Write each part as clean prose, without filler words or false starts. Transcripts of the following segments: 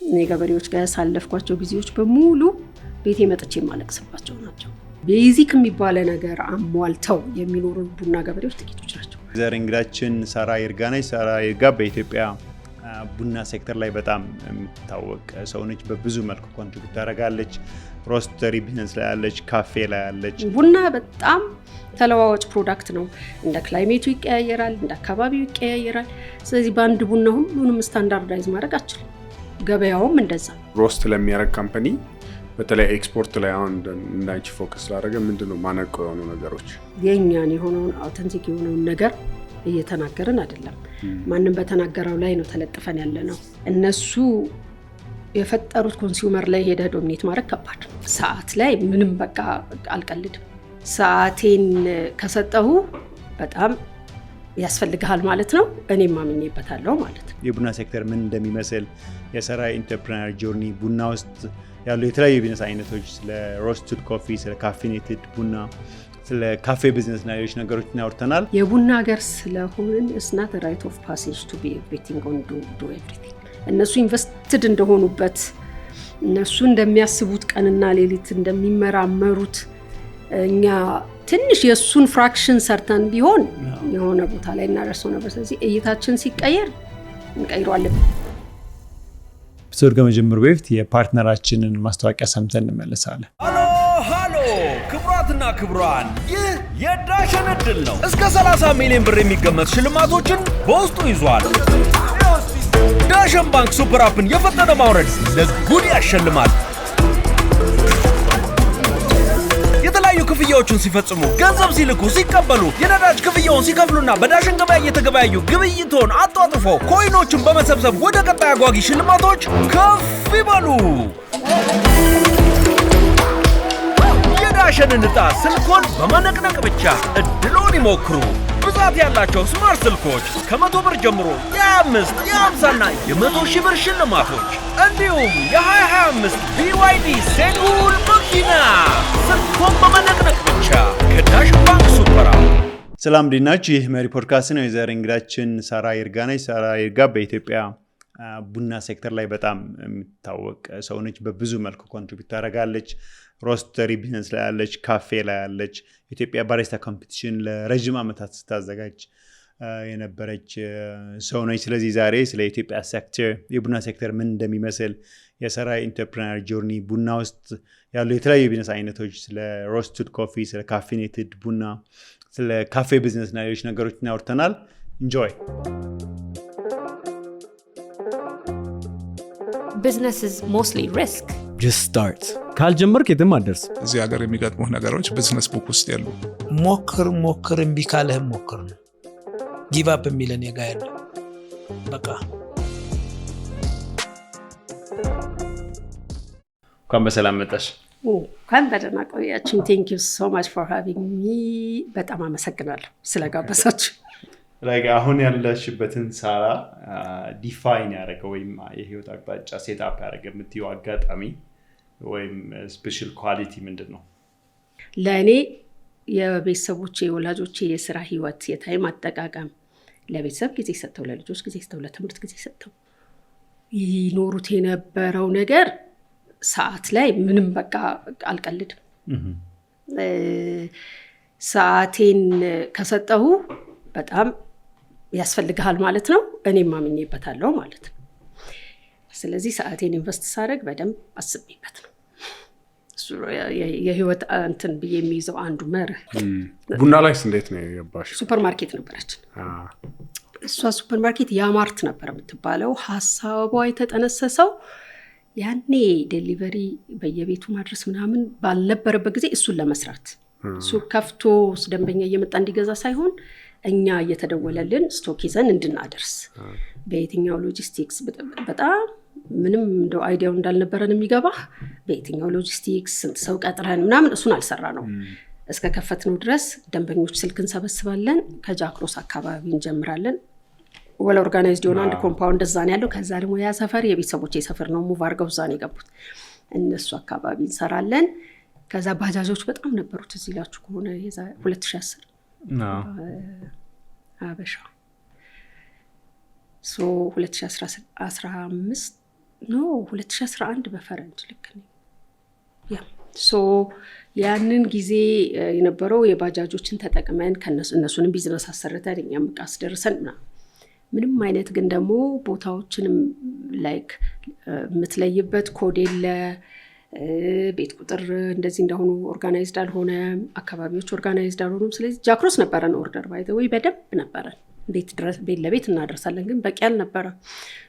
እኔ ገበሬዎች ጋር ያሳለፍኳቸው ጊዜዎች በሙሉ ቤቴ መጥቼ ማለቅስባቸው ናቸው። ቤዚክ የሚባለ ነገር አሟልተው የሚኖሩ ቡና ገበሬዎች ጥቂቶች ናቸው። ዛሬ እንግዳችን ሳራ ይርጋ ነች። ሳራ ይርጋ በኢትዮጵያ ቡና ሴክተር ላይ በጣም የምትታወቅ ሰው ነች። በብዙ መልኩ ኮንትሪቢዩት ታደርጋለች። ሮስተሪ ቢዝነስ ላይ ያለች፣ ካፌ ላይ ያለች። ቡና በጣም ተለዋዋጭ ፕሮዳክት ነው። እንደ ክላይሜቱ ይቀያየራል፣ እንደ አካባቢው ይቀያየራል። ስለዚህ በአንድ ቡና ሁሉንም ስታንዳርዳይዝ ማድረግ አችልም። ገበያውም እንደዛ። ሮስት ለሚያደርግ ካምፓኒ በተለይ ኤክስፖርት ላይ አሁን እንዳንቺ ፎከስ ላደረገ ምንድነው ማነቆ የሆኑ ነገሮች? የኛን የሆነውን አውተንቲክ የሆነውን ነገር እየተናገርን አይደለም። ማንም በተናገረው ላይ ነው ተለጥፈን ያለ ነው። እነሱ የፈጠሩት ኮንሱመር ላይ ሄደ ዶሚኔት ማድረግ ከባድ። ሰዓት ላይ ምንም በቃ አልቀልድም። ሰዓቴን ከሰጠሁ በጣም ያስፈልግሃል ማለት ነው። እኔም ማምኜበታለሁ ማለት ነው። የቡና ሴክተር ምን እንደሚመስል የሳራ ኢንተርፕረነር ጆርኒ፣ ቡና ውስጥ ያሉ የተለያዩ ቢዝነስ አይነቶች፣ ስለ ሮስትድ ኮፊ፣ ስለ ካፌኔትድ ቡና፣ ስለ ካፌ ቢዝነስ እና ሌሎች ነገሮችን ያወርተናል። የቡና ሀገር ስለሆንን እስናት ራይት ኦፍ ፓሴጅ ቱ ቢ ኤቭሪቲንግ ኦን ዱ ኤቭሪቲንግ። እነሱ ኢንቨስትድ እንደሆኑበት፣ እነሱ እንደሚያስቡት፣ ቀንና ሌሊት እንደሚመራመሩት እኛ ትንሽ የእሱን ፍራክሽን ሰርተን ቢሆን የሆነ ቦታ ላይ እናደርሰው ነበር። ስለዚህ እይታችን ሲቀየር እንቀይሯለን። ኤፒሶድ ከመጀመሩ በፊት የፓርትነራችንን ማስታወቂያ ሰምተን እንመለሳለን። ሃሎ ክቡራትና ክቡራን፣ ይህ የዳሸን እድል ነው። እስከ 30 ሚሊዮን ብር የሚገመት ሽልማቶችን በውስጡ ይዟል። ዳሸን ባንክ ሱፐር አፕን የፈጠነ ማውረድ ለጉድ ያሸልማል። የተለያዩ ክፍያዎችን ሲፈጽሙ፣ ገንዘብ ሲልኩ፣ ሲቀበሉ፣ የነዳጅ ክፍያውን ሲከፍሉና በዳሸን ገበያ እየተገበያዩ ግብይቶን አጧጥፎ ኮይኖችን በመሰብሰብ ወደ ቀጣይ አጓጊ ሽልማቶች ከፍ ይበሉ። የዳሸንን ዕጣ ስልኮን በመነቅነቅ ብቻ እድሎን ይሞክሩ። ብዛት ያላቸው ስማርት ስልኮች ከ100 ብር ጀምሮ የ25፣ የ50ና የ100,000 ብር ሽልማቶች እንዲሁም የ2025 BYD ሴጉል መኪና ስልኮን በመነቅነቅ ብቻ ከዳሸን ባንክ ሱፐር አፕ። ሰላም እንዴት ናችሁ? ይህ መሪ ፖድካስት ነው። የዛሬ እንግዳችን ሳራ ይርጋ ነች። ሳራ ይርጋ በኢትዮጵያ ቡና ሴክተር ላይ በጣም የምትታወቅ ሰው ነች። በብዙ መልኩ ኮንትሪቢዩት ታደርጋለች። ሮስተሪ ቢዝነስ ላይ ያለች፣ ካፌ ላይ ያለች፣ ኢትዮጵያ ባሪስታ ኮምፒቲሽን ለረጅም ዓመታት ስታዘጋጅ የነበረች ሰው ነች። ስለዚህ ዛሬ ስለ ኢትዮጵያ ሴክተር፣ የቡና ሴክተር ምን እንደሚመስል፣ የሳራ ኢንተርፕረነር ጆርኒ፣ ቡና ውስጥ ያሉ የተለያዩ ቢዝነስ አይነቶች፣ ስለ ሮስትድ ኮፊ፣ ስለ ካፌኔትድ ቡና፣ ስለ ካፌ ቢዝነስ እና ሌሎች ነገሮችን ያወርተናል። ኢንጆይ። Business is mostly risk. Just start. ካልጀመርክ የትም አትደርስ። እዚህ ሀገር የሚገጥሙህ ነገሮች ቢዝነስ ቡክ ውስጥ ያሉ። ሞክር እምቢ ካለህም ሞክር ነው። ጊቭ አፕ የሚለን የጋ ያለ በቃ። እንኳን በሰላም መጣሽ። እንኳን በደህና ቆያችሁ። ቴንክ ዩ ሶ ማች ፎር ሃቪንግ ሚ። በጣም አመሰግናለሁ ስለጋበዛችሁ። አሁን ያለሽበትን ሳራ ዲፋይን ያደረገ ወይም የህይወት አቅጣጫ ሴት አፕ ያደረገ የምትይው አጋጣሚ ወይም ስፔሻል ኳሊቲ ምንድን ነው? ለእኔ የቤተሰቦቼ የወላጆቼ የስራ ህይወት፣ የታይም አጠቃቀም፣ ለቤተሰብ ጊዜ ሰጥተው፣ ለልጆች ጊዜ ሰጥተው፣ ለትምህርት ጊዜ ሰጥተው ይኖሩት የነበረው ነገር ሰዓት ላይ ምንም በቃ አልቀልድም። ሰዓቴን ከሰጠሁ በጣም ያስፈልግሃል ማለት ነው። እኔም ማምኜበታለሁ ማለት ነው። ስለዚህ ሰዓቴን ኢንቨስት ሳደርግ በደንብ አስቤበት ነው። የህይወት እንትን ብዬ የሚይዘው አንዱ መርህ። ቡና ላይስ እንዴት ነው የገባሽ? ሱፐር ማርኬት ነበረችን። እሷ ሱፐር ማርኬት ያማርት ነበር የምትባለው። ሀሳቧ የተጠነሰሰው ያኔ ዴሊቨሪ በየቤቱ ማድረስ ምናምን ባልነበረበት ጊዜ እሱን ለመስራት ሱቅ ከፍቶ ደንበኛ እየመጣ እንዲገዛ ሳይሆን እኛ እየተደወለልን ስቶክ ይዘን እንድናደርስ በየትኛው ሎጂስቲክስ በጣም ምንም እንደው አይዲያው እንዳልነበረን የሚገባህ በየትኛው ሎጂስቲክስ ስንት ሰው ቀጥረን ምናምን እሱን አልሰራ ነው። እስከ ከፈትነው ድረስ ደንበኞች ስልክ እንሰበስባለን። ከጃክሮስ አካባቢ እንጀምራለን። ወለ ኦርጋናይዝድ የሆነ አንድ ኮምፓውንድ እዛ ነው ያለው። ከዛ ደግሞ ያ ሰፈር የቤተሰቦቼ ሰፈር ነው። ሙቭ አድርገው እዛ ነው የገቡት። እነሱ አካባቢ እንሰራለን። ከዛ ባጃጆች በጣም ነበሩት። እዚህ ላችሁ ከሆነ 2010 አበሻ 2015 ኖ 2011 በፈረንጅ ልክ ነው። ያ ሶ ያንን ጊዜ የነበረው የባጃጆችን ተጠቅመን እነሱንም ቢዝነስ አሰርተን እኛም ዕቃ አስደርሰን ምንም አይነት ግን ደግሞ ቦታዎችንም ላይክ የምትለይበት ኮድ የለ፣ ቤት ቁጥር እንደዚህ እንደሆኑ ኦርጋናይዝድ አልሆነ፣ አካባቢዎች ኦርጋናይዝድ አልሆኑም። ስለዚህ ጃክሮስ ነበረን ኦርደር ባይ ዘ ወይ በደንብ ነበረን፣ ቤት ለቤት እናደርሳለን፣ ግን በቂ አልነበረም።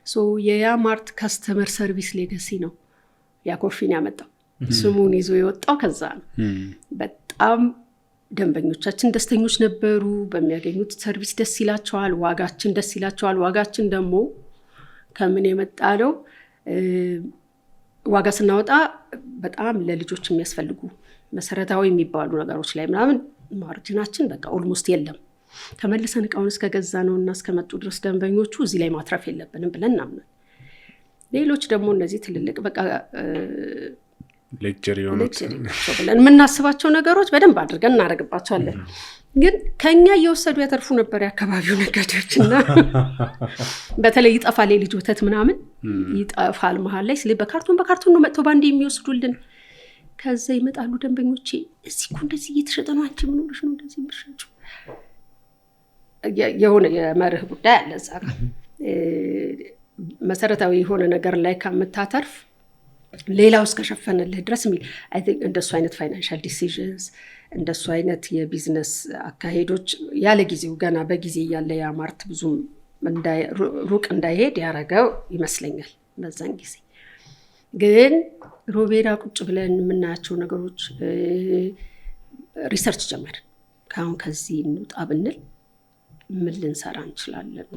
ሶ የያማርት ካስተመር ሰርቪስ ሌጋሲ ነው ያ ኮፊን ያመጣው፣ ስሙን ይዞ የወጣው ከዛ ነው። በጣም ደንበኞቻችን ደስተኞች ነበሩ፣ በሚያገኙት ሰርቪስ ደስ ይላቸዋል፣ ዋጋችን ደስ ይላቸዋል። ዋጋችን ደግሞ ከምን የመጣ ነው? ዋጋ ስናወጣ በጣም ለልጆች የሚያስፈልጉ መሰረታዊ የሚባሉ ነገሮች ላይ ምናምን ማርጂናችን በቃ ኦልሞስት የለም። ተመልሰን እቃውን እስከገዛ ነው እና እስከመጡ ድረስ ደንበኞቹ እዚህ ላይ ማትረፍ የለብንም ብለን እናምናል። ሌሎች ደግሞ እነዚህ ትልልቅ በቃ ሌክቸር የሆኑት ብለን የምናስባቸው ነገሮች በደንብ አድርገን እናደርግባቸዋለን። ግን ከኛ እየወሰዱ ያተርፉ ነበር የአካባቢው ነጋዴዎች እና በተለይ ይጠፋል የልጅ ወተት ምናምን ይጠፋል መሀል ላይ። ስለ በካርቶን ነው መጥተው ባንዴ የሚወስዱልን። ከዛ ይመጣሉ ደንበኞቼ፣ እዚህ እኮ እንደዚህ እየተሸጠ ነው፣ አንቺ ምን ሆነሽ ነው እንደዚህ የምትሸጪው? የሆነ የመርህ ጉዳይ አለ እዛ ጋር። መሰረታዊ የሆነ ነገር ላይ ከምታተርፍ ሌላው እስከሸፈነልህ ድረስ የሚል አይ ቲንክ እንደሱ አይነት ፋይናንሻል ዲሲዥንስ እንደሱ አይነት የቢዝነስ አካሄዶች ያለ ጊዜው ገና በጊዜ ያለ ያማርት ብዙም ሩቅ እንዳይሄድ ያረገው ይመስለኛል። በዛን ጊዜ ግን ሮቤራ ቁጭ ብለን የምናያቸው ነገሮች ሪሰርች ጀመርን። ካሁን ከዚህ እንውጣ ብንል ምን ልንሰራ እንችላለን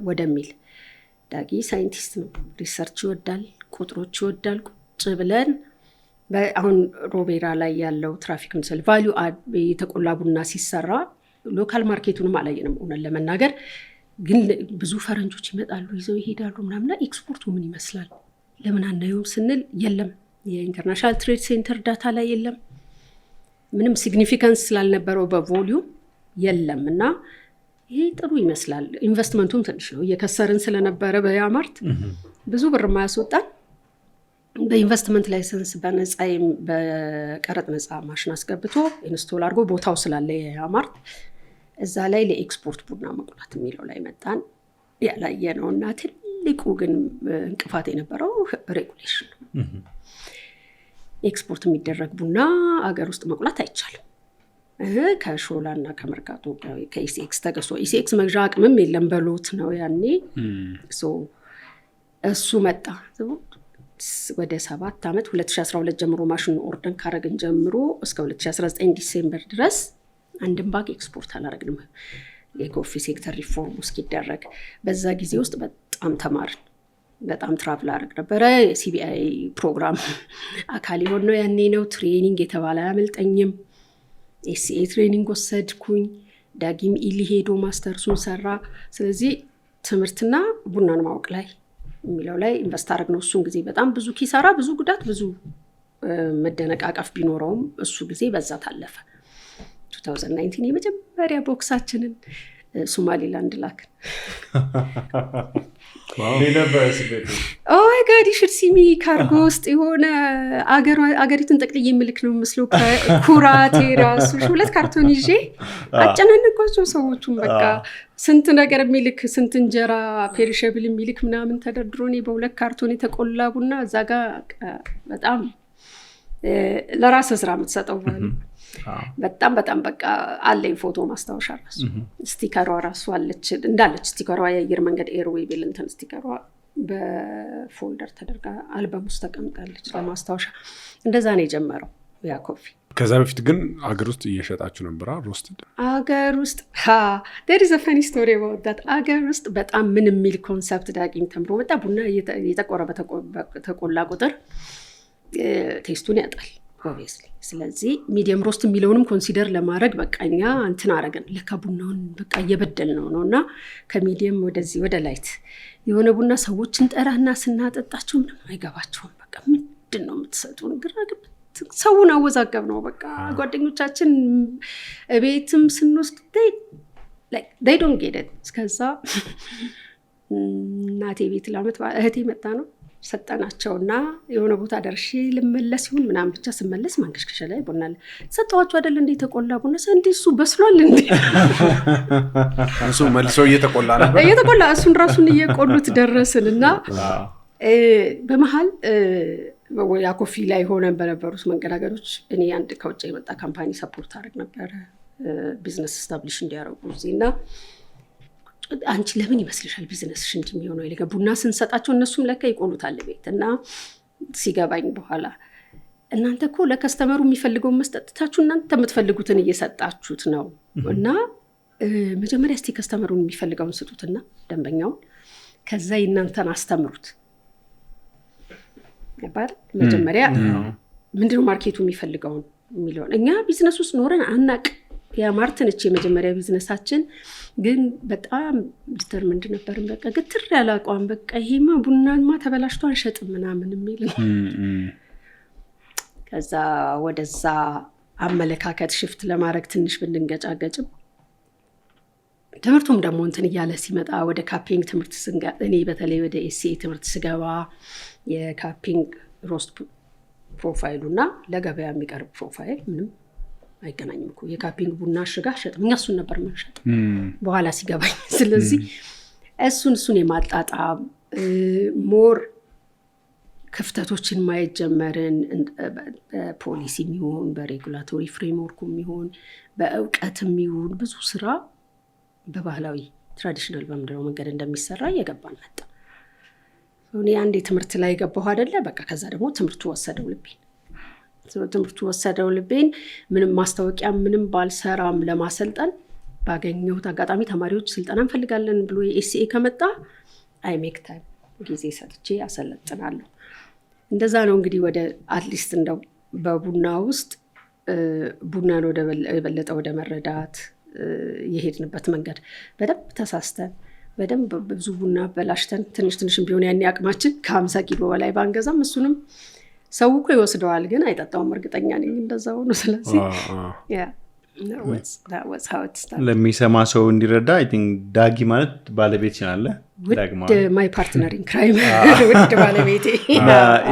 ወደሚል። ዳጊ ሳይንቲስት ነው፣ ሪሰርች ይወዳል፣ ቁጥሮች ይወዳል። ቁጭ ብለን አሁን ሮቤራ ላይ ያለው ትራፊክ ምስል ቫሊዩ የተቆላ ቡና ሲሰራ ሎካል ማርኬቱንም አላየንም ሆነን ለመናገር። ግን ብዙ ፈረንጆች ይመጣሉ ይዘው ይሄዳሉ ምናምና፣ ኤክስፖርቱ ምን ይመስላል ለምን አናየውም ስንል የለም፣ የኢንተርናሽናል ትሬድ ሴንተር ዳታ ላይ የለም፣ ምንም ሲግኒፊካንስ ስላልነበረው በቮሊዩም የለም። እና ይሄ ጥሩ ይመስላል። ኢንቨስትመንቱም ትንሽ ነው፣ እየከሰርን ስለነበረ በያማርት ብዙ ብር ማያስወጣን። በኢንቨስትመንት ላይሰንስ በቀረጥ ነፃ ማሽን አስገብቶ ኢንስቶል አድርጎ ቦታው ስላለ የያማርት እዛ ላይ ለኤክስፖርት ቡና መቁላት የሚለው ላይ መጣን። ያላየ ነው እና ትልቁ ግን እንቅፋት የነበረው ሬጉሌሽን። ኤክስፖርት የሚደረግ ቡና አገር ውስጥ መቁላት አይቻልም። ከሾላ እና ከመርካቶ ከኢሲኤክስ ተገዝቶ ኢሲኤክስ መግዣ አቅምም የለም በሎት ነው ያኔ። እሱ መጣ ወደ 7 ዓመት 2012 ጀምሮ ማሽኑ ኦርደን ካረግን ጀምሮ እስከ 2019 ዲሴምበር ድረስ አንድም ባግ ኤክስፖርት አላረግንም፣ የኮፊ ሴክተር ሪፎርም እስኪደረግ። በዛ ጊዜ ውስጥ በጣም ተማርን፣ በጣም ትራቭል አረግ ነበረ። የሲቢአይ ፕሮግራም አካል የሆነው ያኔ ነው። ትሬኒንግ የተባለ አያመልጠኝም። ኤስኤ ትሬኒንግ ወሰድኩኝ። ዳጊም ኢሊ ሄዶ ማስተርሱን ሰራ። ስለዚህ ትምህርትና ቡናን ማወቅ ላይ የሚለው ላይ ኢንቨስት አረግ ነው። እሱን ጊዜ በጣም ብዙ ኪሳራ፣ ብዙ ጉዳት፣ ብዙ መደነቃቀፍ ቢኖረውም እሱ ጊዜ በዛ ታለፈ። 2019 የመጀመሪያ ቦክሳችንን ሶማሊላንድ ላክን። ኦይ ጋድ ሹድ ሲሚ ካርጎ ውስጥ የሆነ አገሪቱን ጠቅልዬ የምልክ ነው መስለው ኩራቴ ራሱ 2 ካርቶን ይዤ አጨናነቋቸው ሰዎቹን። በቃ ስንት ነገር የሚልክ ስንት እንጀራ ፔሪሸብል የሚልክ ምናምን ተደርድሮ እኔ በ2 ካርቶን የተቆላ ቡና እዛ ጋር በጣም ለራስ ስራ የምትሰጠው በጣም በጣም በቃ አለኝ ፎቶ ማስታወሻ ራሱ። ስቲከሯ ራሱ አለች እንዳለች ስቲከሯ የአየር መንገድ ኤርዌይ ቢል እንትን ስቲከሯ በፎልደር ተደርጋ አልበም ውስጥ ተቀምጣለች ለማስታወሻ። እንደዛ ነው የጀመረው ያ ኮፊ። ከዛ በፊት ግን አገር ውስጥ እየሸጣችሁ ነበር? ሮስትድ አገር ውስጥ there is a funny story about that። አገር ውስጥ በጣም ምን የሚል ኮንሰፕት ዳጊም ተምሮ መጣ። ቡና እየተቆረ በተቆላ ቁጥር ቴስቱን ያጣል obviously። ስለዚህ ሚዲየም ሮስት የሚለውንም ኮንሲደር ለማድረግ በቃኛ እንትን አረገን። ለካ ቡናውን በቃ እየበደል ነውና ከሚዲየም ወደዚህ ወደ ላይት የሆነ ቡና ሰዎችን ጠራና ስናጠጣቸው ምንም አይገባቸውም። በቃ ምንድን ነው የምትሰጡን? ግራ ሰውን አወዛገብ ነው። በቃ ጓደኞቻችን ቤትም ስንወስድ they don't get it። እስከዛ እናቴ ቤት ለአመት እህቴ መጣ ነው ሰጠናቸውና የሆነ ቦታ ደርሼ ልመለስ ይሁን ምናምን ብቻ ስመለስ ማንከሽከሻ ላይ ቡና አለ። ሰጠዋቸው አይደል እንዴ ተቆላ ቡና እንዴ እሱ በስሏል እንዴ እሱ መልሶ እየተቆላ ነበር እሱን ራሱን እየቆሉት ደረስንና በመሃል ያ ኮፊ ላይ ሆነን በነበሩት መንገዳገዶች እኔ አንድ ከውጭ የመጣ ካምፓኒ ሰፖርት አደረግ ነበር ቢዝነስ ስታብሊሽ እንዲያደርጉ እዚህና አንቺ ለምን ይመስልሻል ቢዝነስሽ እንደሚሆነው ይልከ ቡና ስንሰጣቸው እነሱም ለካ ይቆሉታል ቤት እና ሲገባኝ በኋላ እናንተ እኮ ለከስተመሩ የሚፈልገውን መስጠታችሁ እናንተ የምትፈልጉትን እየሰጣችሁት ነው እና መጀመሪያ እስቲ ከስተመሩን የሚፈልገውን ስጡትና ደንበኛውን ከዛ እናንተን አስተምሩት ነበር መጀመሪያ ምንድነው ማርኬቱ የሚፈልገውን የሚለው እኛ ቢዝነስ ውስጥ ኖረን አናቅ ያ ማርትንች የመጀመሪያ ቢዝነሳችን ግን በጣም ዲተርሚንድ ነበር በቃ ግትር ያለ አቋም በቃ ይሄማ ቡናማ ተበላሽቶ አንሸጥም ምናምን የሚል ከዛ ወደዛ አመለካከት ሽፍት ለማድረግ ትንሽ ብንንገጫገጭም ትምህርቱም ደግሞ እንትን እያለ ሲመጣ ወደ ካፒንግ ትምህርት እኔ በተለይ ወደ ኤስኤ ትምህርት ስገባ የካፒንግ ሮስት ፕሮፋይሉና ለገበያ የሚቀርብ ፕሮፋይል ምንም አይገናኝም እኮ የካፒንግ ቡና ሽጋ ሸጥ እሱን ነበር መንሸጥ በኋላ ሲገባኝ ስለዚህ እሱን የማጣጣም ሞር ክፍተቶችን ማየት ጀመርን በፖሊሲ የሚሆን በሬጉላቶሪ ፍሬምወርኩ የሚሆን በእውቀትም ይሁን ብዙ ስራ በባህላዊ ትራዲሽናል በምንድነው መንገድ እንደሚሰራ እየገባን መጣ እኔ አንዴ ትምህርት ላይ ገባሁ አይደለ በቃ ከዛ ደግሞ ትምህርቱ ወሰደው ልቤን ምንም ማስታወቂያ ምንም ባልሰራም ለማሰልጠን ባገኘሁት አጋጣሚ ተማሪዎች ስልጠና እንፈልጋለን ብሎ የኤስኤ ከመጣ አይ ሜክ ታይም ጊዜ ሰጥቼ አሰለጥናለሁ እንደዛ ነው እንግዲህ ወደ አትሊስት እንደው በቡና ውስጥ ቡናን ወደ በለጠ ወደ መረዳት የሄድንበት መንገድ በደንብ ተሳስተን በደንብ ብዙ ቡና በላሽተን ትንሽም ቢሆን ያኔ አቅማችን ከ50 ኪሎ በላይ ባንገዛም እሱንም ሰው እኮ ይወስደዋል ግን አይጠጣውም እርግጠኛ ነኝ እንደዛው ነው ስለዚህ that was how it started ለሚሰማ ሰው እንዲረዳ I think ዳጊ ማለት ባለቤት ይችላል my partner in crime ውድ ባለቤቴ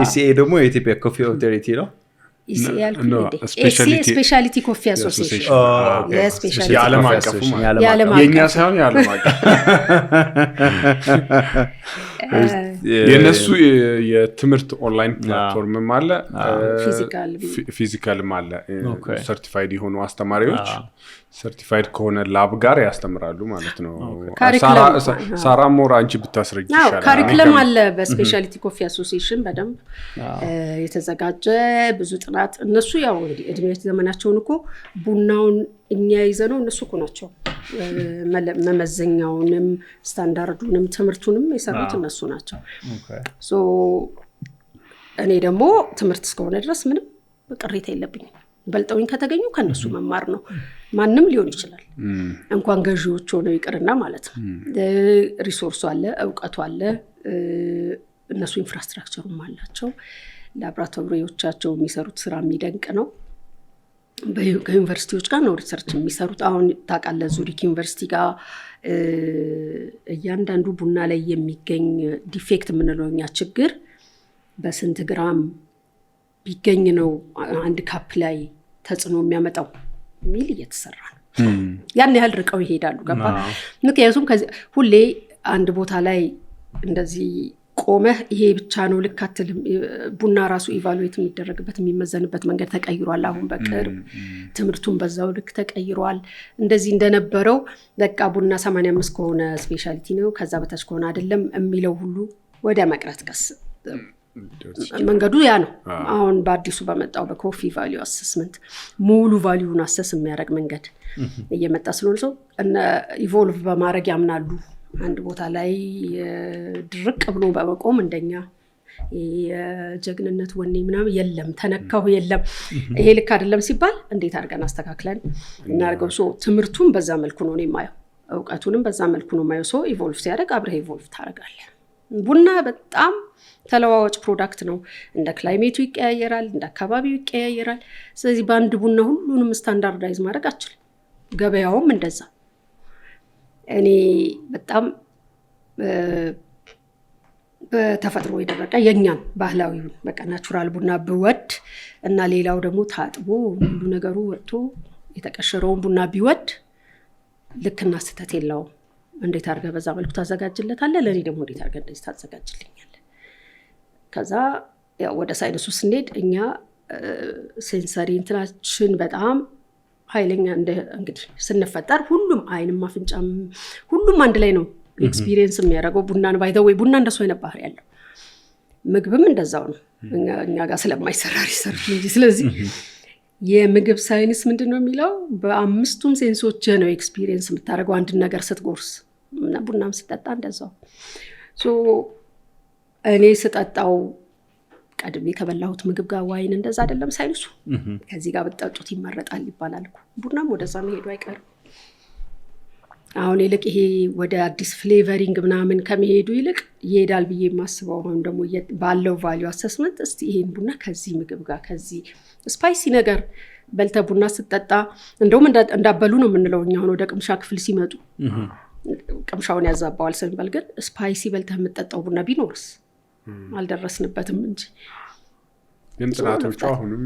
ኢሲኤ ደግሞ የኢትዮጵያ ኮፊ ኦቶሪቲ ነው ስፔሻሊቲ ኮፊ አሶሲዬሽን የዓለም አቀፉ የኛ ሳይሆን የዓለም አቀፍ የነሱ የትምህርት ኦንላይን ፕላትፎርምም አለ ፊዚካልም አለ ሰርቲፋይድ የሆኑ አስተማሪዎች ሰርቲፋይድ ከሆነ ላብ ጋር ያስተምራሉ ማለት ነው ሳራ ሞራ አንቺ ብታስረጅ ይሻላል ካሪኩለም አለ በስፔሻሊቲ ኮፊ አሶሲዬሽን በደንብ የተዘጋጀ ብዙ ጥናት እነሱ ያው እንግዲህ እድሜ ዘመናቸውን እኮ ቡናውን እኛ ይዘነው እነሱ እኮ ናቸው መመዘኛውንም ስታንዳርዱንም ትምህርቱንም የሰሩት እነሱ ናቸው ሶ እኔ ደግሞ ትምህርት እስከሆነ ድረስ ምንም ቅሬታ የለብኝም በልጠውኝ ከተገኙ ከነሱ መማር ነው ማንም ሊሆን ይችላል እንኳን ገዢዎች ሆነው ይቅርና ማለት ነው ሪሶርሱ አለ እውቀቱ አለ እነሱ ኢንፍራስትራክቸሩም አላቸው ላብራቶሪዎቻቸው የሚሰሩት ስራ የሚደንቅ ነው ከዩኒቨርሲቲዎች ጋር ነው ሪሰርች የሚሰሩት አሁን ታውቃለህ ዙሪክ ዩኒቨርሲቲ ጋር እያንዳንዱ ቡና ላይ የሚገኝ ዲፌክት የምንለው እኛ ችግር በስንት ግራም ቢገኝ ነው አንድ ካፕ ላይ ተጽዕኖ የሚያመጣው ሚል እየተሰራ ነው ያን ያህል ርቀው ይሄዳሉ ገባ ምክንያቱም ሁሌ አንድ ቦታ ላይ እንደዚህ ቆመህ ይሄ ብቻ ነው ልክ አትልም ቡና ራሱ ኢቫሉዌት የሚደረግበት የሚመዘንበት መንገድ ተቀይሯል አሁን በቅርብ ትምህርቱን በዛው ልክ ተቀይሯል እንደዚህ እንደነበረው በቃ ቡና 85 ከሆነ ስፔሻሊቲ ነው ከዛ በታች ከሆነ አይደለም የሚለው ሁሉ ወደ መቅረት ቀስ መንገዱ ያ ነው አሁን በአዲሱ በመጣው በኮፊ ቫልዩ አሰስመንት ሙሉ ቫልዩን አሰስ የሚያደርግ መንገድ እየመጣ ስለሆነ ሰው እና ኢቮልቭ በማድረግ ያምናሉ አንድ ቦታ ላይ ድርቅ ብሎ በመቆም እንደኛ የጀግንነት ወኔ ምናምን የለም ተነካው የለም ይሄ ልክ አይደለም ሲባል እንዴት አድርገን አስተካክለን እናርገው ሶ ትምህርቱን በዛ መልኩ ነው የማየው እውቀቱንም በዛ መልኩ ነው የማየው ሶ ኢቮልቭ ሲያደርግ አብረህ ኢቮልቭ ታደርጋለህ ቡና በጣም ተለዋዋጭ ፕሮዳክት ነው እንደ ክላይሜቱ ይቀያየራል እንደ አካባቢው ይቀያየራል ስለዚህ በአንድ ቡና ሁሉንም ስታንዳርዳይዝ ማድረግ አችልም ገበያውም እንደዛ እኔ በጣም በተፈጥሮ የደረቀ የኛን ባህላዊውን በቃ ናቹራል ቡና ብወድ እና ሌላው ደግሞ ታጥቦ ሁሉ ነገሩ ወጥቶ የተቀሸረውን ቡና ቢወድ ልክና ስተት የለውም። እንዴት አድርገህ በዛ መልኩ ታዘጋጅለታለህ? ለኔ ደግሞ እንዴት አድርገህ እንደዚህ ታዘጋጅልኛለህ? ከዛ ያው ወደ ሳይንሱ ስንሄድ እኛ ሴንሰሪ እንትናችን በጣም ኃይለኛ እንግዲህ ስንፈጠር ሁሉም አይንም አፍንጫም ሁሉም አንድ ላይ ነው ኤክስፒሪየንስ የሚያደርገው ቡናን ባይ ዘ ወይ ቡና እንደሱ አይነት ባህሪ ያለው ምግብም እንደዛው ነው። እኛ ጋር ስለማይሰራ ሪሰርች እንጂ ስለዚህ የምግብ ሳይንስ ምንድነው የሚለው በአምስቱም ሴንሶች ነው ኤክስፒሪየንስ የምታደርገው አንድ ነገር ስትጎርስ እና ቡናም ስትጠጣ እንደዛው ሶ እኔ ስጠጣው ቀድሜ ከበላሁት ምግብ ጋር ዋይን እንደዛ አይደለም ሳይንሱ ከዚህ ጋር በጣጡት ይመረጣል ይባላል እኮ ቡናም ወደዛ መሄዱ አይቀርም። አሁን ይልቅ ይሄ ወደ አዲስ ፍሌቨሪንግ ምናምን ከመሄዱ ይልቅ ይሄዳል ብዬ የማስበው አሁን ደግሞ ባለው ቫልዩ አሰስመንት እስቲ ይሄን ቡና ከዚህ ምግብ ጋር ከዚህ ስፓይሲ ነገር በልተ ቡና ስትጠጣ እንደውም እንዳበሉ ነው የምንለው እኛ አሁን ወደ ቅምሻ ክፍል ሲመጡ ቅምሻውን ያዛባዋል ስንበል ግን ስፓይሲ በልተ የምትጠጣው ቡና ቢኖርስ አልደረስንበትም እንጂ ግን ጥናቶቹ አሁንም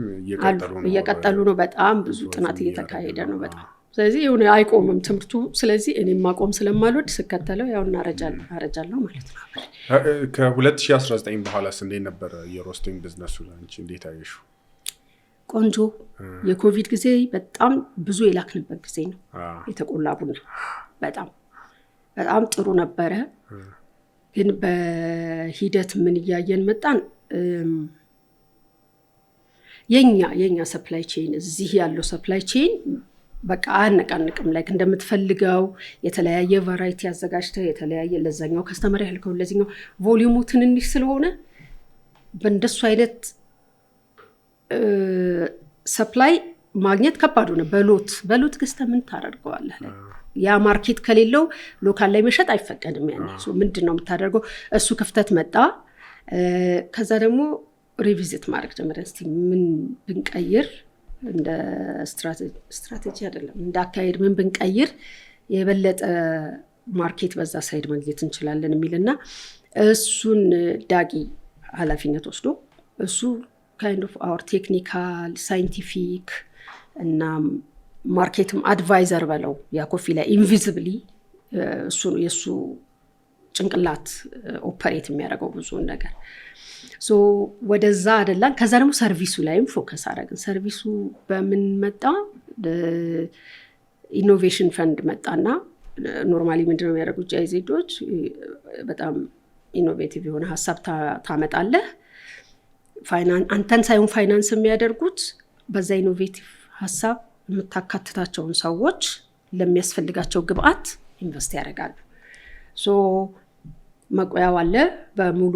እየቀጠሉ ነው። በጣም ብዙ ጥናት እየተካሄደ ነው በጣም ስለዚህ የሆነ አይቆምም ትምህርቱ። ስለዚህ እኔም ማቆም ስለማልወድ ስከተለው ያው አረጃለሁ ማለት ነው። ከ2019 በኋላስ እንዴት ነበር የሮስቲንግ ቢዝነሱ አንቺ እንዴት አየሽው? ቆንጆ የኮቪድ ጊዜ በጣም ብዙ የላክንበት ጊዜ ነው። የተቆላ ቡና በጣም ጥሩ ነበረ። ግን በሂደት ምን እያየን መጣን የኛ ሰፕላይ ቼን እዚህ ያለው ሰፕላይ ቼን በቃ አነቃንቅም ላይክ እንደምትፈልገው የተለያየ ቫራይቲ አዘጋጅተህ የተለያየ ለዛኛው ከስተመር ያልከው ለዚህኛው ቮሊዩሙ ትንንሽ ስለሆነ በእንደሱ አይነት ሰፕላይ ማግኘት ከባድ ሆነ። በሎት ገዝተህ ምን ታደርገዋለህ? ያ ማርኬት ከሌለው ሎካል ላይ መሸጥ አይፈቀድም። ያኔ ምንድነው የምታደርገው? እሱ ክፍተት መጣ። ከዛ ደግሞ ሪቪዚት ማድረግ ጀመረን። እስቲ ምን ብንቀይር እንደ ስትራቴጂ አይደለም እንዳካሄድ ምን ብንቀይር የበለጠ ማርኬት በዛ ሳይድ ማግኘት እንችላለን የሚልና እሱን ዳጊ ኃላፊነት ወስዶ እሱ kind of our technical scientific እና ማርኬትም አድቫይዘር በለው ያ ኮፊ ላይ ኢንቪዚብሊ እሱ የሱ ጭንቅላት ኦፐሬት የሚያደርገው ብዙ ነገር ሶ ወደዛ አይደለም። ከዛ ደግሞ ሰርቪሱ ላይም ፎከስ አደረግን። ሰርቪሱ በምን መጣ? ኢኖቬሽን ፈንድ መጣና ኖርማሊ ምንድነው የሚያደርጉት ጃይዜዶች በጣም ኢኖቬቲቭ የሆነ ሐሳብ ታመጣለህ። አንተን ሳይሆን ፋይናንስ የሚያደርጉት በዛ ኢኖቬቲቭ ሐሳብ የምታካትታቸውን ሰዎች ለሚያስፈልጋቸው ግብአት ኢንቨስት ያደርጋሉ። ሶ መቆያው አለ በሙሉ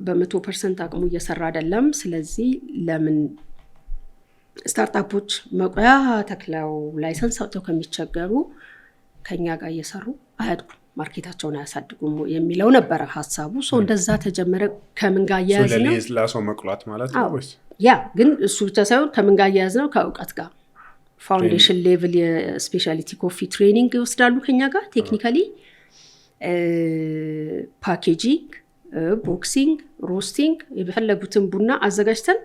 በ100% አቅሙ እየሰራ አይደለም። ስለዚህ ለምን ስታርታፖች መቆያ ተክለው ላይሰንስ አውጥተው ከሚቸገሩ ከኛ ጋር እየሰሩ አያድጉ ማርኬታቸውን አያሳድጉም የሚለው ነበር ሐሳቡ። ሶ እንደዛ ተጀመረ። ከምን ጋር ያያዝ ነው? ለሰው መቅሏት ማለት ነው ወይስ? ያ ግን እሱ ብቻ ሳይሆን ከምን ጋር ያያዝ ነው? ከእውቀት ጋር ፋውንዴሽን ሌቭል የስፔሻሊቲ ኮፊ ትሬኒንግ ይወስዳሉ ከኛ ጋር ቴክኒካሊ ፓኬጂንግ፣ ቦክሲንግ፣ ሮስቲንግ የፈለጉትን ቡና አዘጋጅተን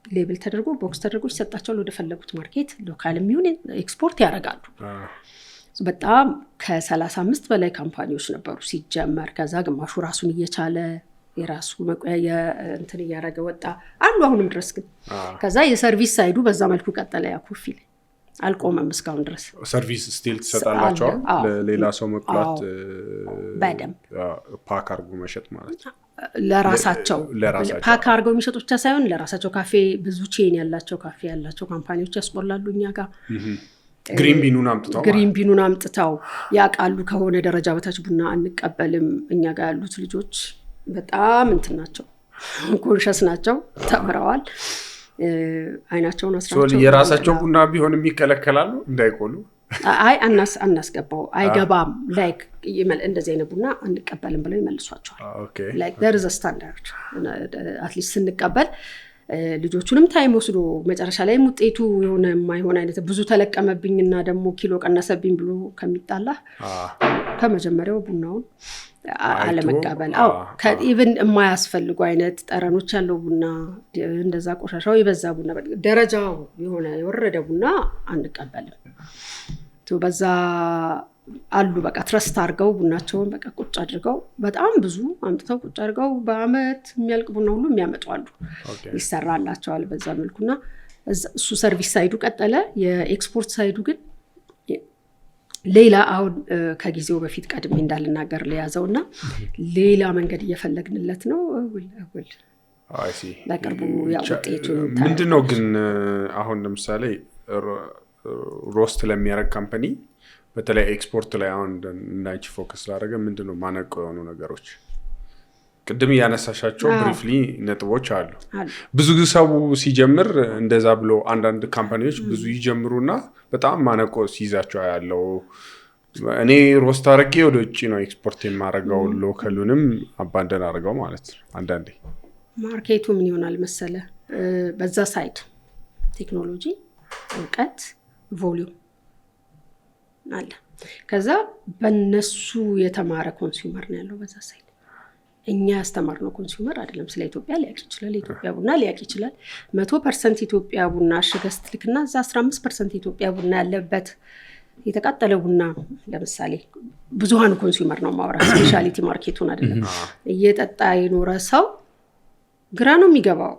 ሌብል ተደርጎ ቦክስ ተደርጎ ይሰጣቸዋል። ወደ ፈለጉት ማርኬት ሎካልም ይሁን ኤክስፖርት ያደርጋሉ። በጣም ከ35 በላይ ካምፓኒዎች ነበሩ ሲጀመር። ከዛ ግማሹ ራሱን እየቻለ የራሱ መቆያ እንትን እያደረገ ወጣ አሉ አሁንም ድረስ። ግን ከዛ የሰርቪስ ሳይዱ በዛ መልኩ ቀጠለ። ያ ኮፊ ላይ አልቆመም እስካሁን ድረስ። ሰርቪስ ስቲል ትሰጣላችሁ ለሌላ ሰው መቅላት በደንብ ፓክ አርጎ መሸጥ ማለት ነው። ለራሳቸው ፓክ አርገው የሚሸጡ ብቻ ሳይሆን ለራሳቸው ካፌ ብዙ ቼን ያላቸው ካፌ ያላቸው ካምፓኒዎች ያስቆላሉ እኛ ጋር። ግሪን ቢኑን አምጥተው ያቃሉ ከሆነ ደረጃ በታች ቡና አንቀበልም። እኛ ጋር ያሉት ልጆች በጣም እንትን ናቸው፣ ኮንሸስ ናቸው፣ ተምረዋል። አይናቸውን አስራቸው የራሳቸው ቡና ቢሆን የሚከለከላሉ እንዳይቆሉ አይ አናስገባው አይገባም ላይክ እንደዚህ አይነት ቡና አንቀበልም ብለው ይመልሷቸዋል። ላይክ there is a standard at least ስንቀበል ልጆቹንም ታይም ወስዶ መጨረሻ ላይ ውጤቱ የሆነ የማይሆን አይነት ብዙ ተለቀመብኝና ደግሞ ኪሎ ቀነሰብኝ ብሎ ከሚጣላ ከመጀመሪያው ቡናውን አለመቀበል። ኢቭን የማያስፈልጉ አይነት ጠረኖች ያለው ቡና፣ እንደዛ ቆሻሻው የበዛ ቡና፣ ደረጃው የሆነ የወረደ ቡና አንቀበልም። በዛ አሉ በቃ ትረስት አድርገው ቡናቸውን በቃ ቁጭ አድርገው በጣም ብዙ አምጥተው ቁጭ አድርገው በአመት የሚያልቅ ቡና ሁሉ የሚያመጡ አሉ። ይሰራላቸዋል በዛ መልኩና እሱ ሰርቪስ ሳይዱ ቀጠለ። የኤክስፖርት ሳይዱ ግን ሌላ አሁን ከጊዜው በፊት ቀድሜ እንዳልናገር ለያዘውና ሌላ መንገድ እየፈለግንለት ነው። በቅርቡ ውጤቱ ምንድነው ግን አሁን ለምሳሌ ሮስት ለሚያደርግ ካምፓኒ በተለይ ኤክስፖርት ላይ አሁን እንዳንቺ ፎከስ ላደረገ ምንድነው ማነቆ የሆኑ ነገሮች? ቅድም ያነሳሻቸው ብሪፍሊ ነጥቦች አሉ። ብዙ ሰው ሲጀምር እንደዛ ብሎ አንዳንድ ካምፓኒዎች ብዙ ይጀምሩና በጣም ማነቆ ሲይዛቸው ያለው እኔ ሮስት አድርጌ ወደ ውጭ ነው ኤክስፖርት የማደርገው ሎካሉንም አባንደን አድርገው ማለት ነው። አንዳንዴ ማርኬቱ ምን ይሆናል መሰለ በዛ ሳይድ ቴክኖሎጂ፣ እውቀት፣ ቮሊዩም አለ። ከዛ በነሱ የተማረ ኮንሱመር ነው ያለው በዛ ሳይድ። እኛ ያስተማርነው ኮንሱመር አይደለም ስለ ኢትዮጵያ ሊያውቅ ይችላል፣ ኢትዮጵያ ቡና ሊያውቅ ይችላል። 100% ኢትዮጵያ ቡና አሽገስት ልክና እዛ 15% ኢትዮጵያ ቡና ያለበት የተቃጠለ ቡና ለምሳሌ ብዙሃኑ ኮንሱመር ነው ማውራት፣ ስፔሻሊቲ ማርኬቱን አይደለም። እየጠጣ የኖረ ሰው ግራ ነው የሚገባው።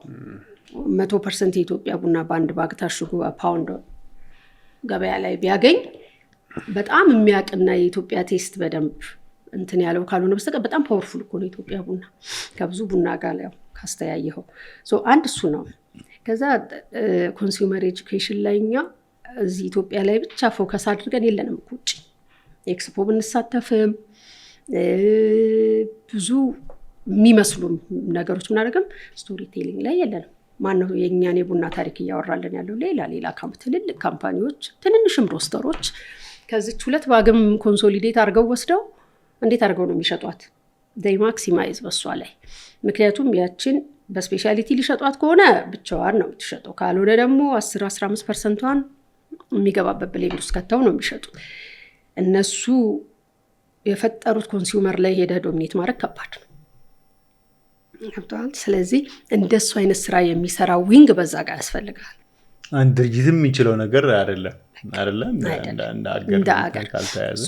100% የኢትዮጵያ ቡና በአንድ ባግ ታሽጎ ፓውንድ ገበያ ላይ ቢያገኝ በጣም የሚያቅና የኢትዮጵያ ቴስት በደንብ እንትን ያለው ካልሆነ በስተቀር በጣም ፓወርፉል እኮ ነው ኢትዮጵያ ቡና ከብዙ ቡና ጋር ያው ካስተያየኸው። አንድ እሱ ነው። ከዛ ኮንሱመር ኤጁኬሽን ላይ እኛ እዚህ ኢትዮጵያ ላይ ብቻ ፎከስ አድርገን የለንም። ውጭ ኤክስፖ ብንሳተፍም ብዙ የሚመስሉ ነገሮች ምናደርግም ስቶሪ ቴሊንግ ላይ የለንም። ማነው የእኛን የቡና ታሪክ እያወራለን ያለው? ሌላ ትልልቅ ካምፓኒዎች፣ ትንንሽም ሮስተሮች ከዚች 2 ባግም ኮንሶሊዴት አድርገው ወስደው እንዴት አድርገው ነው የሚሸጧት? ዴይ ማክሲማይዝ በሷ ላይ። ምክንያቱም ያችን በስፔሻሊቲ ሊሸጧት ከሆነ ብቻዋን ነው የምትሸጠው፣ ካልሆነ ደግሞ 10-15%ን የሚገባበት ብሌንድ ውስጥ ከተው ነው የሚሸጡት። እነሱ የፈጠሩት ኮንሱመር ላይ ሄደ ዶሚኔት ማድረግ ከባድ ነው። ስለዚህ እንደሱ አይነት ስራ የሚሰራ ዊንግ በዛ ጋር ያስፈልጋል። አንድ ድርጅትም የሚችለው ነገር አይደለም እንደ አገር ካልተያዘ።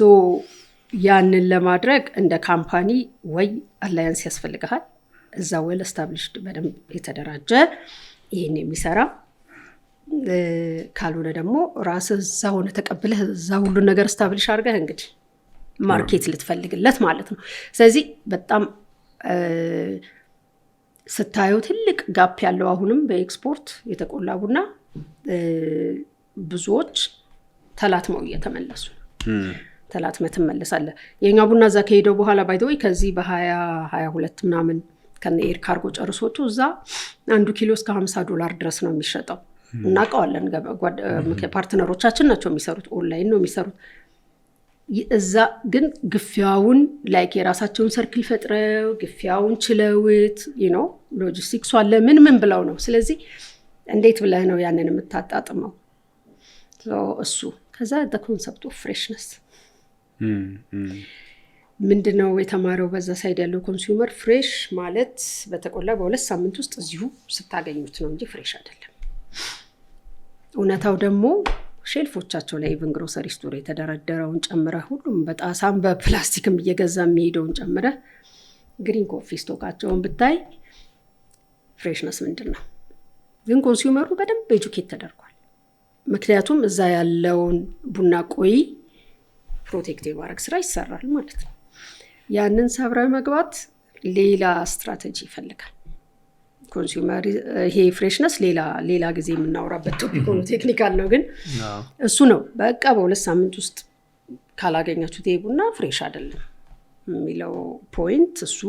ያንን ለማድረግ እንደ ካምፓኒ ወይ አላያንስ ያስፈልግሃል፣ እዛ ዌል ስታብሊሽድ በደንብ የተደራጀ ይህን የሚሰራ፣ ካልሆነ ደግሞ ራስህ እዛ ሆነ ተቀብለህ እዛ ሁሉን ነገር ስታብሊሽ አድርገህ እንግዲህ ማርኬት ልትፈልግለት ማለት ነው። ስለዚህ በጣም ስታየው ትልቅ ጋፕ ያለው አሁንም በኤክስፖርት የተቆላ ቡና ብዙዎች ተላትመው እየተመለሱ ተላትመህ ትመለሳለህ። የኛ ቡና እዛ ከሄደው በኋላ ባይተወይ ከዚህ በ2022 ምናምን ከነኤር ካርጎ ጨርሶቱ እዛ 1 ኪሎ እስከ $50 ድረስ ነው የሚሸጠው። እናውቀዋለን። ፓርትነሮቻችን ናቸው የሚሰሩት፣ ኦንላይን ነው የሚሰሩት። እዛ ግን ግፊያውን ላይክ የራሳቸውን ሰርክል ፈጥረው ግፊያውን ችለውት ሎጂስቲክሱ አለ ምን ብለው ነው። ስለዚህ እንዴት ብለህ ነው ያንን የምታጣጥመው? እሱ ከዛ ኮንሰፕት ኦፍ ፍሬሽነስ ምንድነው የተማረው በዛ ሳይድ ያለው ኮንሱመር? ፍሬሽ ማለት በተቆላ በ2 ሳምንት ውስጥ እዚሁ ስታገኙት ነው እንጂ ፍሬሽ አይደለም። እውነታው ደግሞ ሼልፎቻቸው ላይ ኢቭን ግሮሰሪ ስቶር የተደረደረውን ጨምረህ ሁሉም በጣሳም በፕላስቲክም እየገዛ የሚሄደውን ጨምረህ ግሪን ኮፊ ስቶካቸውን ብታይ ፍሬሽነስ ምንድን ነው? ግን ኮንሱመሩ በደንብ ኤጁኬት ተደርጓል። ምክንያቱም እዛ ያለውን ቡና ቆይ ፕሮቴክት የማድረግ ስራ ይሰራል ማለት ነው። ያንን ሰብራዊ መግባት ሌላ ስትራቴጂ ይፈልጋል ኮንሱመር። ይሄ ፍሬሽነስ ሌላ ጊዜ የምናወራበት ቶፒክ ነው፣ ቴክኒካል ነው። ግን እሱ ነው በቃ በ2 ሳምንት ውስጥ ካላገኛችሁት ይሄ ቡና ፍሬሽ አይደለም የሚለው ፖይንት እሱ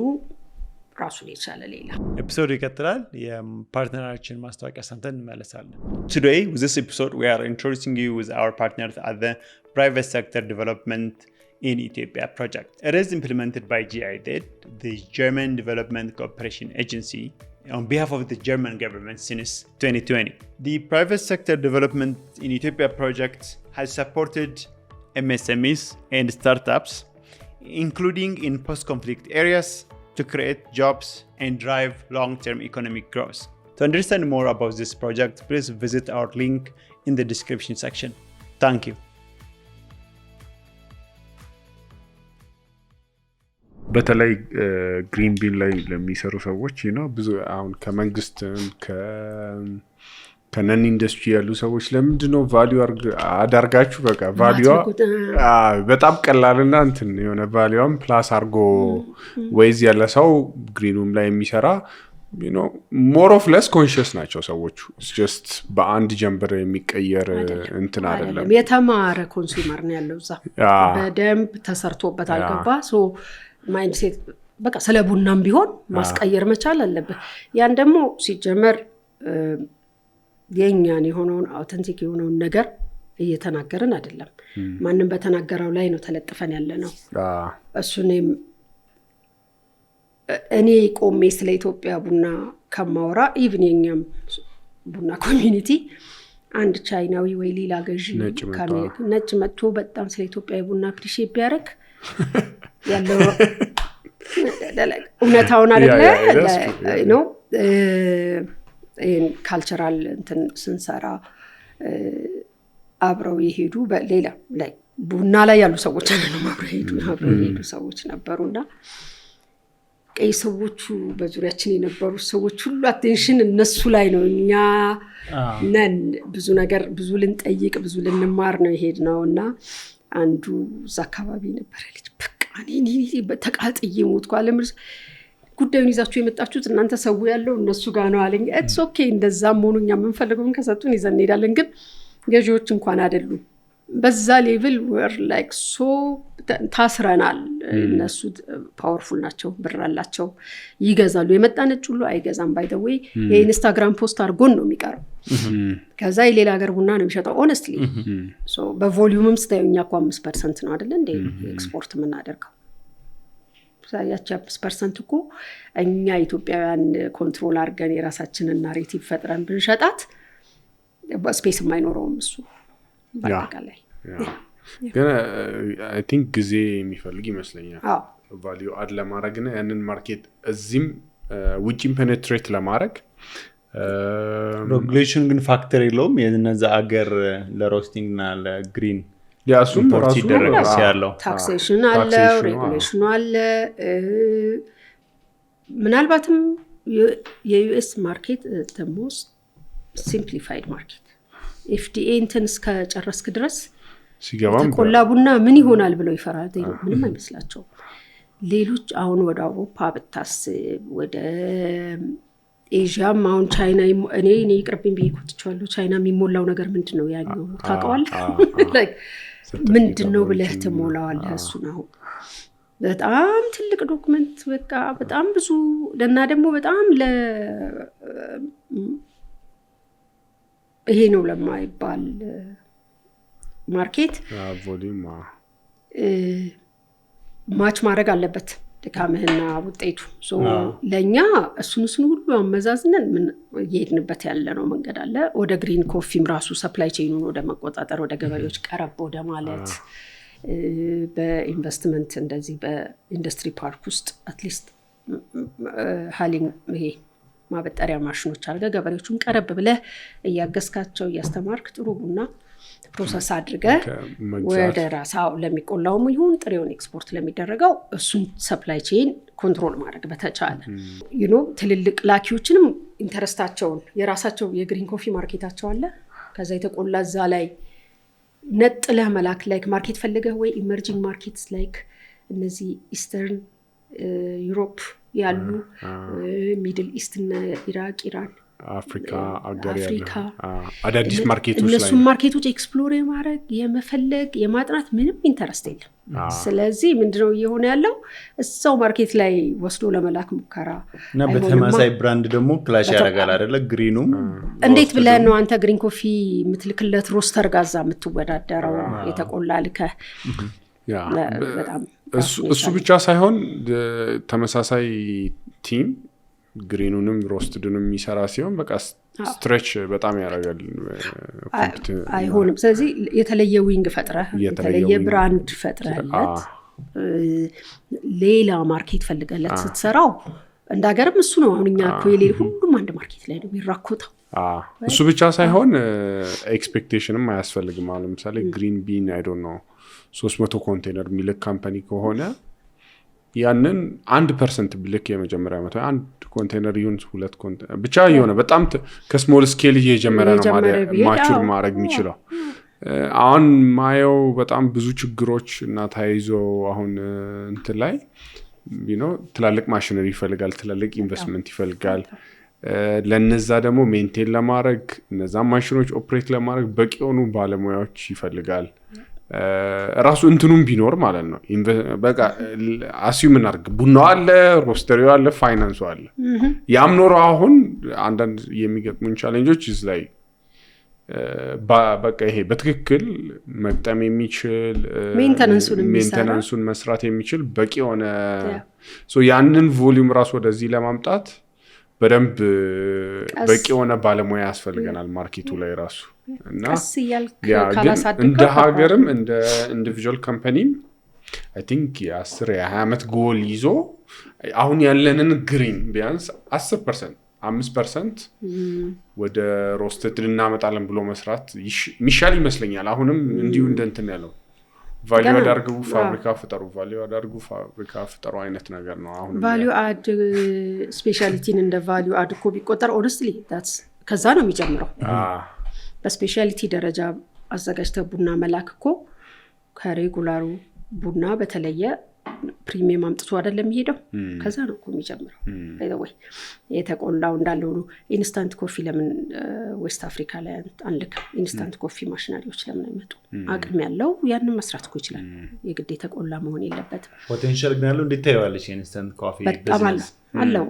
ራሱን የቻለ ሌላ ኤፒሶድ ይቀጥላል። የፓርትነራችን ማስታወቂያ ሰምተን እንመለሳለን። Today with this episode we are introducing you with our partners at the Private Sector Development in Ethiopia project. It is implemented by GIZ, the German Development Cooperation Agency, on behalf of the German government since 2020. The private sector development in Ethiopia project has supported MSMEs and startups, including in post-conflict areas, to create jobs and drive long-term economic growth. To understand more about this project, please visit our link in the description section. Thank you. በተለይ ግሪን ቢል ላይ ለሚሰሩ ሰዎች ብዙ አሁን ከመንግስትም ከነን ኢንዱስትሪ ያሉ ሰዎች ለምንድነው ቫልዩ አዳርጋችሁ በቃ ቫልዩዋ በጣም ቀላልና እንትን የሆነ ቫልዩዋም ፕላስ አርጎ ወይዝ ያለ ሰው ግሪኑም ላይ የሚሰራ more of less conscious ናቸው ሰዎቹ it's just በአንድ ጀምበር የሚቀየር እንትን አይደለም የተማረ ኮንሱመር ነው ያለው እዛ በደንብ ተሰርቶበት አልገባ ሶ ማይንድሴት በቃ ስለ ቡናም ቢሆን ማስቀየር መቻል አለበት ያን ደግሞ ሲጀመር የኛን የሆነውን አውተንቲክ የሆነውን ነገር እየተናገርን አይደለም ማንንም በተናገረው ላይ ነው ተለጥፈን ያለ ነው እሱንም እኔ ቆሜ ስለ ኢትዮጵያ ቡና ከማወራ ኢቭን የኛም ቡና ኮሚኒቲ አንድ ቻይናዊ ወይ ሌላ ገዢ ነጭ መጥቶ በጣም ስለ ኢትዮጵያ ቡና አፕሪሺየት ቢያደርግ ያለው እውነታውን አይደለ ነው ካልቸራል እንትን ስንሰራ አብረው ይሄዱ በሌላ ላይ ቡና ላይ ያሉ ሰዎች አብረው ይሄዱ ሰዎች ነበሩና ቀይ ሰዎቹ በዙሪያችን የነበሩ ሰዎች ሁሉ አቴንሽን እነሱ ላይ ነው እኛ ነን ብዙ ነገር ብዙ ልንጠይቅ ብዙ ልንማር ነው ይሄድነውና አንዱ እዛ አካባቢ ነበር ልጅ በቃ እኔ ተቃጥዬ ሞትኩ አለምርስ ጉዳዩን ይዛችሁ የመጣችሁት እናንተ ሰው ያለው እነሱ ጋር ነው አለኝ it's okay እንደዛም ሆኖኛ የምንፈልገውን ከሰጡን ይዘን እንሄዳለን ግን ገዢዎች እንኳን አይደሉም በዛ ሌቭል ወር ላይክ ሶ ታስረናል እነሱ ፓወርፉል ናቸው ብር አላቸው ይገዛሉ የመጣነጭ ሁሉ አይገዛም ባይ ዘ ዌይ የኢንስታግራም ፖስት አርጎን ነው የሚቀርው ከዛ የሌላ ሀገር ቡና ነው የሚሸጠው ሆነስትሊ ሶ በቮሊዩምም ስታዩኛ እኮ 5% ነው አይደል እንደ ኤክስፖርት የምናደርገው ያቺ 5% እኮ እኛ ኢትዮጵያውያን ኮንትሮል አድርገን የራሳችንን ናሬቲቭ ፈጥረን ብንሸጣት ስፔስ የማይኖረውም እሱ ባካላይ ግን አይ ቲንክ ጊዜ የሚፈልግ ይመስለኛል ቫልዩ አድ ለማድረግና ያንን ማርኬት እዚህም ውጪም ፔኔትሬት ለማድረግ ሬጉሌሽን ግን ፋክተር የለውም የነዛ አገር ለሮስቲንግ እና ለግሪን ያሱም ራሱ ያለው ታክሴሽን አለ ሬጉሌሽን አለ ምናልባትም የዩኤስ ማርኬት the most simplified market FDA እንትን እስከጨረስክ ድረስ ሲገባም ቆላ ቡና ምን ይሆናል ብለው ይፈራል ምንም አይመስላቸው ሌሎች አሁን ወደ አውሮፓ ብታስብ ወደ ኤዥያም አሁን ቻይና እኔ ይቅርብኝ ቢቆጥቻለሁ ቻይና የሚሞላው ነገር ምንድነው ያኛው ታውቀዋለህ like ምንድነው ብለህ ትሞላዋለህ እሱ ነው በጣም ትልቅ ዶክመንት በቃ በጣም ብዙ ለና ደግሞ በጣም ይሄ ነው ለማይባል ማርኬት ቮሊዩም ማች ማድረግ አለበት ድካምህና ውጤቱ ሶ ለኛ እሱን ሁሉ አመዛዝነን ምን እየሄድንበት ያለ ነው መንገድ አለ ወደ ግሪን ኮፊም ራሱ ሰፕላይ ቼኑን ወደ መቆጣጠር ወደ ገበሬዎች ቀረብ ወደ ማለት በኢንቨስትመንት እንደዚህ በኢንዱስትሪ ፓርክ ውስጥ አትሊስት ሃሊንግ ይሄ ማበጠሪያ ማሽኖች አድርገህ ገበሬዎቹን ቀረብ ብለህ እያገዝካቸው እያስተማርክ ጥሩ ቡና ፕሮሰስ አድርገህ ወደ ራሳው ለሚቆላውም ይሁን ጥሬውን ኤክስፖርት ለሚደረገው እሱን ሰፕላይ ቼን ኮንትሮል ማድረግ በተቻለ ትልልቅ ላኪዎችንም ኢንተረስታቸውን የራሳቸው የግሪን ኮፊ ማርኬታቸው አለ ከዛ የተቆላ እዛ ላይ ነጥለህ መላክ ላይክ ማርኬት ፈልገህ ወይ ኢመርጂንግ ማርኬትስ ላይክ እነዚህ ኢስተርን ዩሮፕ ያሉ ሚድል ኢስት እና ኢራቅ ኢራን አፍሪካ አገር ያለ አዳዲስ ማርኬቶች ላይ እነሱ ማርኬቶች ኤክስፕሎር የማድረግ የመፈለግ የማጥናት ምንም ኢንተረስት የለም ስለዚህ ምንድነው እየሆነ ያለው እዛው ማርኬት ላይ ወስዶ ለመላክ ሙከራ እና በተመሳሳይ ብራንድ ደግሞ ክላሽ ያደርጋል አይደለ ግሪኑም እንዴት ብለህ ነው አንተ ግሪን ኮፊ የምትልክለት ሮስተር ጋዛ የምትወዳደረው የተቆላ ልከ እሱ ብቻ ሳይሆን ተመሳሳይ ቲም ግሪኑንም ሮስትድንም የሚሰራ ሲሆን በቃ ስትሬች በጣም ያደርጋል አይሆንም። ስለዚህ የተለየ ዊንግ ፈጥረህ የተለየ ብራንድ ፈጥረህለት ሌላ ማርኬት ፈልገለት ስትሰራው እንደ ሀገርም እሱ ነው። አሁን እኛ እኮ የሌለ ሁሉም አንድ ማርኬት ላይ ነው የሚራኮተው። እሱ ብቻ ሳይሆን ኤክስፔክቴሽንም አያስፈልግም። አሁን ለምሳሌ ግሪን ቢን አይ ዶንት ኖ 300 ኮንቴነር የሚልክ ካምፓኒ ከሆነ ያንን 1% ቢልክ የመጀመሪያ ዓመት አንድ ኮንቴነር ይሁን 2 ኮንቴነር ብቻ የሆነ በጣም ከስሞል ስኬል እየጀመረ ነው ማለት ማቹር ማድረግ የሚችለው። አሁን ማየው በጣም ብዙ ችግሮች እና ታይዞ አሁን እንትን ላይ ትላልቅ ማሽነሪ ይፈልጋል፣ ትላልቅ ኢንቨስትመንት ይፈልጋል። ለነዛ ደግሞ ሜንቴን ለማድረግ እነዛ ማሽኖች ኦፕሬት ለማድረግ በቂ የሆኑ ባለሙያዎች ይፈልጋል። ራሱ እንትኑም ቢኖር ማለት ነው። በቃ አስዩም እናርግ ቡናው አለ፣ ሮስተሪው አለ፣ ፋይናንሱ አለ። ያም ኖሮ አሁን አንዳንድ የሚገጥሙን ቻሌንጆች እዚህ ላይ በቃ ይሄ በትክክል መግጠም የሚችል ሜንተናንሱን መስራት የሚችል በቂ የሆነ ያንን ቮሊዩም ራሱ ወደዚህ ለማምጣት በደንብ በቂ የሆነ ባለሙያ ያስፈልገናል ማርኬቱ ላይ ራሱ እና እንደ ሀገርም እንደ ኢንዲቪጁዋል ካምፓኒም አይ ቲንክ የ10 የ20 ዓመት ጎል ይዞ አሁን ያለንን ግሪን ቢያንስ 10% 5% ወደ ሮስተድ እናመጣለን ብሎ መስራት ሚሻል ይመስለኛል። አሁንም እንዲሁ እንደንትን ያለው ቫልዩ አዳርጉ ፋብሪካ ፍጠሩ፣ ቫልዩ አዳርጉ ፋብሪካ ፍጠሩ አይነት ነገር ነው። አሁን ቫልዩ አድ ስፔሻሊቲን እንደ ቫልዩ አድ እኮ ቢቆጠር ኦነስትሊ ዳትስ ከዛ ነው የሚጀምረው። በስፔሻሊቲ ደረጃ አዘጋጅተህ ቡና መላክ እኮ ከሬጉላሩ ቡና በተለየ ፕሪሚየም አምጥቶ አይደለም የሚሄደው፣ ከዛ ነው እኮ የሚጀምረው። ወይ የተቆላው እንዳለው ነው። ኢንስታንት ኮፊ ለምን ዌስት አፍሪካ ላይ አንልክ? ኢንስታንት ኮፊ ማሽነሪዎች ለምን አይመጡ? አቅም ያለው ያንን መስራት እኮ ይችላል። የግድ የተቆላ መሆን የለበትም። ፖቴንሻል ግን ያለው እንዴት ታየዋለሽ? ኢንስታንት ኮፊ በጣም አለው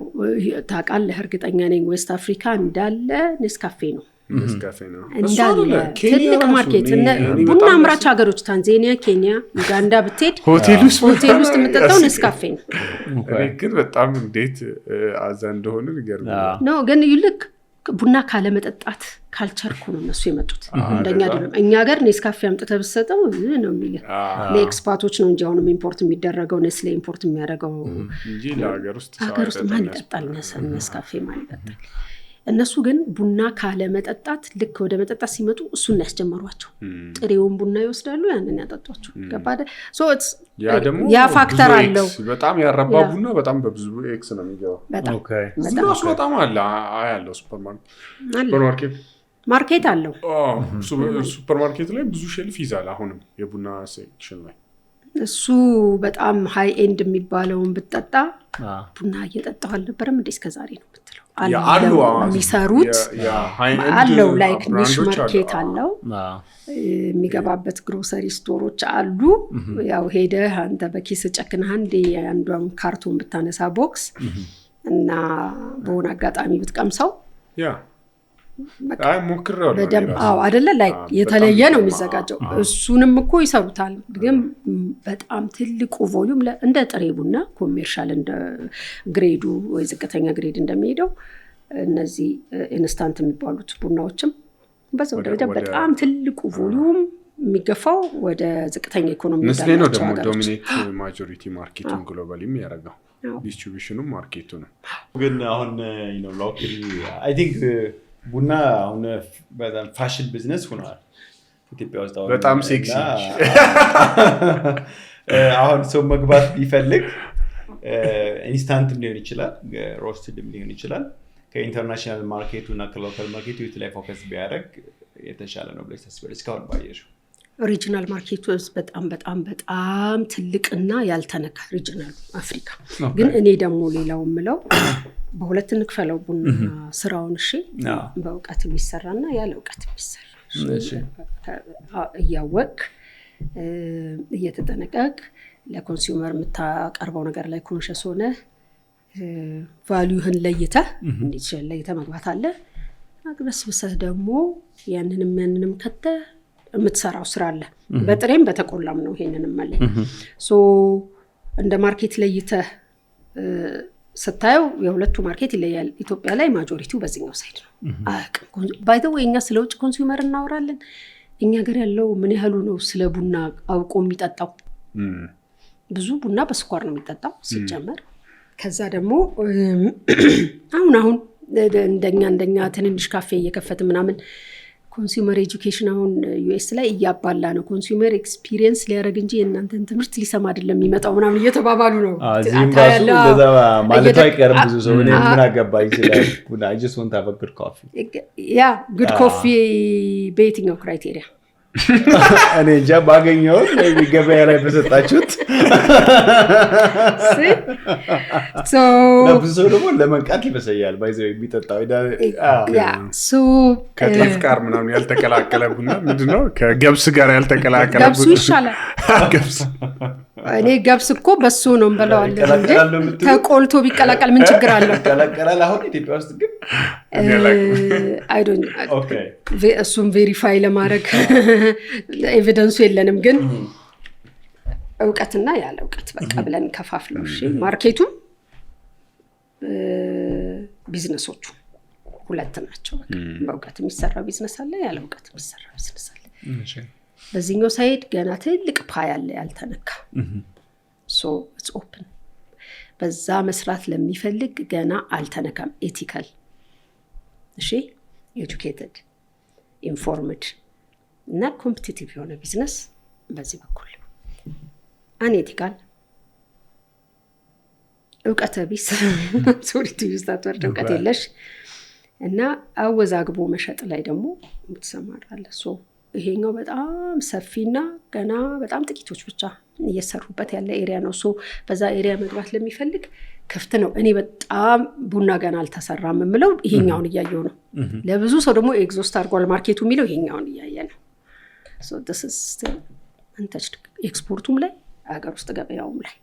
ታውቃለህ። እርግጠኛ ነኝ ዌስት አፍሪካ እንዳለ ኔስካፌ ነው እንዳለ ትልቅ ማርኬት። ቡና አምራች ሀገሮች ታንዛኒያ፣ ኬንያ፣ ዩጋንዳ ብትሄድ ሆቴል ውስጥ የምጠጣው ኔስካፌ ነው። ግን በጣም እንዴት አዛ እንደሆነ ይገርም ነው። ግን ይልክ ቡና ካለ መጠጣት ካልቸርኩ ነው እነሱ የመጡት። እንደኛ አይደለም። እኛ ሀገር ኔስካፌ አምጥተህ ብትሰጠው ነው የሚልህ። ለኤክስፓርቶች ነው እንጂ አሁንም ኢምፖርት የሚደረገው ኔስሌ ኢምፖርት የሚያደርገው እንጂ ለሀገር ውስጥ ማን ይጠጣል? ኔስካፌ ማን ይጠጣል? እነሱ ግን ቡና ካለ መጠጣት ልክ ወደ መጠጣት ሲመጡ እሱን ያስጀመሯቸው። ጥሬውን ቡና ይወስዳሉ፣ ያንን ያጠጧቸው። ገባደ ያ ፋክተር አለው። በጣም ያረባ ቡና በጣም በብዙ ኤክስ ነው የሚገባው። በጣም አለ ያለው ማርኬት አለው። ሱፐርማርኬት ላይ ብዙ ሼልፍ ይዛል። አሁንም የቡና ሴክሽን ላይ እሱ በጣም ሃይ ኤንድ የሚባለውን ብትጠጣ ቡና እየጠጣሁ አልነበረም እንዴ እስከዛሬ ነው የምትለው። አለው የሚሰሩት አለው ላይክ ኒሽ ማርኬት አለው። የሚገባበት ግሮሰሪ ስቶሮች አሉ። ያው ሄደህ አንተ በኪስ ጨክነህ አንዴ አንዷን ካርቶን ብታነሳ ቦክስ እና በሆነ አጋጣሚ ብትቀምሰው አይደለ ላይ የተለየ ነው የሚዘጋጀው። እሱንም እኮ ይሰሩታል። ግን በጣም ትልቁ ቮሊዩም እንደ ጥሬ ቡና ኮሜርሻል እንደ ግሬዱ ወይ ዝቅተኛ ግሬድ እንደሚሄደው እነዚህ ኢንስታንት የሚባሉት ቡናዎችም በዛው ደረጃ በጣም ትልቁ ቮሊዩም የሚገፋው ወደ ዝቅተኛ ኢኮኖሚ ነስሌ ነው ደግሞ ዶሚኔት ማጆሪቲ ማርኬቱን ግሎባሊ የሚያደርገው ዲስትሪቢዩሽኑም ማርኬቱ ነው። ግን አሁን ሎካሊ አይ ቲንክ ቡና አሁን በጣም ፋሽን ቢዝነስ ሆኗል ኢትዮጵያ ውስጥ። በጣም ሴክሲ አሁን ሰው መግባት ቢፈልግ ኢንስታንት ሊሆን ይችላል፣ ሮስትድ ሊሆን ይችላል። ከኢንተርናሽናል ማርኬቱ እና ከሎካል ማርኬቱ ላይ ፎከስ ቢያደርግ የተሻለ ነው ብለሽ ታስቢያለሽ? እስካሁን ባየሽው ሪጂናል ማርኬቱ በጣም በጣም በጣም ትልቅና ያልተነካ ሪጂናል አፍሪካ። ግን እኔ ደግሞ ሌላው ምለው በሁለት እንክፈለው ቡና ስራውን። እሺ በእውቀት የሚሰራና ያለ እውቀት የሚሰራ። እያወቅ እየተጠነቀቅ ለኮንሱመር የምታቀርበው ነገር ላይ ኮንሸስ ሆነ ቫልዩህን ለይተህ እንዴት ለይተህ መግባት አለ። አግበስብሰህ ደግሞ ያንንም ከተህ የምትሰራው ስራ አለ። በጥሬም በተቆላም ነው ይሄንንም ማለት እንደ ማርኬት ለይተህ ስታየው የሁለቱ ማርኬት ይለያል። ኢትዮጵያ ላይ ማጆሪቲው በዚህኛው ሳይድ ነው። ባይ ዘ ወይ እኛ ስለ ውጭ ኮንሱመር እናወራለን። እኛ ሀገር ያለው ምን ያህሉ ነው ስለ ቡና አውቆ የሚጠጣው? ብዙ ቡና በስኳር ነው የሚጠጣው ሲጀመር። ከዛ ደግሞ አሁን እንደኛ ትንንሽ ካፌ እየከፈት ምናምን ኮንሱመር ኤጁኬሽን አሁን ዩኤስ ላይ እያባላ ነው። ኮንሱመር ኤክስፒሪየንስ ሊያደርግ እንጂ የእናንተን ትምህርት ሊሰማ አይደለም የሚመጣው ምናምን እየተባባሉ ነው። እዚህም ራሱ እንደዛ ማለቱ አይቀርም። ብዙ ሰው እኔ ምን አገባኝ ይችላል ቡና I just want to have a good coffee። ያ ጉድ ኮፊ በየትኛው ክራይቴሪያ? እኔ እንጃ ባገኘሁት ገበያ ላይ በሰጣችሁት ብዙ ሰው ደግሞ ለመንቃት ይመስለኛል ባይዘው የሚጠጣው ከጤፍ ጋር ምናምን ያልተቀላቀለ ቡና ምንድነው ከገብስ ጋር ያልተቀላቀለ ቡና ገብሱ ይሻላል። እኔ ገብስ እኮ በሱ ነው እንበላዋለን እንጂ ተቆልቶ ቢቀላቀል ምን ችግር አለው? ይቀላቀላል። አሁን ኢትዮጵያ ውስጥ ግን I don't እሱም ቬሪፋይ ለማድረግ ኤቪደንሱ የለንም። ግን እውቀትና ያለ እውቀት በቃ ብለን ከፋፍለው እሺ። ማርኬቱም ቢዝነሶቹ ሁለት ናቸው። በቃ በእውቀት የሚሰራ ቢዝነስ አለ፣ ያለ እውቀት የሚሰራ ቢዝነስ አለ። በዚህኛው ሳይድ ገና ትልቅ ፓይ አለ ያልተነካ። ሶ ኢትስ ኦፕን። በዛ መስራት ለሚፈልግ ገና አልተነካም። ኤቲካል እሺ፣ ኤጁኬትድ ኢንፎርምድ እና ኮምፒቲቲቭ የሆነ ቢዝነስ በዚህ በኩል አንኤቲካል እውቀት ቢስ ሶሪ ቱ ዩዝ ዳት ወርድ እውቀት የለሽ እና አወዛግቦ መሸጥ ላይ ደግሞ ምትሰማራለህ። ሶ ይሄኛው በጣም ሰፊና ገና በጣም ጥቂቶች ብቻ እየሰሩበት ያለ ኤሪያ ነው። ሶ በዛ ኤሪያ መግባት ለሚፈልግ ክፍት ነው። እኔ በጣም ቡና ገና አልተሰራም የምለው ይሄኛውን እያየው ነው። ለብዙ ሰው ደግሞ ኤግዞስት አድርጓል ማርኬቱ የሚለው ይሄኛውን እያየ ነው። ሶ this is still untouched ኤክስፖርቱም ላይ አገር ውስጥ ገበያውም ላይ።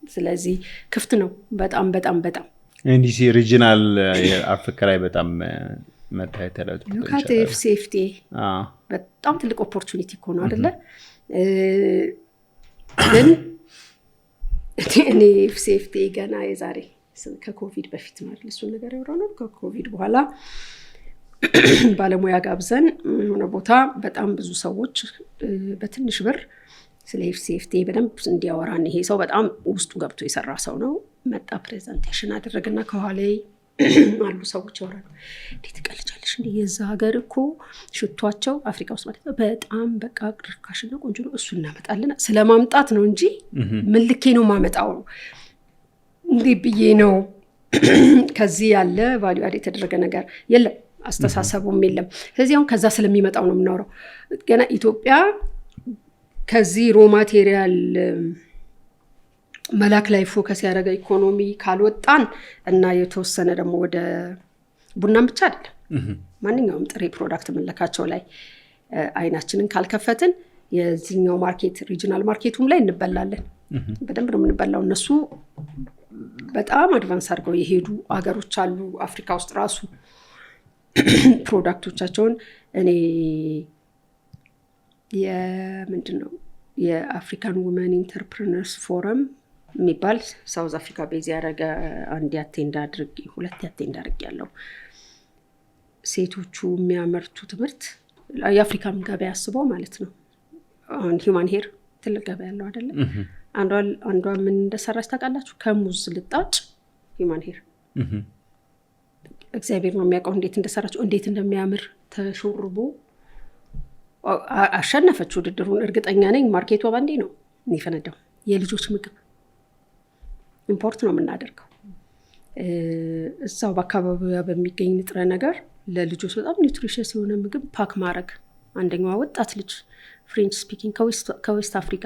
ስለዚህ ክፍት ነው በጣም በጣም በጣም እንዲህ ሪጂናል አፍሪካ ላይ በጣም መታየት ያለበት ሉካት ኤፍሲኤፍቲ በጣም ትልቅ ኦፖርቹኒቲ እኮ ነው አይደለ? ግን እኔ ኤፍሲኤፍቲ ገና የዛሬ ከኮቪድ በፊት ነው አይደል እሱን ነገር ያወራነው። ከኮቪድ በኋላ ባለሙያ ጋብዘን የሆነ ቦታ በጣም ብዙ ሰዎች በትንሽ ብር ስለ ኤፍሲኤፍቲ በደንብ እንዲያወራን፣ ይሄ ሰው በጣም ውስጡ ገብቶ የሰራ ሰው ነው። መጣ ፕሬዘንቴሽን አደረገና ከኋላዬ አሉ ሰዎች ያወራሉ። እንዴት ትቀልጃለሽ እንዴ? የዛ ሀገር እኮ ሽቷቸው አፍሪካ ውስጥ ማለት በጣም በቃ ርካሽና ቆንጆ ነው፣ እሱ እናመጣለን። ስለማምጣት ነው እንጂ ምን ልኬ ነው ማመጣው እንዴ ብዬ ነው። ከዚህ ያለ ቫልዩ አድ የተደረገ ነገር የለም፣ አስተሳሰቡም የለም። ስለዚህ አሁን ከዛ ስለሚመጣው ነው የምናወራው። ገና ኢትዮጵያ ከዚህ ሮ ማቴሪያል መላክ ላይ ፎከስ ያደረገ ኢኮኖሚ ካልወጣን እና የተወሰነ ደግሞ ወደ ቡናም ብቻ አይደለም ማንኛውም ጥሬ ፕሮዳክት መለካቸው ላይ አይናችንን ካልከፈትን የዚህኛው ማርኬት ሪጂናል ማርኬቱም ላይ እንበላለን። በደንብ ነው የምንበላው። እነሱ በጣም አድቫንስ አድርገው የሄዱ አገሮች አሉ አፍሪካ ውስጥ ራሱ ፕሮዳክቶቻቸውን። እኔ ምንድነው የአፍሪካን ውመን ኢንተርፕረነርስ ፎረም የሚባል ሳውዝ አፍሪካ ቤዝ ያደረገ አንድ ያቴንድ አድርግ ሁለት ያቴንድ አድርግ ያለው ሴቶቹ የሚያመርቱ ትምህርት የአፍሪካን ገበያ ያስበው ማለት ነው። አሁን ሂውማን ሄር ትልቅ ገበያ ያለው አይደለም። አንዷ ምን እንደሰራች ታውቃላችሁ? ከሙዝ ልጣጭ ሂውማን ሄር እግዚአብሔር ነው የሚያውቀው እንዴት እንደሰራችው፣ እንዴት እንደሚያምር ተሾርቦ አሸነፈች ውድድሩን። እርግጠኛ ነኝ ማርኬቷ ባንዴ ነው የሚፈነዳው። የልጆች ምግብ ኢምፖርት ነው የምናደርገው። እዛው በአካባቢዋ በሚገኝ ንጥረ ነገር ለልጆች በጣም ኒውትሪሽስ የሆነ ምግብ ፓክ ማድረግ። አንደኛዋ ወጣት ልጅ ፍሬንች ስፒኪንግ ከዌስት አፍሪካ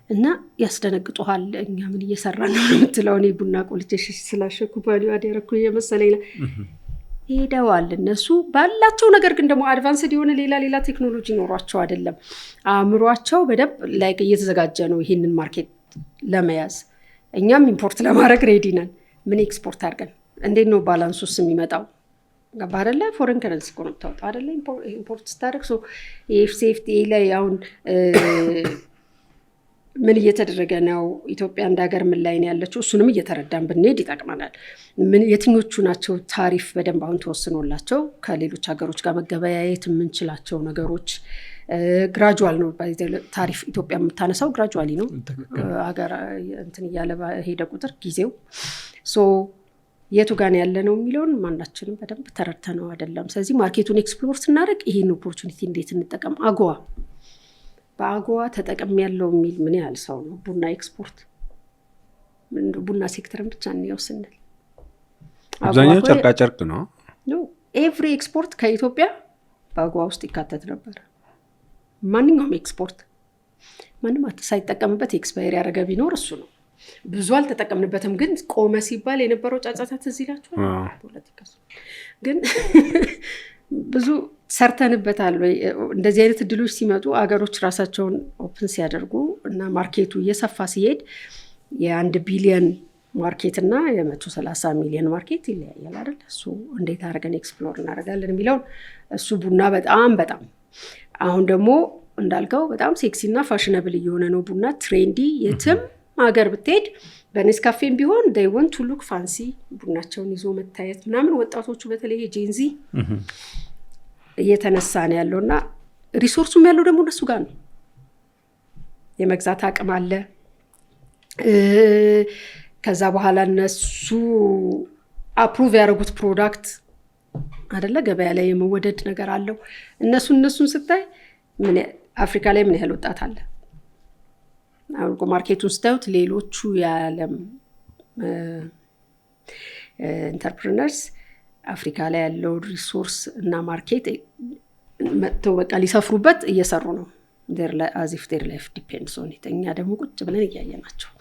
እና ያስደነግጡሃል። እኛ ምን እየሰራን ነው የምትለው። እኔ ቡና ቆልቼ ስላሸኩ ቫልዩ አድ ያደረኩ እየመሰለኝ ነው። ሄደዋል እነሱ ባላቸው ነገር። ግን ደግሞ አድቫንስድ የሆነ ሌላ ቴክኖሎጂ ኖሯቸው አይደለም። አእምሯቸው በደንብ ላይ እየተዘጋጀ ነው ይህንን ማርኬት ለመያዝ። እኛም ኢምፖርት ለማድረግ ሬዲ ነን። ምን ኤክስፖርት አድርገን እንዴት ነው ባላንሱስ የሚመጣው? ገባ አይደለ? ፎሬን ከረንሲ እኮ ነው የምታወጣው አይደለ? ኢምፖርት ስታደርግ ኤፍሲኤፍቲ ላይ አሁን ምን እየተደረገ ነው፣ ኢትዮጵያ እንደ ሀገር ምን ላይ ነው ያለችው፣ እሱንም እየተረዳን ብንሄድ ይጠቅመናል። የትኞቹ ናቸው ታሪፍ በደንብ አሁን ተወስኖላቸው ከሌሎች ሀገሮች ጋር መገበያየት የምንችላቸው ነገሮች። ግራጁዋል ነው ታሪፍ ኢትዮጵያ የምታነሳው ግራጁዋሊ ነው ሀገር እንትን እያለ ሄደ ቁጥር ጊዜው የቱ ጋር ያለ ነው የሚለውን ማናችንም በደንብ ተረድተነው አይደለም። ስለዚህ ማርኬቱን ኤክስፕሎር ስናደርግ ይሄን ኦፖርቹኒቲ እንዴት እንጠቀም። አጎዋ በአጎዋ ተጠቅም ያለው የሚል ምን ያህል ሰው ነው? ቡና ኤክስፖርት ቡና ሴክተርን ብቻ እንየው ስንል አብዛኛው ጨርቃ ጨርቅ ነው። ኤቭሪ ኤክስፖርት ከኢትዮጵያ በአጎዋ ውስጥ ይካተት ነበር። ማንኛውም ኤክስፖርት ማንም ሳይጠቀምበት ኤክስፓየር ያደረገ ቢኖር እሱ ነው። ብዙ አልተጠቀምንበትም፣ ግን ቆመ ሲባል የነበረው ጫጫታ እዚህ ይላችኋል። ፖለቲካ ግን ብዙ ሰርተንበታል ወይ? እንደዚህ አይነት እድሎች ሲመጡ አገሮች ራሳቸውን ኦፕን ሲያደርጉ እና ማርኬቱ እየሰፋ ሲሄድ የ1 ቢሊዮን ማርኬት እና የ130 ሚሊዮን ማርኬት ይለያያል አይደል? እሱ እንዴት አድርገን ኤክስፕሎር እናደርጋለን የሚለውን እሱ ቡና በጣም በጣም አሁን ደግሞ እንዳልከው በጣም ሴክሲ እና ፋሽነብል እየሆነ ነው ቡና። ትሬንዲ የትም ሀገር ብትሄድ በኔስካፌም ቢሆን they want to look fancy ቡናቸውን ይዞ መታየት ምናምን ወጣቶቹ በተለይ ጄንዚ እየተነሳ ነው ያለውና ሪሶርሱም ያለው ደግሞ እነሱ ጋር ነው። የመግዛት አቅም አለ። ከዛ በኋላ እነሱ አፕሩቭ ያደረጉት ፕሮዳክት አይደለ ገበያ ላይ የመወደድ ነገር አለው። እነሱን ስታይ ምን አፍሪካ ላይ ምን ያህል ወጣት አለ? አሁን ማርኬቱን ስታዩት ሌሎቹ የዓለም ኢንተርፕረነርስ አፍሪካ ላይ ያለው ሪሶርስ እና ማርኬት መጥተው በቃ ሊሰፍሩበት እየሰሩ ነው። as if their life depends on it። እኛ ደግሞ ቁጭ ብለን እያየናቸው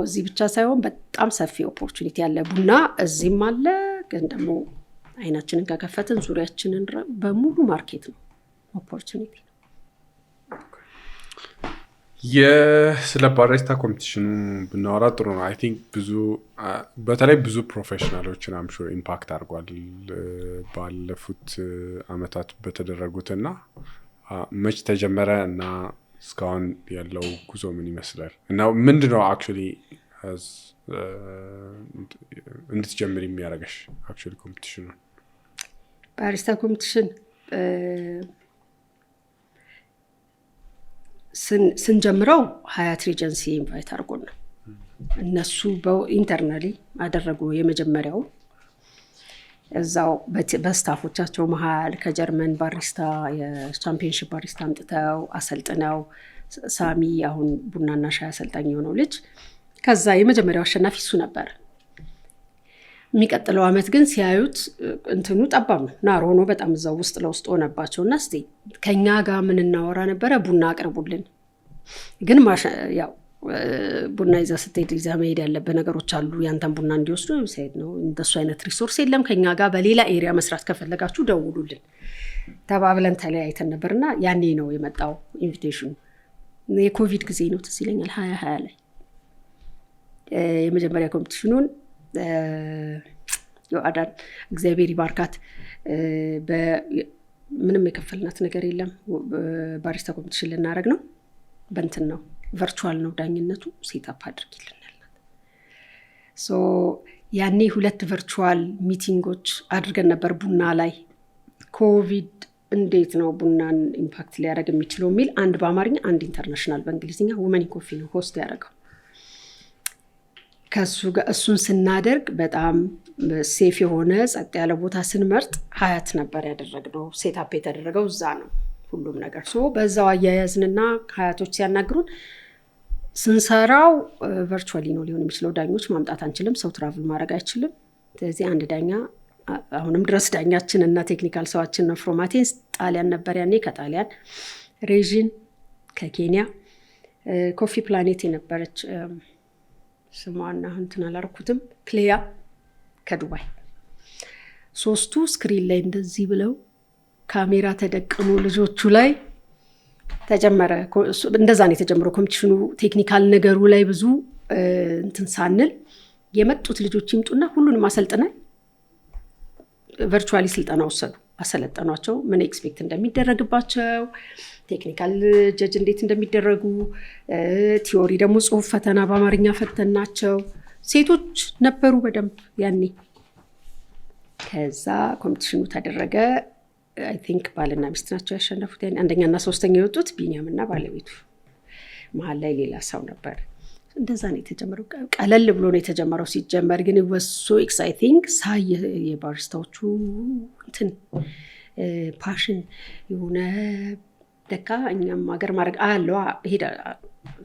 እዚህ ብቻ ሳይሆን በጣም ሰፊ ኦፖርቹኒቲ ያለ ቡና እዚህም አለ። ግን ደግሞ አይናችንን ከከፈትን ዙሪያችንን በሙሉ ማርኬት ነው፣ ኦፖርቹኒቲ ነው። ስለ ባሪስታ ኮምፒቲሽኑ ብናወራ ጥሩ ነው። አይ ቲንክ በተለይ ብዙ ፕሮፌሽናሎችን አምሹር ኢምፓክት አድርጓል ባለፉት አመታት በተደረጉትና መች ተጀመረ እና እስካሁን ያለው ጉዞ ምን ይመስላል እና ምንድነው አክቹሊ እንድትጀምር የሚያደርገሽ አክቹሊ ኮምፒቲሽኑ? ባሪስታ ኮምፒቲሽን ስንጀምረው ሀያት ሬጀንሲ ኢንቫይት አድርጎን ነው። እነሱ በኢንተርናሊ አደረጉ የመጀመሪያው። እዛው በስታፎቻቸው መሃል ከጀርመን ባሪስታ የቻምፒዮንሺፕ ባሪስታ አምጥተው አሰልጥነው ሳሚ አሁን ቡናና ሻይ አሰልጣኝ የሆነው ልጅ ከዛ የመጀመሪያው አሸናፊ እሱ ነበር። የሚቀጥለው አመት ግን ሲያዩት እንትኑ ጠባብ ነው፣ ናሮ ሆኖ በጣም እዛው ውስጥ ለውስጥ ሆነባቸውና እስቲ ከኛ ጋር ምን እናወራ ነበረ፣ ቡና አቅርቡልን። ግን ያው ቡና ይዛ ስትሄድ ይዛ መሄድ ያለበት ነገሮች አሉ። ያንተን ቡና እንዲወስዱ ሳይድ ነው። እንደሱ አይነት ሪሶርስ የለም። ከኛ ጋር በሌላ ኤሪያ መስራት ከፈለጋችሁ ደውሉልን ተባብለን ተለያይተን ነበርና ያኔ ነው የመጣው ኢንቪቴሽኑ። የኮቪድ ጊዜ ነው ትዝ ይለኛል 2020 ላይ የመጀመሪያ ኮምፒቲሽኑን አዳን እግዚአብሔር ይባርካት። ምንም የከፈልናት ነገር የለም። ባሪስታ ኮምፒቲሽን ልናደርግ ነው። በእንትን ነው ቨርቹዋል ነው ዳኝነቱ። ሴታፕ አድርጊልናል። ያኔ 2 ቨርቹዋል ሚቲንጎች አድርገን ነበር ቡና ላይ። ኮቪድ እንዴት ነው ቡናን ኢምፓክት ሊያደርግ የሚችለው የሚል አንድ በአማርኛ አንድ ኢንተርናሽናል በእንግሊዝኛ ውመን ኮፊ ነው ሆስት ያደረገው። ከሱ ጋር እሱን ስናደርግ በጣም ሴፍ የሆነ ጸጥ ያለ ቦታ ስንመርጥ ሀያት ነበር ያደረግነው። ሴታፕ የተደረገው እዛ ነው ሁሉም ነገር። በዛው አያያዝንና ሀያቶች ሲያናግሩን ስንሰራው ቨርቹዋሊ ነው ሊሆን የሚችለው። ዳኞች ማምጣት አንችልም፣ ሰው ትራቭል ማድረግ አይችልም። ስለዚህ አንድ ዳኛ አሁንም ድረስ ዳኛችን እና ቴክኒካል ሰዋችን ነው። ፍሮማቴንስ ጣሊያን ነበር ያኔ፣ ከጣሊያን ሬዥን ከኬንያ፣ ኮፊ ፕላኔት የነበረች ስሟን አሁን እንትን አላልኩትም፣ ክሌያ ከዱባይ። 3ቱ ስክሪን ላይ እንደዚህ ብለው ካሜራ ተደቅኖ ልጆቹ ላይ ተጀመረ። እንደዛ ነው የተጀመረው ኮምፒቲሽኑ። ቴክኒካል ነገሩ ላይ ብዙ እንትን ሳንል የመጡት ልጆች ይምጡና ሁሉንም አሰልጥነን ቨርቹዋሊ ስልጠና ወሰዱ። አሰለጠኗቸው። ምን ኤክስፔክት እንደሚደረግባቸው፣ ቴክኒካል ጀጅ እንዴት እንደሚደረጉ፣ ቲዮሪ ደግሞ ጽሁፍ ፈተና በአማርኛ ፈተናቸው። ሴቶች ነበሩ በደንብ ያኔ። ከዛ ኮምፒቲሽኑ ተደረገ። አይ ቲንክ ባልና ሚስት ናቸው ያሸነፉት። ያኔ አንደኛና ሶስተኛ የወጡት ቢኒያም እና ባለቤቱ፣ መሀል ላይ ሌላ ሰው ነበር። እንደዛ ነው የተጀመረው። ቀለል ብሎ ነው የተጀመረው። ሲጀመር ግን ወሶ ኤክሳይቲንግ ሳይ የባሪስታዎቹ እንትን ፓሽን የሆነ ደካ እኛም ሀገር ማድረግ አለው።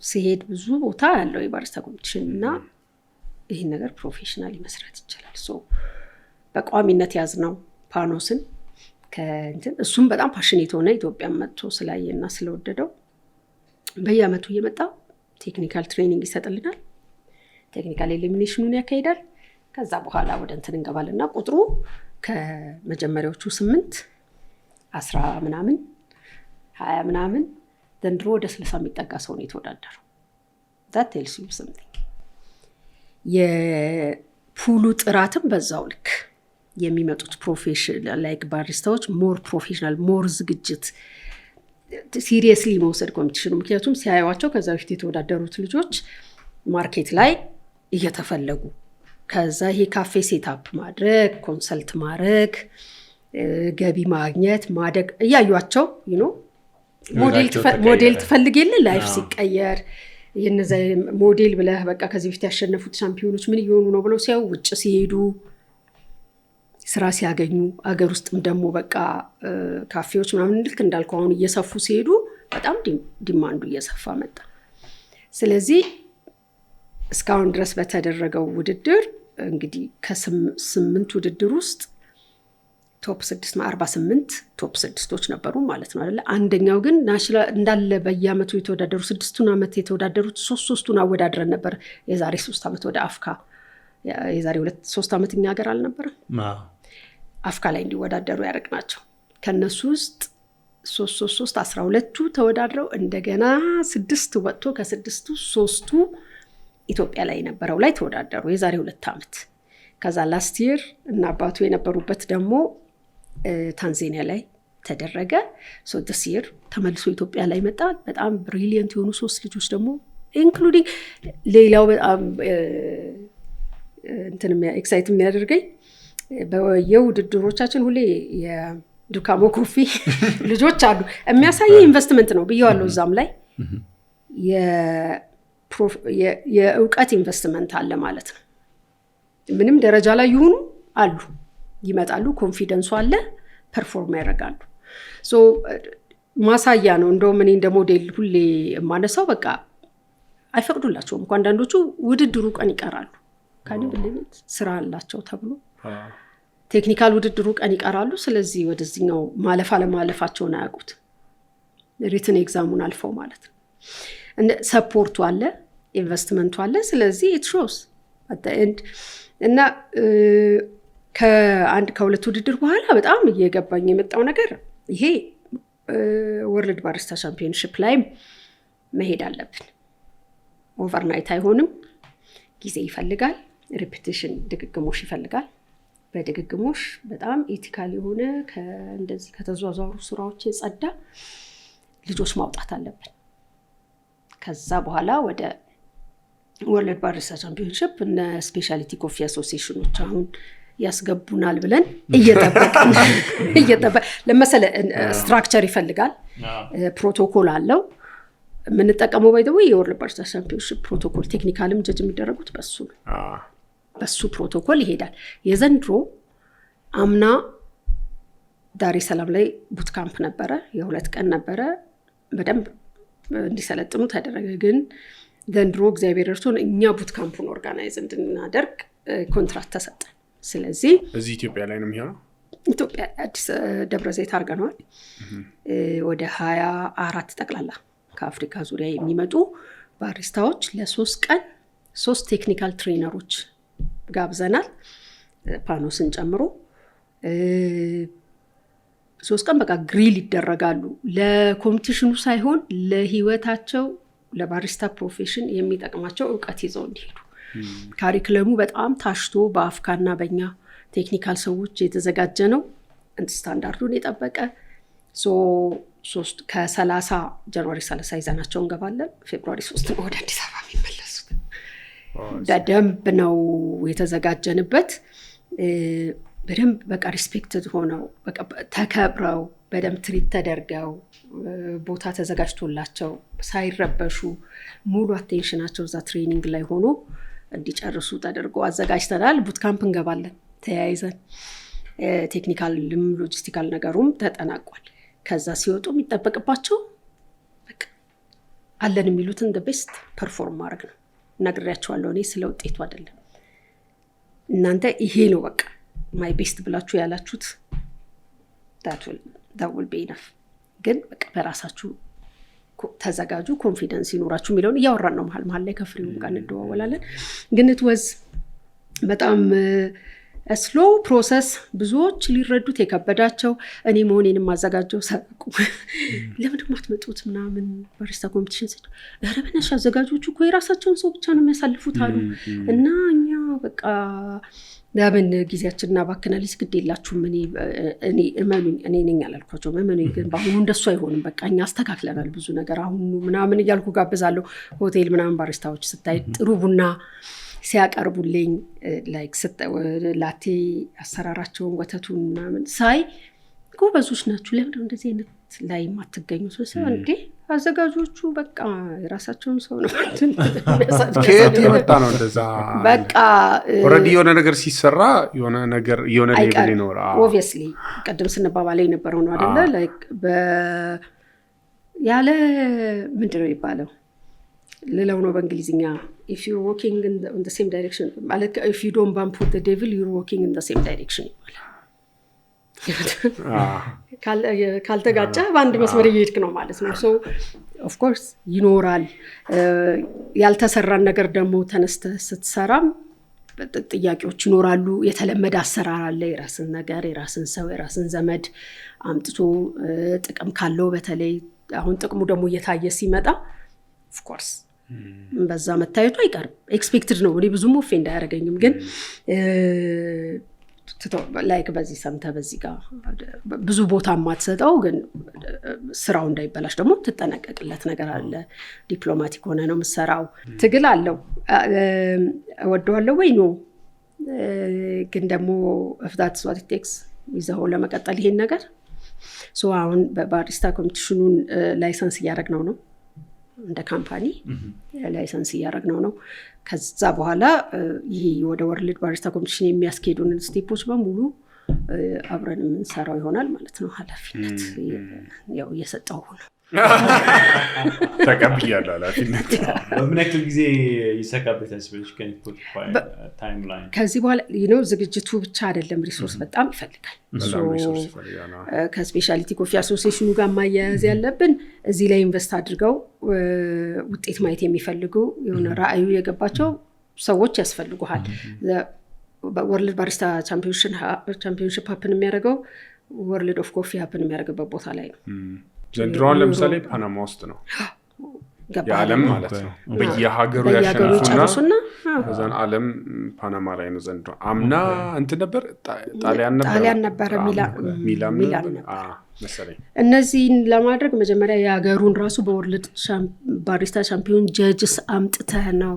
ሲሄድ ብዙ ቦታ ያለው የባሪስታ ኮምፒቲሽን እና ይህን ነገር ፕሮፌሽናሊ መስራት ይቻላል። ሶ በቋሚነት ያዝነው ፓኖስን ከእንትን እሱም በጣም ፓሽኔት ሆነ። ኢትዮጵያ መጥቶ ስላየና ስለወደደው በየአመቱ እየመጣ ቴክኒካል ትሬኒንግ ይሰጥልናል። ቴክኒካል ኤሊሚኔሽኑን ያካሂዳል። ከዛ በኋላ ወደ እንትን እንገባልና ቁጥሩ ከመጀመሪያዎቹ 8 10 ምናምን 20 ምናምን ዘንድሮ ወደ 60 የሚጠጋ ሰው ነው የተወዳደረው። that tells you something። የፑሉ ጥራትም በዛው ልክ የሚመጡት ፕሮፌሽናል ላይክ ባሪስታዎች ሞር ፕሮፌሽናል ሞር ዝግጅት ሲሪየስሊ መውሰድ ኮምፒቲሽኑ። ምክንያቱም ሲያዩዋቸው ከዛ በፊት የተወዳደሩት ልጆች ማርኬት ላይ እየተፈለጉ ከዛ ይሄ ካፌ ሴታፕ ማድረግ ኮንሰልት ማድረግ ገቢ ማግኘት ማደግ እያዩዋቸው ሞዴል ትፈልግ የለ ላይፍ ሲቀየር የነዛ ሞዴል ብለህ በቃ ከዚህ በፊት ያሸነፉት ሻምፒዮኖች ምን እየሆኑ ነው ብለው ሲያዩ ውጭ ሲሄዱ ስራ ሲያገኙ አገር ውስጥም ደግሞ በቃ ካፌዎች ምናምን ልክ እንዳልኩ አሁን እየሰፉ ሲሄዱ በጣም ዲማንዱ እየሰፋ መጣ። ስለዚህ እስካሁን ድረስ በተደረገው ውድድር እንግዲህ ከ8 ውድድር ውስጥ ቶፕ 6 48 ቶፕ 6ቶች ነበሩ ማለት ነው አይደል? አንደኛው ግን ናሽናል እንዳለ በየአመቱ የተወዳደሩ 6ቱን አመት የተወዳደሩት 3ቱን አወዳድረን ነበር። የዛሬ 3 አመት ወደ አፍካ የዛሬ 2-3 አመት እኛ ሀገር አልነበረም አፍካ ላይ እንዲወዳደሩ ያደረግናቸው። ከነሱ ውስጥ 3 12ቱ ተወዳድረው እንደገና 6 ወጥቶ ከ6ቱ 3ቱ ኢትዮጵያ ላይ የነበረው ላይ ተወዳደሩ የዛሬ 2 አመት። ከዛ ላስት ይር እና አባቱ የነበሩበት ደግሞ ታንዛኒያ ላይ ተደረገ። ሶ this year ተመልሶ ኢትዮጵያ ላይ መጣ። በጣም ብሪሊየንት የሆኑ 3 ልጆች ደግሞ ኢንክሉዲንግ ሌላው በጣም እንትን ኤክሳይት የሚያደርገኝ በየውድድሮቻችን ሁሌ የዱካሞ ኮፊ ልጆች አሉ። የሚያሳየ ኢንቨስትመንት ነው ብየዋለሁ። እዛም ላይ የእውቀት ኢንቨስትመንት አለ ማለት ነው። ምንም ደረጃ ላይ ይሁኑ አሉ ይመጣሉ፣ ኮንፊደንሱ አለ፣ ፐርፎርም ያደርጋሉ። ሶ ማሳያ ነው። እንደውም እኔ እንደ ሞዴል ሁሌ የማነሳው በቃ አይፈቅዱላቸውም እኮ አንዳንዶቹ ውድድሩ ቀን ይቀራሉ ካኒ ብለኝት ስራ አላቸው ተብሎ ቴክኒካል ውድድሩ ቀን ይቀራሉ። ስለዚህ ወደዚህኛው ማለፍ አለማለፋቸውን አያውቁት። ሪትን ኤግዛሙን አልፈው ማለት ነው። ሰፖርቱ አለ፣ ኢንቨስትመንቱ አለ። ስለዚህ it shows at the end እና ከ1-2 ውድድር በኋላ በጣም እየገባኝ የመጣው ነገር ይሄ ወርልድ ባሪስታ ቻምፒዮንሺፕ ላይ መሄድ አለብን። ኦቨርናይት አይሆንም፣ ጊዜ ይፈልጋል፣ ሪፒቲሽን ድግግሞሽ ይፈልጋል። በድግግሞሽ በጣም ኢቲካል የሆነ እንደዚህ ከተዟዟሩ ስራዎች የጸዳ ልጆች ማውጣት አለብን። ከዛ በኋላ ወደ ወርልድ ባሪስታ ቻምፒዮንሺፕ እና ስፔሻሊቲ ኮፊ አሶሲዬሽኖች አሁን ያስገቡናል ብለን እየጠበቅን ለምሳሌ ስትራክቸር ይፈልጋል፣ ፕሮቶኮል አለው። የምንጠቀመው ባይደው የወርልድ ባሪስታ ቻምፒዮንሺፕ ፕሮቶኮል ቴክኒካልም ጀጅ የሚደረጉት በሱ ነው። በሱ ፕሮቶኮል ይሄዳል። የዘንድሮ አምና ዳሬ ሰላም ላይ ቡት ካምፕ ነበረ፣ የ2 ቀን ነበረ። በደንብ እንዲሰለጥኑ ተደረገ። ግን ዘንድሮ እግዚአብሔር እርቶን እኛ ቡት ካምፑን ኦርጋናይዝ እንድናደርግ ኮንትራክት ተሰጠ። ስለዚህ እዚህ ኢትዮጵያ ላይ ነው የሚሆነው። ኢትዮጵያ አዲስ ደብረ ዘይት አድርገነዋል። ወደ 24 ጠቅላላ ከአፍሪካ ዙሪያ የሚመጡ ባሪስታዎች ለ3 ቀን 3 ቴክኒካል ትሬነሮች ጋብዘናል፣ ፓኖስን ጨምሮ 3 ቀን በቃ ግሪል ይደረጋሉ። ለኮምፒቲሽኑ ሳይሆን ለህይወታቸው ለባሪስታ ፕሮፌሽን የሚጠቅማቸው እውቀት ይዘው እንዲሄዱ ካሪክለሙ በጣም ታሽቶ በአፍካና በእኛ ቴክኒካል ሰዎች የተዘጋጀ ነው። ስታንዳርዱን የጠበቀ ከ30 ጃንዋሪ 30 ይዘናቸው እንገባለን። ፌብሩዋሪ 3 ነው ወደ አዲስ አበባ የሚመለሱት። በደንብ ነው የተዘጋጀንበት። በደንብ በቃ ሪስፔክትድ ሆነው በቃ ተከብረው በደንብ ትሪት ተደርገው ቦታ ተዘጋጅቶላቸው ሳይረበሹ ሙሉ አቴንሽናቸው እዛ ትሬኒንግ ላይ ሆኖ እንዲጨርሱ ተደርጎ አዘጋጅተናል። ቡትካምፕ እንገባለን ተያይዘን። ቴክኒካልም ሎጂስቲካል ነገሩም ተጠናቋል። ከዛ ሲወጡ የሚጠበቅባቸው በቃ አለን የሚሉትን ቤስት ፐርፎርም ማድረግ ነው። ነግሬያቸዋለሁ። እኔ ስለ ውጤቱ አይደለም፣ እናንተ ይሄ ነው በቃ ማይ ቤስት ብላችሁ ያላችሁት that will be enough። ግን በቃ በራሳችሁ ተዘጋጁ፣ ኮንፊደንስ ይኖራችሁ የሚለውን እያወራን ነው። መሀል ላይ ከፍሬውም ጋር እንደዋወላለን። ግን it was በጣም ስሎ ፕሮሰስ፣ ብዙዎች ሊረዱት የከበዳቸው። እኔ መሆኔንም ማዘጋጀው ሳቁ ለምን ማትመጡት ምናምን ባሪስታ ኮምፒቲሽን ሰጥ ያረበነሽ አዘጋጆቹ እኮ የራሳቸውን ሰው ብቻ ነው የሚያሳልፉት አሉ። እና እኛ በቃ ለምን ጊዜያችንና ባከናሊስ ግድ የላችሁም። እኔ ነኝ አላልኳቸውም። እመኑኝ ግን በአሁኑ እንደሱ አይሆንም። በቃ እኛ አስተካክለናል ብዙ ነገር አሁን ምናምን እያልኩ ጋብዛለሁ። ሆቴል ምናምን ባሪስታዎች ስታይ ጥሩ ቡና ሲያቀርቡልኝ ላይክ ላቴ አሰራራቸውን ወተቱን ምናምን ሳይ ጎበዞች ናችሁ፣ ለምን እንደዚህ አይነት ላይ ማትገኙት? እንዴ አዘጋጆቹ በቃ የራሳቸውን ሰው ነው ከየት የመጣ ነው እንደዛ? በቃ ኦልሬዲ የሆነ ነገር ሲሰራ የሆነ ሌብል ይኖራል። ኦብቪየስሊ ቀደም ስንባባል የነበረው ነው አይደለ? ላይክ ያለ ምንድነው የሚባለው ሌላው ነው በእንግሊዝኛ if you're walking in the same direction ማለት if you don't bump with the devil you're walking in the same direction ካልተጋጨ በአንድ መስመር እየሄድክ ነው ማለት ነው። so of course ይኖራል። ያልተሰራን ነገር ደግሞ ተነስተህ ስትሰራም ጥያቄዎች ይኖራሉ። የተለመደ አሰራር አለ። የራስን ነገር የራስን ሰው የራስን ዘመድ አምጥቶ ጥቅም ካለው በተለይ አሁን ጥቅሙ ደግሞ እየታየ ሲመጣ of course በዛ መታየቱ አይቀርም። ኤክስፔክትድ ነው። እኔ ብዙም ኦፌንድ አያደርገኝም። ግን ላይክ በዚህ ሰምተህ በዚህ ጋር ብዙ ቦታ ማትሰጠው ግን ስራው እንዳይበላሽ ደግሞ ትጠነቀቅለት ነገር አለ። ዲፕሎማቲክ ሆነ ነው የምትሰራው። ትግል አለው። እወደዋለሁ ወይ ነው ግን ደግሞ if that's what it takes ይዘው ለመቀጠል ይሄን ነገር አሁን በባሪስታ ኮምፒቲሽኑን ላይሰንስ እያደረግነው ነው እንደ ካምፓኒ ላይሰንስ እያደረግነው ነው። ከዛ በኋላ ይሄ ወደ ወርልድ ባሪስታ ኮምፒቲሽን የሚያስኬዱን ስቴፖች በሙሉ አብረን የምንሰራው ይሆናል ማለት ነው። ኃላፊነት ያው እየሰጠው ነው። ተቀብያለሁ ኃላፊነት። በምን ያክል ጊዜ ይሰካበታል? ከዚህ በኋላ ዝግጅቱ ብቻ አይደለም፣ ሪሶርስ በጣም ይፈልጋል። ከስፔሻሊቲ ኮፊ አሶሲዬሽኑ ጋር ማያያዝ ያለብን እዚህ ላይ ኢንቨስት አድርገው ውጤት ማየት የሚፈልጉ የሆነ ራዕዩ የገባቸው ሰዎች ያስፈልጉሃል። ወርልድ ባሪስታ ቻምፒዮንሺፕ ሀፕን የሚያደርገው ወርልድ ኦፍ ኮፊ ሀፕን የሚያደርግበት ቦታ ላይ ነው። ዘንድሮውን ለምሳሌ ፓናማ ውስጥ ነው የዓለም ማለት ነው። በየሀገሩ ያሸንፉና ከዛን ዓለም ፓናማ ላይ ነው ዘንድሮ። አምና እንትን ነበር ጣሊያን ነበር ሚላን መሰለኝ። እነዚህን ለማድረግ መጀመሪያ የሀገሩን ራሱ በወርልድ ባሪስታ ቻምፒዮን ጀጅስ አምጥተህ ነው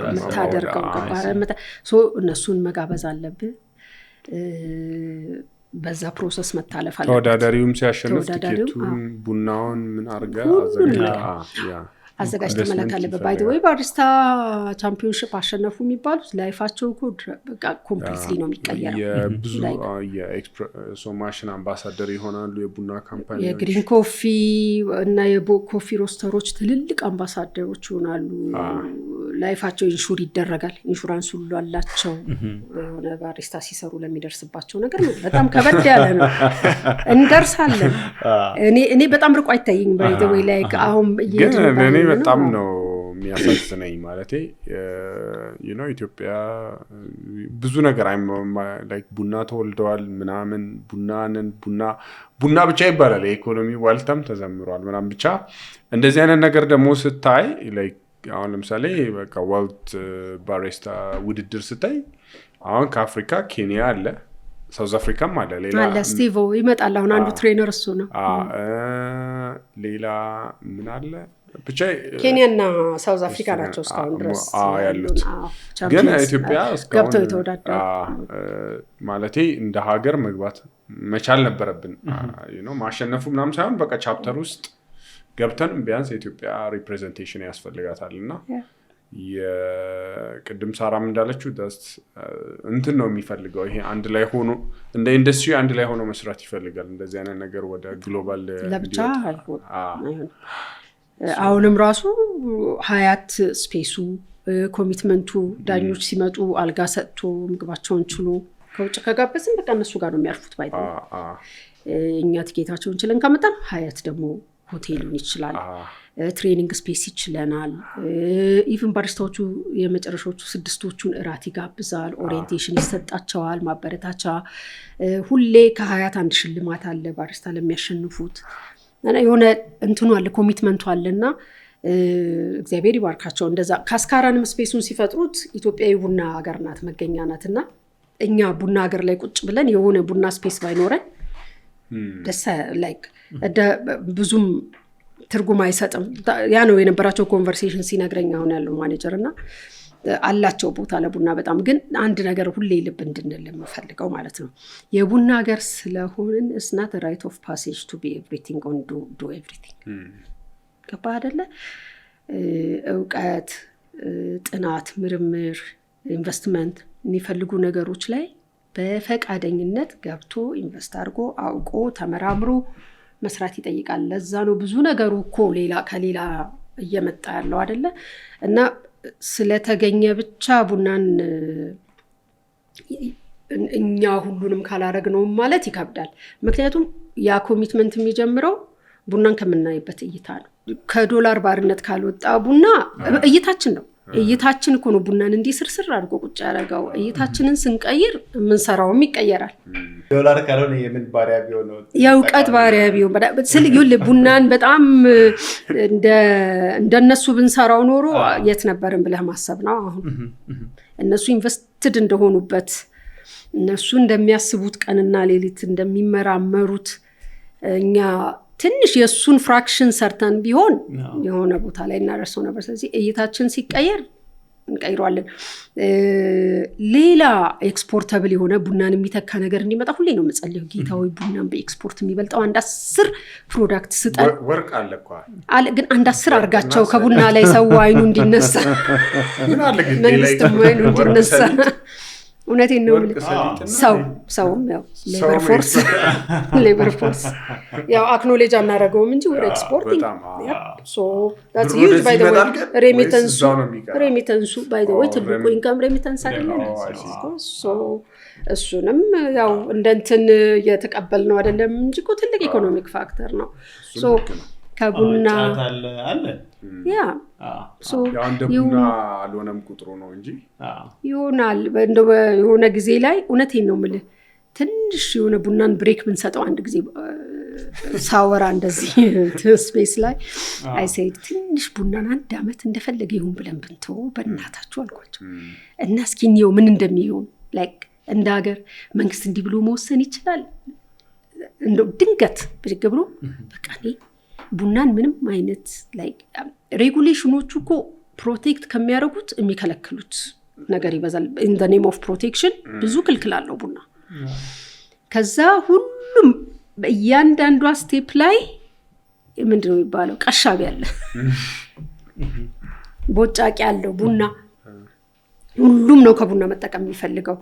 የምታደርገው። እነሱን መጋበዝ አለብህ። በዛ ፕሮሰስ መታለፍ አለ። ተወዳዳሪውም ሲያሸንፍ ቲኬቱን ቡናውን ምን አርጋ አዘጋጅተህ መላክ አለብህ። ባይ ዘ ወይ ባሪስታ ቻምፒዮንሺፕ አሸነፉ የሚባሉት ላይፋቸው በቃ ኮምፕሊትሊ ነው የሚቀየረው። የብዙ የሶማሽን አምባሳደር ይሆናሉ። የቡና ካምፓኒ የግሪን ኮፊ እና የኮፊ ሮስተሮች ትልልቅ አምባሳደሮች ይሆናሉ። ላይፋቸው ኢንሹር ይደረጋል። ኢንሹራንስ ሁሉ አላቸው። የሆነ ባሪስታ ሲሰሩ ለሚደርስባቸው ነገር በጣም ከበድ ያለ ነው። እንደርሳለን። እኔ በጣም ርቆ አይታየኝም። ባይ ዘ ወይ ላይክ አሁን እኔ በጣም ነው የሚያሳዝነኝ። ማለቴ ኢትዮጵያ ብዙ ነገር ላይክ ቡና ተወልደዋል ምናምን ቡና ብቻ ይባላል። የኢኮኖሚ ዋልታም ተዘምሯል ምናምን ብቻ እንደዚህ አይነት ነገር ደግሞ ስታይ ላይክ አሁን ለምሳሌ በቃ ወርልድ ባሪስታ ውድድር ስታይ አሁን ከአፍሪካ ኬንያ አለ፣ ሳውዝ አፍሪካም አለ ሌላ አለ ስቲቮ ይመጣል አሁን አንዱ ትሬነር እሱ ነው ሌላ ምን አለ ብቻ ኬንያና ሳውዝ አፍሪካ ናቸው እስካሁን ድረስ ያሉት ግን ኢትዮጵያ ገብተው የተወዳደሩ ማለቴ እንደ ሀገር መግባት መቻል ነበረብን ማሸነፉ ምናምን ሳይሆን በቃ ቻፕተር ውስጥ ገብተን ቢያንስ የኢትዮጵያ ሪፕሬዘንቴሽን ያስፈልጋታልና የቅድም ሳራም እንዳለችው እንትን ነው የሚፈልገው ይሄ አንድ ላይ ሆኖ እንደ ኢንዱስትሪ አንድ ላይ ሆኖ መስራት ይፈልጋል እንደዚህ አይነት ነገር ወደ ግሎባል ለብቻ አይሆን አሁንም ራሱ ሀያት ስፔሱ ኮሚትመንቱ ዳኞች ሲመጡ አልጋ ሰጥቶ ምግባቸውን ችሎ ከውጭ ከጋበዝን በቃ እነሱ ጋር ነው የሚያርፉት ባይታ እኛ ትኬታቸውን ችለን ከመጣን ሀያት ደግሞ ሆቴሉን ይችላል ትሬኒንግ ስፔስ ይችለናል ኢቭን ባሪስታዎቹ የመጨረሻዎቹ 6ቶቹን እራት ይጋብዛል ኦሪየንቴሽን ይሰጣቸዋል ማበረታቻ ሁሌ ከሀያት አንድ ሽልማት አለ ባሪስታ ለሚያሸንፉት እና የሆነ እንትኑ አለ ኮሚትመንቱ አለና እግዚአብሔር ይባርካቸው እንደዛ ካስካራንም ስፔሱን ሲፈጥሩት ኢትዮጵያዊ ቡና ሀገር ናት መገኛ ናትና እኛ ቡና ሀገር ላይ ቁጭ ብለን የሆነ ቡና ስፔስ ባይኖረን ደስ ላይክ ብዙም ትርጉም አይሰጥም ያ ነው የነበራቸው ኮንቨርሴሽን ሲነግረኝ አሁን ያለው ማኔጀር እና አላቸው ቦታ ለቡና በጣም ግን አንድ ነገር ሁሌ ልብ እንድንል የምፈልገው ማለት ነው የቡና ሀገር ስለሆንን it's not a right of passage to be everything on do everything ገባ አይደለ እውቀት ጥናት ምርምር ኢንቨስትመንት የሚፈልጉ ነገሮች ላይ በፈቃደኝነት ገብቶ ኢንቨስት አድርጎ አውቆ ተመራምሮ መስራት ይጠይቃል ለዛ ነው ብዙ ነገሩ እኮ ሌላ ከሌላ እየመጣ ያለው አይደለ እና ስለተገኘ ብቻ ቡናን እኛ ሁሉንም ካላረግነው ማለት ይከብዳል ምክንያቱም ያ ኮሚትመንት የሚጀምረው ቡናን ከምናይበት እይታ ነው ከዶላር ባርነት ካልወጣ ቡና እይታችን ነው እይታችን እኮ ነው ቡናን እንዲህ ስርስር አድርጎ ቁጭ ያደረገው እይታችንን ስንቀይር የምንሰራውም ይቀየራል ዶላር ካልሆነ የምን ባሪያ ቢሆን ነው የእውቀት ባሪያ ቢሆን ስለዚህ ቡናን በጣም እንደነሱ ብንሰራው ኖሮ የት ነበርን ብለህ ማሰብ ነው አሁን እነሱ ኢንቨስትድ እንደሆኑበት እነሱ እንደሚያስቡት ቀንና ሌሊት እንደሚመራመሩት እኛ ትንሽ የሱን ፍራክሽን ሰርተን ቢሆን የሆነ ቦታ ላይ እናደርሰው ነበር ስለዚህ እይታችን ሲቀየር እንቀይሯለን ሌላ ኤክስፖርተብል የሆነ ቡናን የሚተካ ነገር እንዲመጣ ሁሌ ነው መጸለየው ጌታዊ ቡናን በኤክስፖርት የሚበልጣው አንድ 10 ፕሮዳክት ስጠን ወርቅ አለ እኮ አለ ግን አንድ 10 አርጋቸው ከቡና ላይ ሰው አይኑ እንዲነሳ ምን አለ ግን መንግስት አይኑ እንዲነሳ እውነቴን ነው ሰውም ያው ሌበር ፎርስ ያው አክኖሌጅ አናረገውም እንጂ ወደ ኤክስፖርቲንግ so that's huge by the way remittance by the way ትልቁ ኢንካም ሬሚታንስ አይደለም so እሱንም ያው እንደንትን የተቀበልነው አይደለም እንጂ እኮ ትልቅ ኢኮኖሚክ ፋክተር ነው so ከቡና አለ ያ so ያው እንደ ቡና አልሆነም ቁጥሩ ነው እንጂ ይሆናል እንደው የሆነ ጊዜ ላይ እውነቴን ነው የምልህ ትንሽ የሆነ ቡናን ብሬክ ብንሰጠው አንድ ጊዜ ሳወራ እንደዚህ ስፔስ ላይ አይ ሴድ ትንሽ ቡናን አንድ አመት እንደፈለገ ይሁን ብለን ብንተው በእናታችሁ አልኳቸው እና እስኪ ነው ምን እንደሚሆን ላይክ እንደ ሀገር መንግስት እንዲህ ብሎ መወሰን ይችላል እንደው ድንገት ብድግ ብሎ በቃ ቡናን ምንም አይነት ላይክ ሬጉሌሽኖቹ እኮ ፕሮቴክት ከሚያደርጉት የሚከለክሉት ነገር ይበዛል in the name of protection ብዙ ክልክላለሁ ቡና ከዛ ሁሉም በእያንዳንዷ ስቴፕ ላይ ምንድነው የሚባለው ቀሻቢ ያለ ቦጫቂ ያለው ቡና ሁሉም ነው ከቡና መጠቀም የሚፈልገው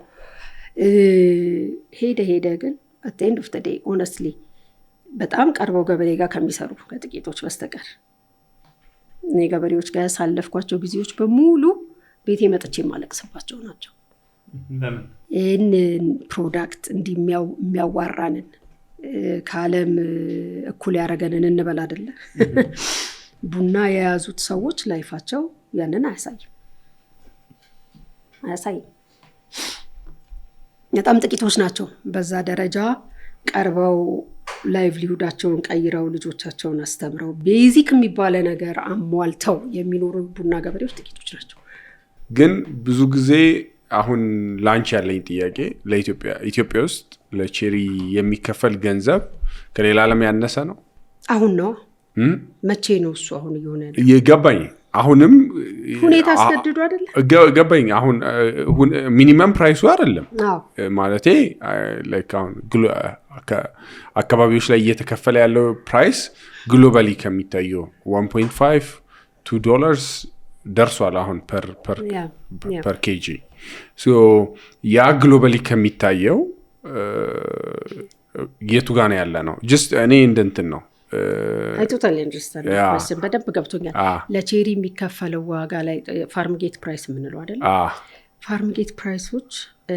ሄደ ግን at the end of the day honestly በጣም ቀርበው ገበሬ ጋር ከሚሰሩ ከጥቂቶች በስተቀር እኔ ገበሬዎች ጋር ሳለፍኳቸው ጊዜዎች በሙሉ ቤቴ መጥቼ ማለቅስባቸው ናቸው ለምን ፕሮዳክት እንደሚያዋራንን ከዓለም እኩል ያረገንን እንበል አይደለ ቡና የያዙት ሰዎች ላይፋቸው ያንን አያሳይም በጣም ጥቂቶች ናቸው በዛ ደረጃ ቀርበው ላይቭሊሁዳቸውን ቀይረው ልጆቻቸውን አስተምረው ቤዚክ የሚባለ ነገር አሟልተው የሚኖሩ ቡና ገበሬዎች ጥቂቶች ናቸው ግን ብዙ ጊዜ አሁን ላንች ያለኝ ጥያቄ ለኢትዮጵያ ውስጥ ለቼሪ የሚከፈል ገንዘብ ከሌላ ዓለም ያነሰ ነው አሁን ነው መቼ ነው እሱ አሁን እየሆነ ያለው ይገባኝ አሁንም ሁኔታ አስገድዶ አይደለ ገባኝ አሁን ሚኒመም ፕራይሱ አይደለም ማለቴ ላይክ አሁን አካባቢዎች ላይ እየተከፈለ ያለው ፕራይስ ግሎባሊ ከሚታየው $1.5-2 ደርሷል አሁን ፐር ኬጂ ሶ ያ ግሎባሊ ከሚታየው የቱ ጋር ነው ያለ ነው ጀስት እኔ እንደንትን ነው I totally understand question በደንብ ገብቶኛል ለቼሪ የሚከፈለው ዋጋ ላይ ፋርምጌት ፕራይስ የምንለው አይደል ፋርምጌት ፕራይሶች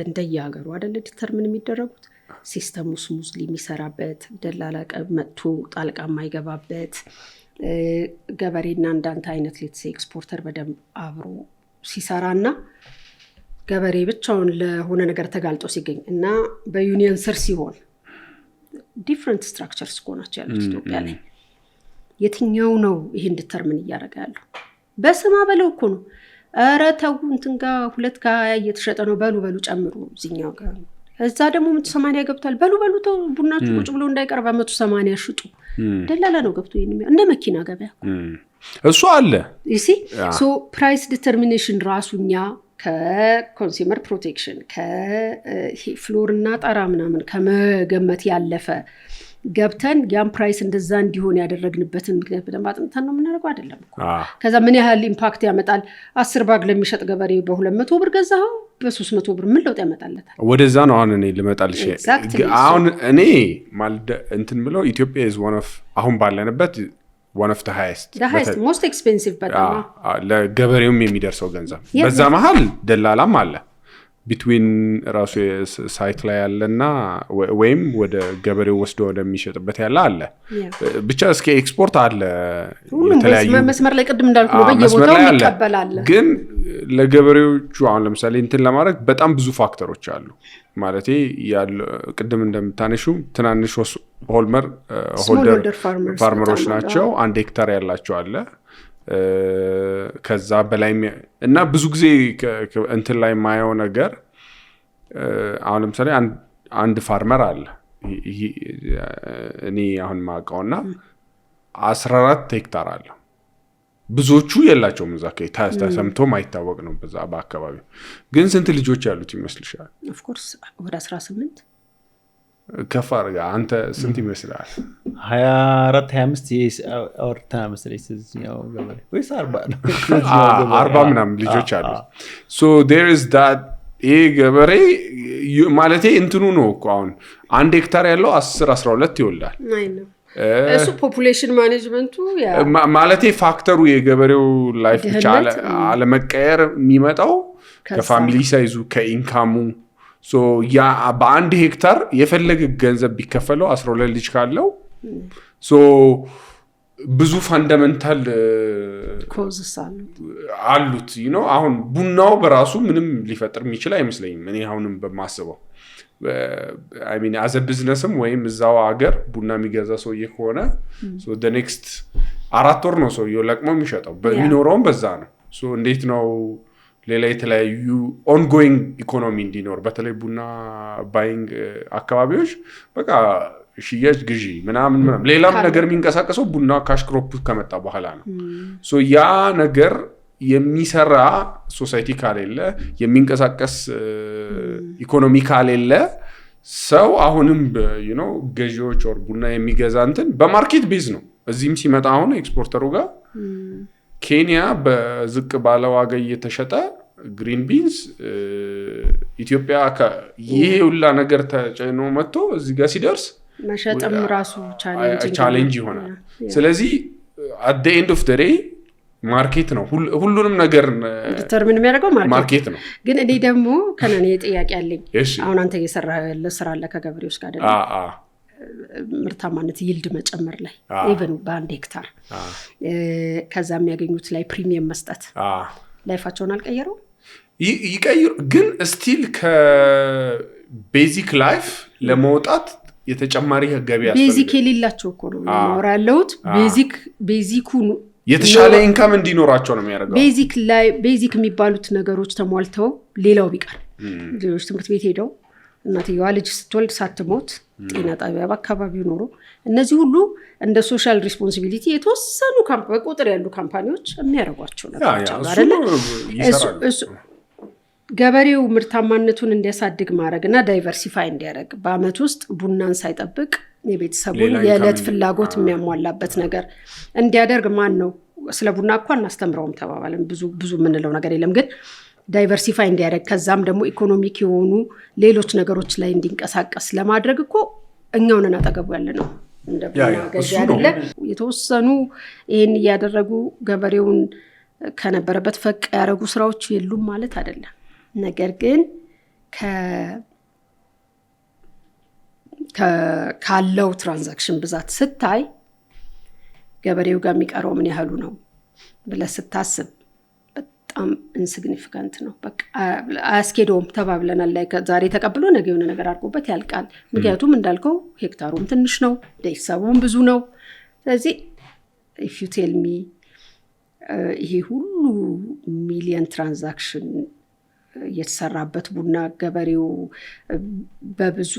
እንደየሀገሩ አይደል ዲተርሚን የሚደረጉት ሲስተሙ ስሙዝሊ የሚሰራበት ደላላ መጥቶ ጣልቃ የማይገባበት ገበሬና እንዳንተ አይነት ሌትስ ኤክስፖርተር በደንብ አብሮ ሲሰራና ገበሬ ብቻውን ለሆነ ነገር ተጋልጦ ሲገኝ እና በዩኒየን ስር ሲሆን ዲፍረንት ስትራክቸርስ ኮናቸው ያሉት ኢትዮጵያ ላይ የትኛው ነው ይሄን ዲተርሚን እያደረገ ያለው በስማ በለው እኮ ነው ኧረ ተው እንትን ጋር 2 እየተሸጠ ነው በሉ ጨምሩ እዚህኛው ጋር እዛ ደግሞ 180 ገብቷል በሉ ተው ቡናችሁ ቁጭ ብሎ እንዳይቀር በ180 ሽጡ ደላላ ነው ገብቶ ይሄን እንደ መኪና ገበያ እሱ አለ እሺ ሶ ፕራይስ ዲተርሚኔሽን ራሱኛ ከኮንሱመር ፕሮቴክሽን ከፍሎር እና ጣራ ምናምን ከመገመት ያለፈ ገብተን ያን ፕራይስ እንደዛ እንዲሆን ያደረግንበትን ምክንያት በደንብ አጥንተን ነው የምናደርገው አይደለም ከዛ ምን ያህል ኢምፓክት ያመጣል 10 ባግ ለሚሸጥ ገበሬ በ200 ብር ገዛው በ300 ብር ምን ለውጥ ያመጣለታል ወደዛ ነው አሁን እኔ ልመጣልሽ አሁን እኔ ማለት እንትን ብለው ኢትዮጵያ is one of አሁን ባለንበት one of the highest most expensive በጣም ለገበሬውም የሚደርሰው ገንዘብ በዛ መሃል ደላላም አለ ቢትዊን ራሱ ሳይት ላይ ያለና ወይም ወደ ገበሬው ወስዶ ወደሚሸጥበት ያለ አለ ብቻ እስከ ኤክስፖርት አለ የተለያዩ መስመር ላይ ቅድም እንዳልኩ ነው በየቦታው ይቀበላል ግን ለገበሬዎቹ አሁን ለምሳሌ እንትን ለማድረግ በጣም ብዙ ፋክተሮች አሉ ማለቴ ያለው ቅድም እንደምታነሹ ትናንሽ ሆልመር ሆልደር ፋርመሮች ናቸው 1 ሄክታር ያላቸው አለ ከዛ በላይ እና ብዙ ጊዜ እንትን ላይ ማየው ነገር አሁን ለምሳሌ አንድ ፋርመር አለ እኔ አሁን ማውቀውና 14 ሄክታር አለ ብዙዎቹ የላቸውም እዛ ተሰምቶ ማይታወቅ ነው በዛ በአካባቢው ግን ስንት ልጆች ያሉት ይመስልሻል ኦፍ ኮርስ ወደ 18 ከፍ አድርጋ አንተ ስንት ይመስላል 24 25 አውርታ መስለኝ ስለዚህኛው ገበሬ ወይስ 40 ነው 40 ምናምን ልጆች አሉ so there is that ገበሬ ማለቴ እንትኑ ነው እኮ አሁን 1 ሄክታር ያለው 10 12 ይወልዳል እሱ ፖፑሌሽን ማኔጅመንቱ ማለቴ ፋክተሩ የገበሬው ላይፍ ብቻ አለመቀየር የሚመጣው ከፋሚሊ ሳይዙ ከኢንካሙ ሶ ያ በአንድ ሄክታር የፈለገ ገንዘብ ቢከፈለው 12 ልጅ ካለው ሶ ብዙ ፋንዳሜንታል ኮዝስ አሉት አሁን ቡናው በራሱ ምንም ሊፈጥር የሚችል አይመስለኝም እኔ አሁንም በማስበው I mean as a businessም ወይም እዛው ሀገር ቡና የሚገዛ ሰውዬ ከሆነ so the next 4 ወር ነው ሰውዬው ለቅሞ የሚሸጠው በሚኖረውም በዛ ነው so እንዴት ነው ሌላ የተለያዩ ongoing ኢኮኖሚ እንዲኖር በተለይ ቡና ባይንግ አካባቢዎች በቃ ሽያጭ ግዢ ምናምን ሌላም ነገር የሚንቀሳቀሰው ቡና ካሽ ክሮፕ ከመጣ በኋላ ነው so ያ ነገር የሚሰራ ሶሳይቲ ካሌለ የሚንቀሳቀስ ኢኮኖሚ ካሌለ ሰው አሁንም ገዢዎች or ቡና የሚገዛ እንትን በማርኬት ቤዝ ነው እዚህም ሲመጣ አሁን ኤክስፖርተሩ ጋር ኬንያ በዝቅ ባለ ዋጋ እየተሸጠ ግሪን ቢንስ ኢትዮጵያ ይሄ ሁላ ነገር ተጨኖ መጥቶ እዚህ ጋር ሲደርስ መሸጥም ራሱ ቻሌንጅ ይሆናል ስለዚህ at the end of the day ማርኬት ነው ሁሉንም ነገር ዲተርሚን የሚያደርገው ማርኬት ነው ግን እኔ ደግሞ ከነኔ ጥያቄ አለኝ አሁን አንተ እየሰራ ያለ ስራ አለ ከገበሬዎች ጋር ደግሞ ምርታማነት ይልድ መጨመር ላይ ኢቭን በአንድ ሄክታር ከዛ የሚያገኙት ላይ ፕሪሚየም መስጠት ላይፋቸውን አልቀየረው ይቀይሩ ግን ስቲል ከቤዚክ ላይፍ ለመውጣት የተጨማሪ ገቢ ያስፈልጋል ቤዚክ የሌላቸው እኮ ነው ማውራ ያለውት ቤዚኩን የተሻለ ኢንካም እንዲኖራቸው ነው የሚያደርገው ቤዚክ የሚባሉት ነገሮች ተሟልተው ሌላው ቢቀር ልጆች ትምህርት ቤት ሄደው እናትየዋ ልጅ ስትወልድ ሳትሞት ጤና ጣቢያ በአካባቢው ኖሮ እነዚህ ሁሉ እንደ ሶሻል ሪስፖንሲቢሊቲ የተወሰኑ በቁጥር ያሉ ካምፓኒዎች የሚያደርጓቸው ነገሮች አሉ አይደለ? ገበሬው ምርታማነቱን እንዲያሳድግ ማድረግና ዳይቨርሲፋይ እንዲያደርግ በአመት ውስጥ ቡናን ሳይጠብቅ የቤተሰቡን የዕለት ፍላጎት የሚያሟላበት ነገር እንዲያደርግ ማን ነው? ስለ ቡና እኮ እናስተምረውም ተባባለን። ብዙ የምንለው ነገር የለም፣ ግን ዳይቨርሲፋይ እንዲያደርግ ከዛም ደግሞ ኢኮኖሚክ የሆኑ ሌሎች ነገሮች ላይ እንዲንቀሳቀስ ለማድረግ እኮ እኛው ነን አጠገቡ ያለ ነው። እንደ ቡና ገዢ አይደለ? የተወሰኑ ይሄን እያደረጉ ገበሬውን ከነበረበት ፈቅ ያደረጉ ስራዎች የሉም ማለት አይደለም። ነገር ግን ካለው ትራንዛክሽን ብዛት ስታይ ገበሬው ጋር የሚቀረው ምን ያህሉ ነው ብለህ ስታስብ በጣም ኢንሲግኒፊካንት ነው። በቃ አያስኬደውም ተባብለናል። ላይ ዛሬ ተቀብሎ ነገ የሆነ ነገር አድርጎበት ያልቃል። ምክንያቱም እንዳልከው ሄክታሩም ትንሽ ነው፣ ቤተሰቡም ብዙ ነው። ስለዚህ if you tell me ይሄ ሁሉ ሚሊየን ትራንዛክሽን የተሰራበት ቡና ገበሬው በብዙ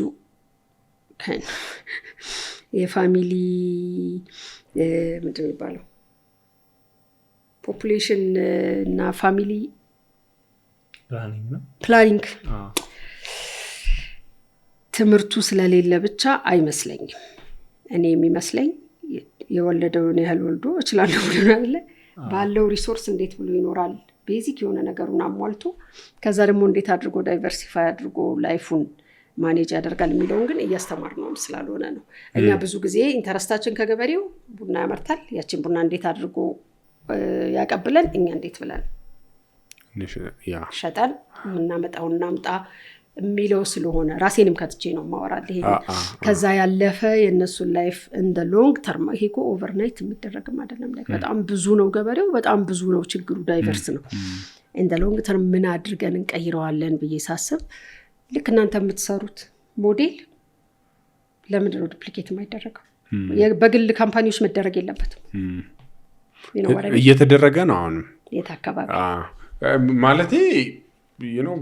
የፋሚሊ ምንድን ነው የሚባለው ፖፑሌሽን እና ፋሚሊ ፕላኒንግ ትምህርቱ ስለሌለ ብቻ አይመስለኝም። እኔ የሚመስለኝ የወለደውን ያህል ወልዶ እችላለሁ ብሎ አይደለ? ባለው ሪሶርስ እንዴት ብሎ ይኖራል? ቤዚክ የሆነ ነገሩን አሟልቶ ከዛ ደግሞ እንዴት አድርጎ ዳይቨርሲፋይ አድርጎ ላይፉን ማኔጅ ያደርጋል የሚለውን ግን እያስተማርነው ስላልሆነ ነው። እኛ ብዙ ጊዜ ኢንተረስታችን ከገበሬው ቡና ያመርታል፣ ያችን ቡና እንዴት አድርጎ ያቀብለን፣ እኛ እንዴት ብለን ሸጠን የምናመጣውን እናምጣ የሚለው ስለሆነ ራሴንም ከትቼ ነው ማወራል። ይሄ ከዛ ያለፈ የነሱን ላይፍ እንደ ሎንግ ተርም ይሄ እኮ ኦቨርናይት የሚደረግም አይደለም። ላይ በጣም ብዙ ነው ገበሬው፣ በጣም ብዙ ነው ችግሩ፣ ዳይቨርስ ነው። እንደ ሎንግ ተርም ምን አድርገን እንቀይረዋለን ብዬ ሳስብ ልክ እናንተ የምትሰሩት ሞዴል ለምንድን ነው ዱፕሊኬት የማይደረገው? በግል ካምፓኒዎች መደረግ የለበትም? እየተደረገ ነው አሁንም የት አካባቢ ማለቴ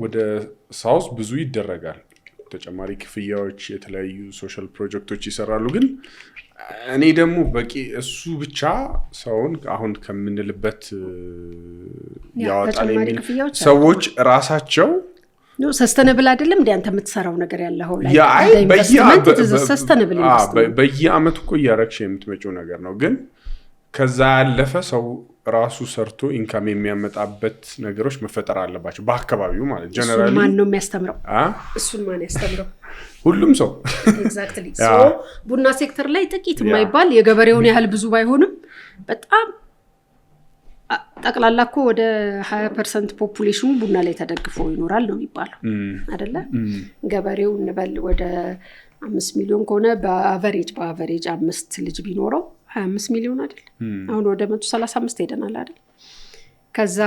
ወደ ሳውስ ብዙ ይደረጋል። ተጨማሪ ክፍያዎች፣ የተለያዩ ሶሻል ፕሮጀክቶች ይሰራሉ። ግን እኔ ደግሞ በቂ እሱ ብቻ ሰውን አሁን ከምንልበት ያወጣል የሚል ሰዎች ራሳቸው ሰስተነብል አይደለም እንዴ አንተ የምትሰራው ነገር ያለው ላይ በየአመቱ እኮ እያረግሽ የምትመጪው ነገር ነው። ግን ከዛ ያለፈ ሰው ራሱ ሰርቶ ኢንካም የሚያመጣበት ነገሮች መፈጠር አለባቸው በአካባቢው ማለት ጀነራሊ። ማን ነው የሚያስተምረው? እሱን ማን ያስተምረው? ሁሉም ሰው ኤግዛክትሊ። ቡና ሴክተር ላይ ጥቂት የማይባል የገበሬውን ያህል ብዙ ባይሆንም በጣም ጠቅላላ እኮ ወደ 20% ፖፑሌሽኑ ቡና ላይ ተደግፎ ይኖራል ነው የሚባለው አይደለ? ገበሬው እንበል ወደ 5 ሚሊዮን ከሆነ በአቨሬጅ 5 ልጅ ቢኖረው 25 ሚሊዮን አይደል? አሁን ወደ 135 ሄደናል አይደል? ከዛ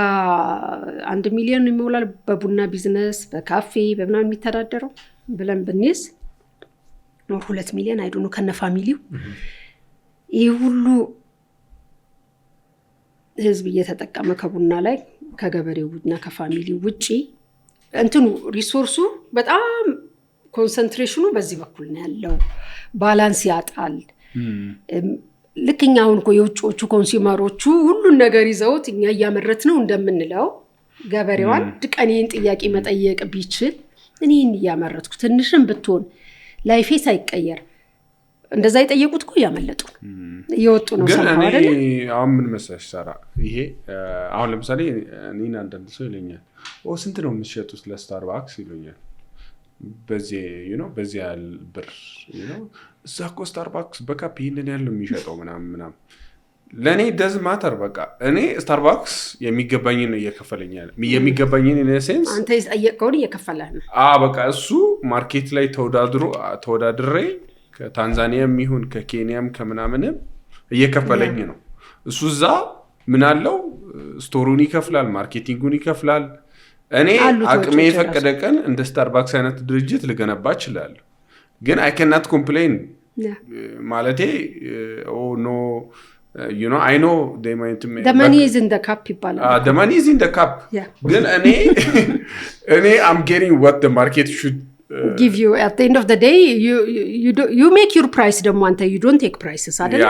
1 ሚሊዮን የሚሞላል በቡና ቢዝነስ በካፌ በምናምን የሚተዳደረው ብለን ብንይዝ 2 ሚሊዮን አይዱ ነው ከነ ፋሚሊው። ይህ ሁሉ ህዝብ እየተጠቀመ ከቡና ላይ ከገበሬው ቡና ከፋሚሊው ውጪ እንትኑ ሪሶርሱ በጣም ኮንሰንትሬሽኑ በዚህ በኩል ነው ያለው። ባላንስ ያጣል። ልክኛ አሁን እኮ የውጭዎቹ ኮንሱመሮቹ ሁሉን ነገር ይዘውት እኛ እያመረት ነው እንደምንለው ገበሬው አንድ ቀን ይህን ጥያቄ መጠየቅ ቢችል እኔን እያመረትኩ ትንሽም ብትሆን ላይፌ ሳይቀየር እንደዛ የጠየቁት እኮ ያመለጡ እየወጡ ነው ሰማው አይደል? አሁን ምን መሰለሽ ሳራ፣ ይሄ አሁን ለምሳሌ እኔና አንዳንድ ሰው ይለኛል ስንት ነው የምትሸጡት ለስታርባክስ ይሉኛል። በዚህ ያህል ብር እዛ እኮ ስታርባክስ በካፕ ይህንን ያህል ነው የሚሸጠው ምናምን። ለእኔ ደዝ ማተር በቃ እኔ ስታርባክስ የሚገባኝን ነው እየከፈለኛል። የሚገባኝን ኢነሴንስ አንተ የጠየቀውን እየከፈለህ ነው። በቃ እሱ ማርኬት ላይ ተወዳድሬ ከታንዛኒያም ይሁን ከኬንያም ከምናምንም እየከፈለኝ ነው። እሱ እዛ ምን አለው ስቶሩን ይከፍላል፣ ማርኬቲንጉን ይከፍላል። እኔ አቅሜ የፈቀደ ቀን እንደ ስታርባክስ አይነት ድርጅት ልገነባ እችላለሁ። ግን I cannot complain ማለቴ ኖ I know they might the money is in the cup ይባላል። the money is in the cup ግን እኔ I'm getting what the market should give you at the end of the day you make your price ደግሞ አንተ you don't take prices አይደለ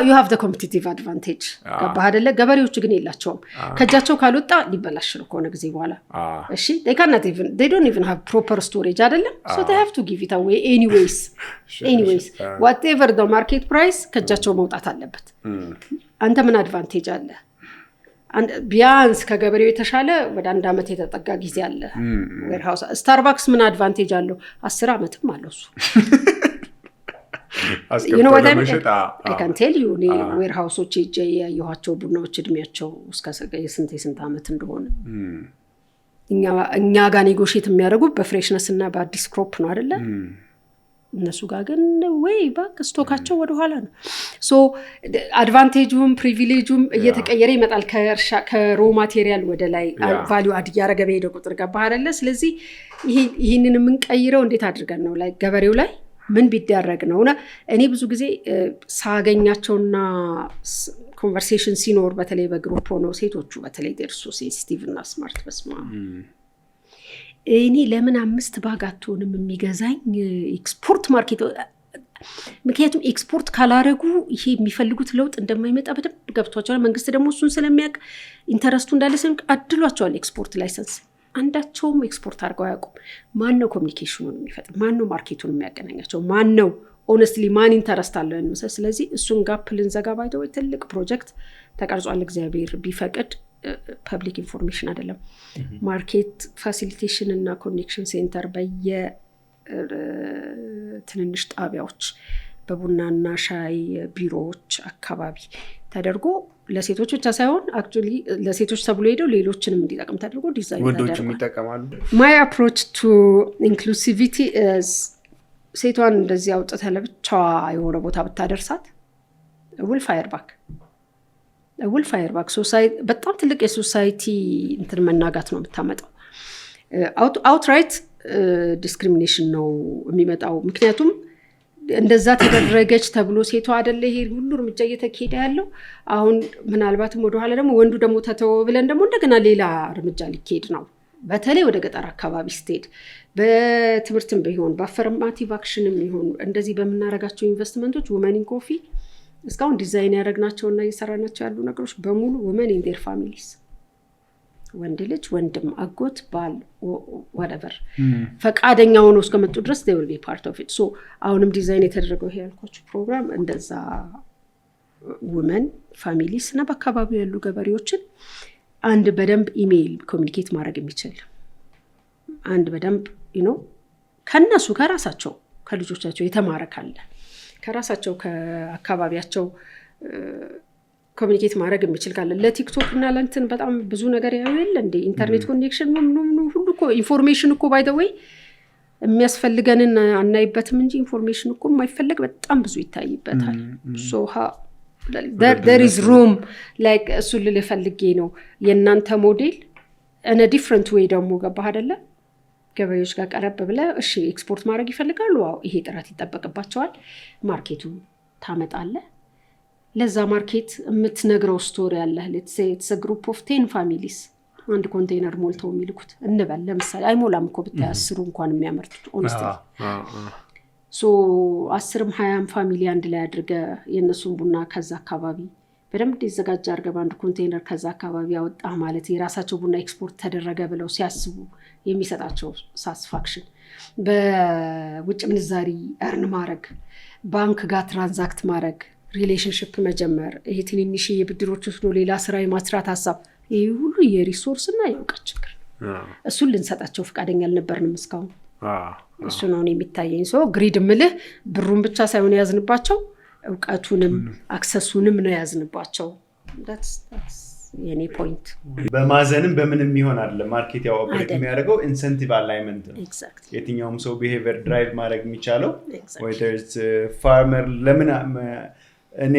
you have the competitive advantage ገባህ አይደለ ገበሬዎች ግን የላቸውም ከጃቸው ካልወጣ ሊበላሽ ነው ከሆነ ጊዜ በኋላ እሺ they don't even have proper storage አይደለ so they have to give it away anyways whatever the market price ከጃቸው መውጣት አለበት አንተ ምን advantage አለ ቢያንስ ከገበሬው የተሻለ ወደ 1 አመት የተጠጋ ጊዜ አለ ዌርሃውስ ስታርባክስ ምን አድቫንቴጅ አለው 10 አመትም አለው እሱ you know what I can tell you ዌርሃውሶች ያየኋቸው ቡናዎች እድሜያቸው እስከ የስንት አመት እንደሆነ እኛ ጋር ኔጎሺየት የሚያደርጉ በፍሬሽነስ እና በአዲስ ክሮፕ ነው አይደለ እነሱ ጋር ግን ወይ ባክ ስቶካቸው ወደ ኋላ ነው ሶ አድቫንቴጁም ፕሪቪሌጁም እየተቀየረ ይመጣል ከሮ ማቴሪያል ወደ ላይ ቫልዩ አድ ያረገ በሄደ ቁጥር ገባህ አይደለ ስለዚህ ይሄንን ምን ቀይረው እንዴት አድርገን ነው ላይ ገበሬው ላይ ምን ቢደረግ ነውና እኔ ብዙ ጊዜ ሳገኛቸውና ኮንቨርሴሽን ሲኖር በተለይ በግሩፕ ሆነው ሴቶቹ በተለይ ደርሶ ሴንሲቲቭ እና ስማርት በስማ እኔ ለምን 5 ባግ አትሆንም የሚገዛኝ ኤክስፖርት ማርኬት ምክንያቱም ኤክስፖርት ካላረጉ ይሄ የሚፈልጉት ለውጥ እንደማይመጣ በደንብ ገብቷቸዋል መንግስት ደግሞ እሱን ስለሚያውቅ ኢንተረስቱ እንዳለ ስለሚያውቅ አድሏቸዋል ኤክስፖርት ላይሰንስ አንዳቸውም ኤክስፖርት አድርገው አያውቁም ማን ነው ኮሚኒኬሽኑን የሚፈጥር ማን ነው ማርኬቱን የሚያገናኛቸው ማን ነው ሆነስትሊ ማን ኢንተረስት አለው እንሰ ስለዚህ እሱን ጋፕ ልንዘጋ ባይደው ትልቅ ፕሮጀክት ተቀርጿል እግዚአብሔር ቢፈቅድ ፐብሊክ ኢንፎርሜሽን አይደለም ማርኬት ፋሲሊቴሽን እና ኮኔክሽን ሴንተር ትንንሽ ጣቢያዎች በቡናና ሻይ ቢሮዎች አካባቢ ተደርጎ ለሴቶች ብቻ ሳይሆን actually ለሴቶች ተብሎ ሄደው ሌሎችንም እንዲጠቅም ተደርጎ ዲዛይን ተደርጓል ወንዶችም ይጠቀማሉ my approach to inclusivity is ሴቷን እንደዚህ አውጥተህ ለብቻዋ የሆነ ቦታ ብታደርሳት will fire back ሶሳይቲ በጣም ትልቅ የሶሳይቲ እንትን መናጋት ነው የምታመጣው outright discrimination ነው የሚመጣው ምክንያቱም እንደዛ ተደረገች ተብሎ ሴቷ አይደለ ይሄ ሁሉ እርምጃ እየተካሄደ ያለው አሁን ምናልባትም ወደ ኋላ ደግሞ ወንዱ ደግሞ ተተወ ብለን ደግሞ እንደገና ሌላ እርምጃ ሊካሄድ ነው በተለይ ወደ ገጠር አካባቢ ስቴድ በትምህርትም ቢሆን በአፈርማቲቭ አክሽንም ቢሆን እንደዚህ በመናረጋቸው ኢንቨስትመንቶች women in coffee እስካሁን ዲዛይን ያደረግናቸውና እየሰራናቸው ያሉ ነገሮች በሙሉ women in their families ወንድ ልጅ ወንድም አጎት ባል whatever ፈቃደኛ ሆኖ እስከመጡ ድረስ they will be part of it so አሁንም ዲዛይን የተደረገው ይሄ ያልኳችሁ ፕሮግራም እንደዛ women families እና በአካባቢው ያሉ ገበሬዎችን አንድ በደንብ ኢሜይል ኮሚኒኬት ማድረግ የሚችል አንድ በደንብ ከነሱ ከራሳቸው ከልጆቻቸው የተማረ ካለ ከራሳቸው ከአካባቢያቸው ኮሚኒኬት ማድረግ የሚችል ካለ ለቲክቶክ እና ለእንትን በጣም ብዙ ነገር ያዩል እንደ ኢንተርኔት ኮኔክሽን ሁሉ እኮ ኢንፎርሜሽን እኮ ባይ ዘ ዌይ የሚያስፈልገንን አናይበትም እንጂ ኢንፎርሜሽን እኮ የማይፈልግ በጣም ብዙ ይታይበታል so there is room like እሱ ልፈልጌ ነው የእናንተ ሞዴል in a different way ደግሞ ገባህ አይደለ ገበሬዎች ጋር ቀረብ ብለ እሺ ኤክስፖርት ማድረግ ይፈልጋሉ አዎ ይሄ ጥራት ይጠበቅባቸዋል ማርኬቱ ታመጣለ ለዛ ማርኬት የምትነግረው ስቶሪ አለ let's say it's a group of 10 families አንድ ኮንቴይነር ሞልተው የሚልኩት እንበል ለምሳሌ አይሞላም እኮ ብታይ 10 እንኳን የሚያመርቱት honestly so 10ም 20ም ፋሚሊ አንድ ላይ አድርገ የነሱን ቡና ከዛ አካባቢ በደንብ ዲዘጋጅ አድርገ በአንድ ኮንቴይነር ከዛ አካባቢ ያወጣ ማለት የራሳቸው ቡና ኤክስፖርት ተደረገ ብለው ሲያስቡ የሚሰጣቸው ሳቲስፋክሽን በውጭ ምንዛሪ እርን ማድረግ ባንክ ጋር ትራንዛክት ማድረግ ሪሌሽንሺፕ መጀመር ይሄ ትንንሽ የብድሮች ውስጥ ሌላ ስራ የማስራት ሐሳብ ይሄ ሁሉ የሪሶርስ እና የእውቀት ችግር እሱን ልንሰጣቸው ፈቃደኛ አልነበርንም እስካሁን እሱ ነው የሚታየኝ ሰው ግሪድ ምልህ ብሩን ብቻ ሳይሆን ያዝንባቸው እውቀቱንም አክሰሱንም ነው ያዝንባቸው that's የኔ ፖይንት በማዘንም በምንም ይሆናል ማርኬት ያው ኦፕሬት የሚያደርገው ኢንሰንቲቭ አላይመንት ነው የትኛውም ሰው ቢሄቪየር ድራይቭ ማድረግ የሚቻለው whether it's farmer ለምን እኔ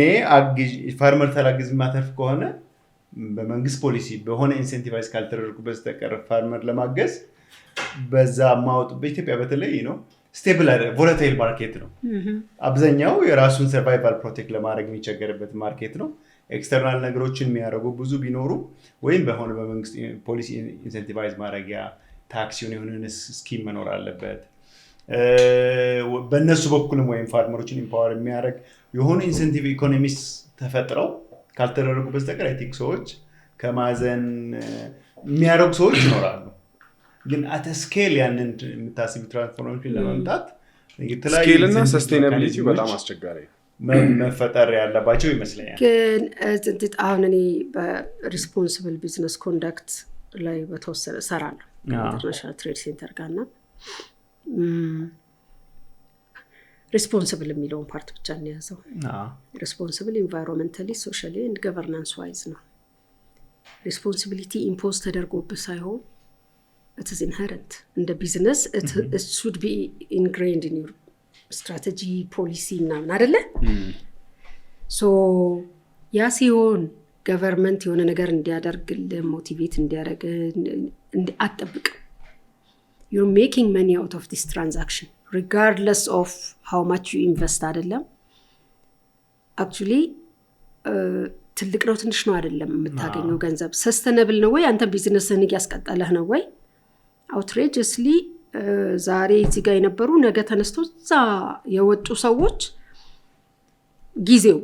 ፋርመር ተላግዝ ማተርፍ ከሆነ በመንግስት ፖሊሲ በሆነ ኢንሰንቲቫይዝ ካልተደረጉ በስተቀር ፋርመር ለማገዝ በዛ ማውጥ በኢትዮጵያ በተለይ ነው ስቴብል ቮላታይል ማርኬት ነው አብዛኛው የራሱን ሰርቫይቫል ፕሮቴክት ለማድረግ የሚቸገርበት ማርኬት ነው ኤክስተርናል ነገሮችን የሚያደርጉ ብዙ ቢኖሩ ወይም በሆነ በመንግስት ፖሊሲ ኢንሰንቲቫይዝ ማድረጊያ ታክሲውን የሆነ ስኪም መኖር አለበት። በእነሱ በኩልም ወይም ፋርመሮችን ኢምፓወር የሚያደርግ የሆኑ ኢንሴንቲቭ ኢኮኖሚስ ተፈጥረው ካልተደረጉ በስተቀር አይ ቲንክ ሰዎች ከማዘን የሚያደርጉ ሰዎች ይኖራሉ። ግን አተ ስኬል ያንን የምታስቢ ትራንስፎርሜሽን ለመምጣት ስኬል እና ሰስቴናቢሊቲ በጣም አስቸጋሪ መፈጠር ያለባቸው ይመስለኛል። ግን አሁን እኔ በሪስፖንስብል ቢዝነስ ኮንዳክት ላይ በተወሰነ እሰራለሁ ኢንተርናሽናል ትሬድ ሴንተር ጋር እና ሪስፖንስብል የሚለውን ፓርት ብቻ እንያዘው። ሪስፖንስብል ኢንቫይሮንመንታሊ ሶሻሊ ኤንድ ገቨርናንስ ዋይዝ ነው። ሪስፖንሲቢሊቲ ኢምፖዝ ተደርጎብህ ሳይሆን it is inherent in the business. It should be ingrained in your strategy, policy ምናምን አይደለ? ሶ ያ ሲሆን ገቨርንመንት የሆነ ነገር እንዲያደርግልህ ሞቲቬት እንዲያደርግ አትጠብቅ። you're making money out of this transaction regardless of how much you invest አይደለም። actually ትልቅ ነው ትንሽ ነው አይደለም የምታገኘው ገንዘብ ሰስተነብል ነው ወይ አንተ ቢዝነስህን እያስቀጠለህ ነው ወይ? አውትሬጀስሊ ዛሬ እዚህ ጋር የነበሩ ነገ ተነስተው እዛ የወጡ ሰዎች ጊዜው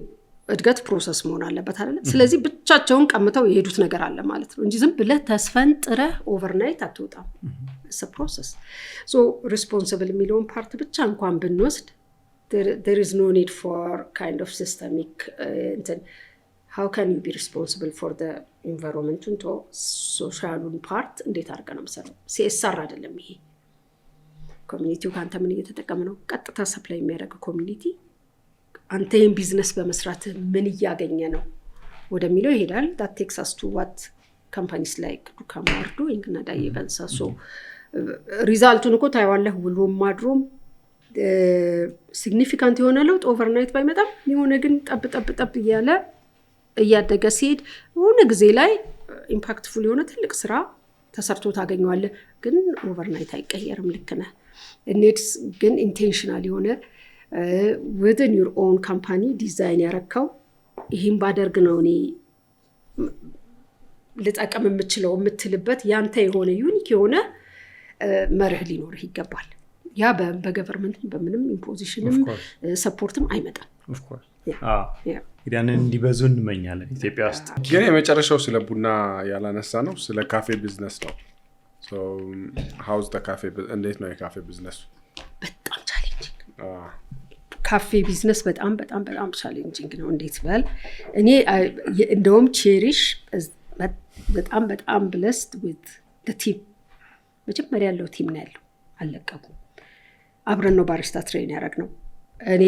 እድገት ፕሮሰስ መሆን አለበት አይደል? ስለዚህ ብቻቸውን ቀምተው የሄዱት ነገር አለ ማለት ነው እንጂ ዝም ብለህ ተስፈንጥረህ ኦቨርናይት አትወጣም። it's a process. so responsible የሚለውን ፓርት ብቻ እንኳን ብንወስድ there is no need for kind of systemic how can you be responsible for the environment and social part እንዴት አድርገህ ነው የምሰራው? CSR አይደለም ይሄ። ኮሚኒቲው ካንተ ምን እየተጠቀመ ነው? ቀጥታ ሰፕላይ የሚያደርግ ኮሚኒቲ አንተ ይሄን ቢዝነስ በመስራት ምን እያገኘ ነው ወደሚለው ይሄዳል። that takes us to what companies like Dukam are doing እና ዳይቨንሳ so ሪዛልቱን እኮ ታይዋለህ ውሎም ማድሮም ሲግኒፊካንት የሆነ ለውጥ ኦቨርናይት ባይመጣም የሆነ ግን ጠብ እያለ እያደገ ሲሄድ የሆነ ጊዜ ላይ ኢምፓክትፉል የሆነ ትልቅ ስራ ተሰርቶ ታገኘዋለህ። ግን ኦቨርናይት አይቀየርም። ልክ ነህ። ኔትስ ግን ኢንቴንሽናል የሆነ within your own company ዲዛይን ያረካው ይሄን ባደርግ ነው እኔ ልጠቀም የምችለው የምትልበት ያንተ የሆነ ዩኒክ የሆነ መርህ ሊኖርህ ይገባል። ያ በገቨርንመንት በምንም ኢምፖዚሽንም ሰፖርትም አይመጣም። ኦፍ ኮርስ ያንን እንዲበዙ እንመኛለን ኢትዮጵያ ውስጥ። ግን የመጨረሻው ስለ ቡና ያላነሳ ነው ስለ ካፌ ቢዝነስ ነው። so how's the cafe እንዴት ነው የካፌ ቢዝነስ? በጣም ቻሌንጂንግ ካፌ ቢዝነስ በጣም ቻሌንጂንግ ነው። እንዴት በል እኔ እንደውም ቼሪሽ በጣም blessed with the team። መጀመሪያ ያለው ቲም ነው ያለው አለቀቁ። አብረን ነው ባሪስታ ትሬን ያደረግነው። እኔ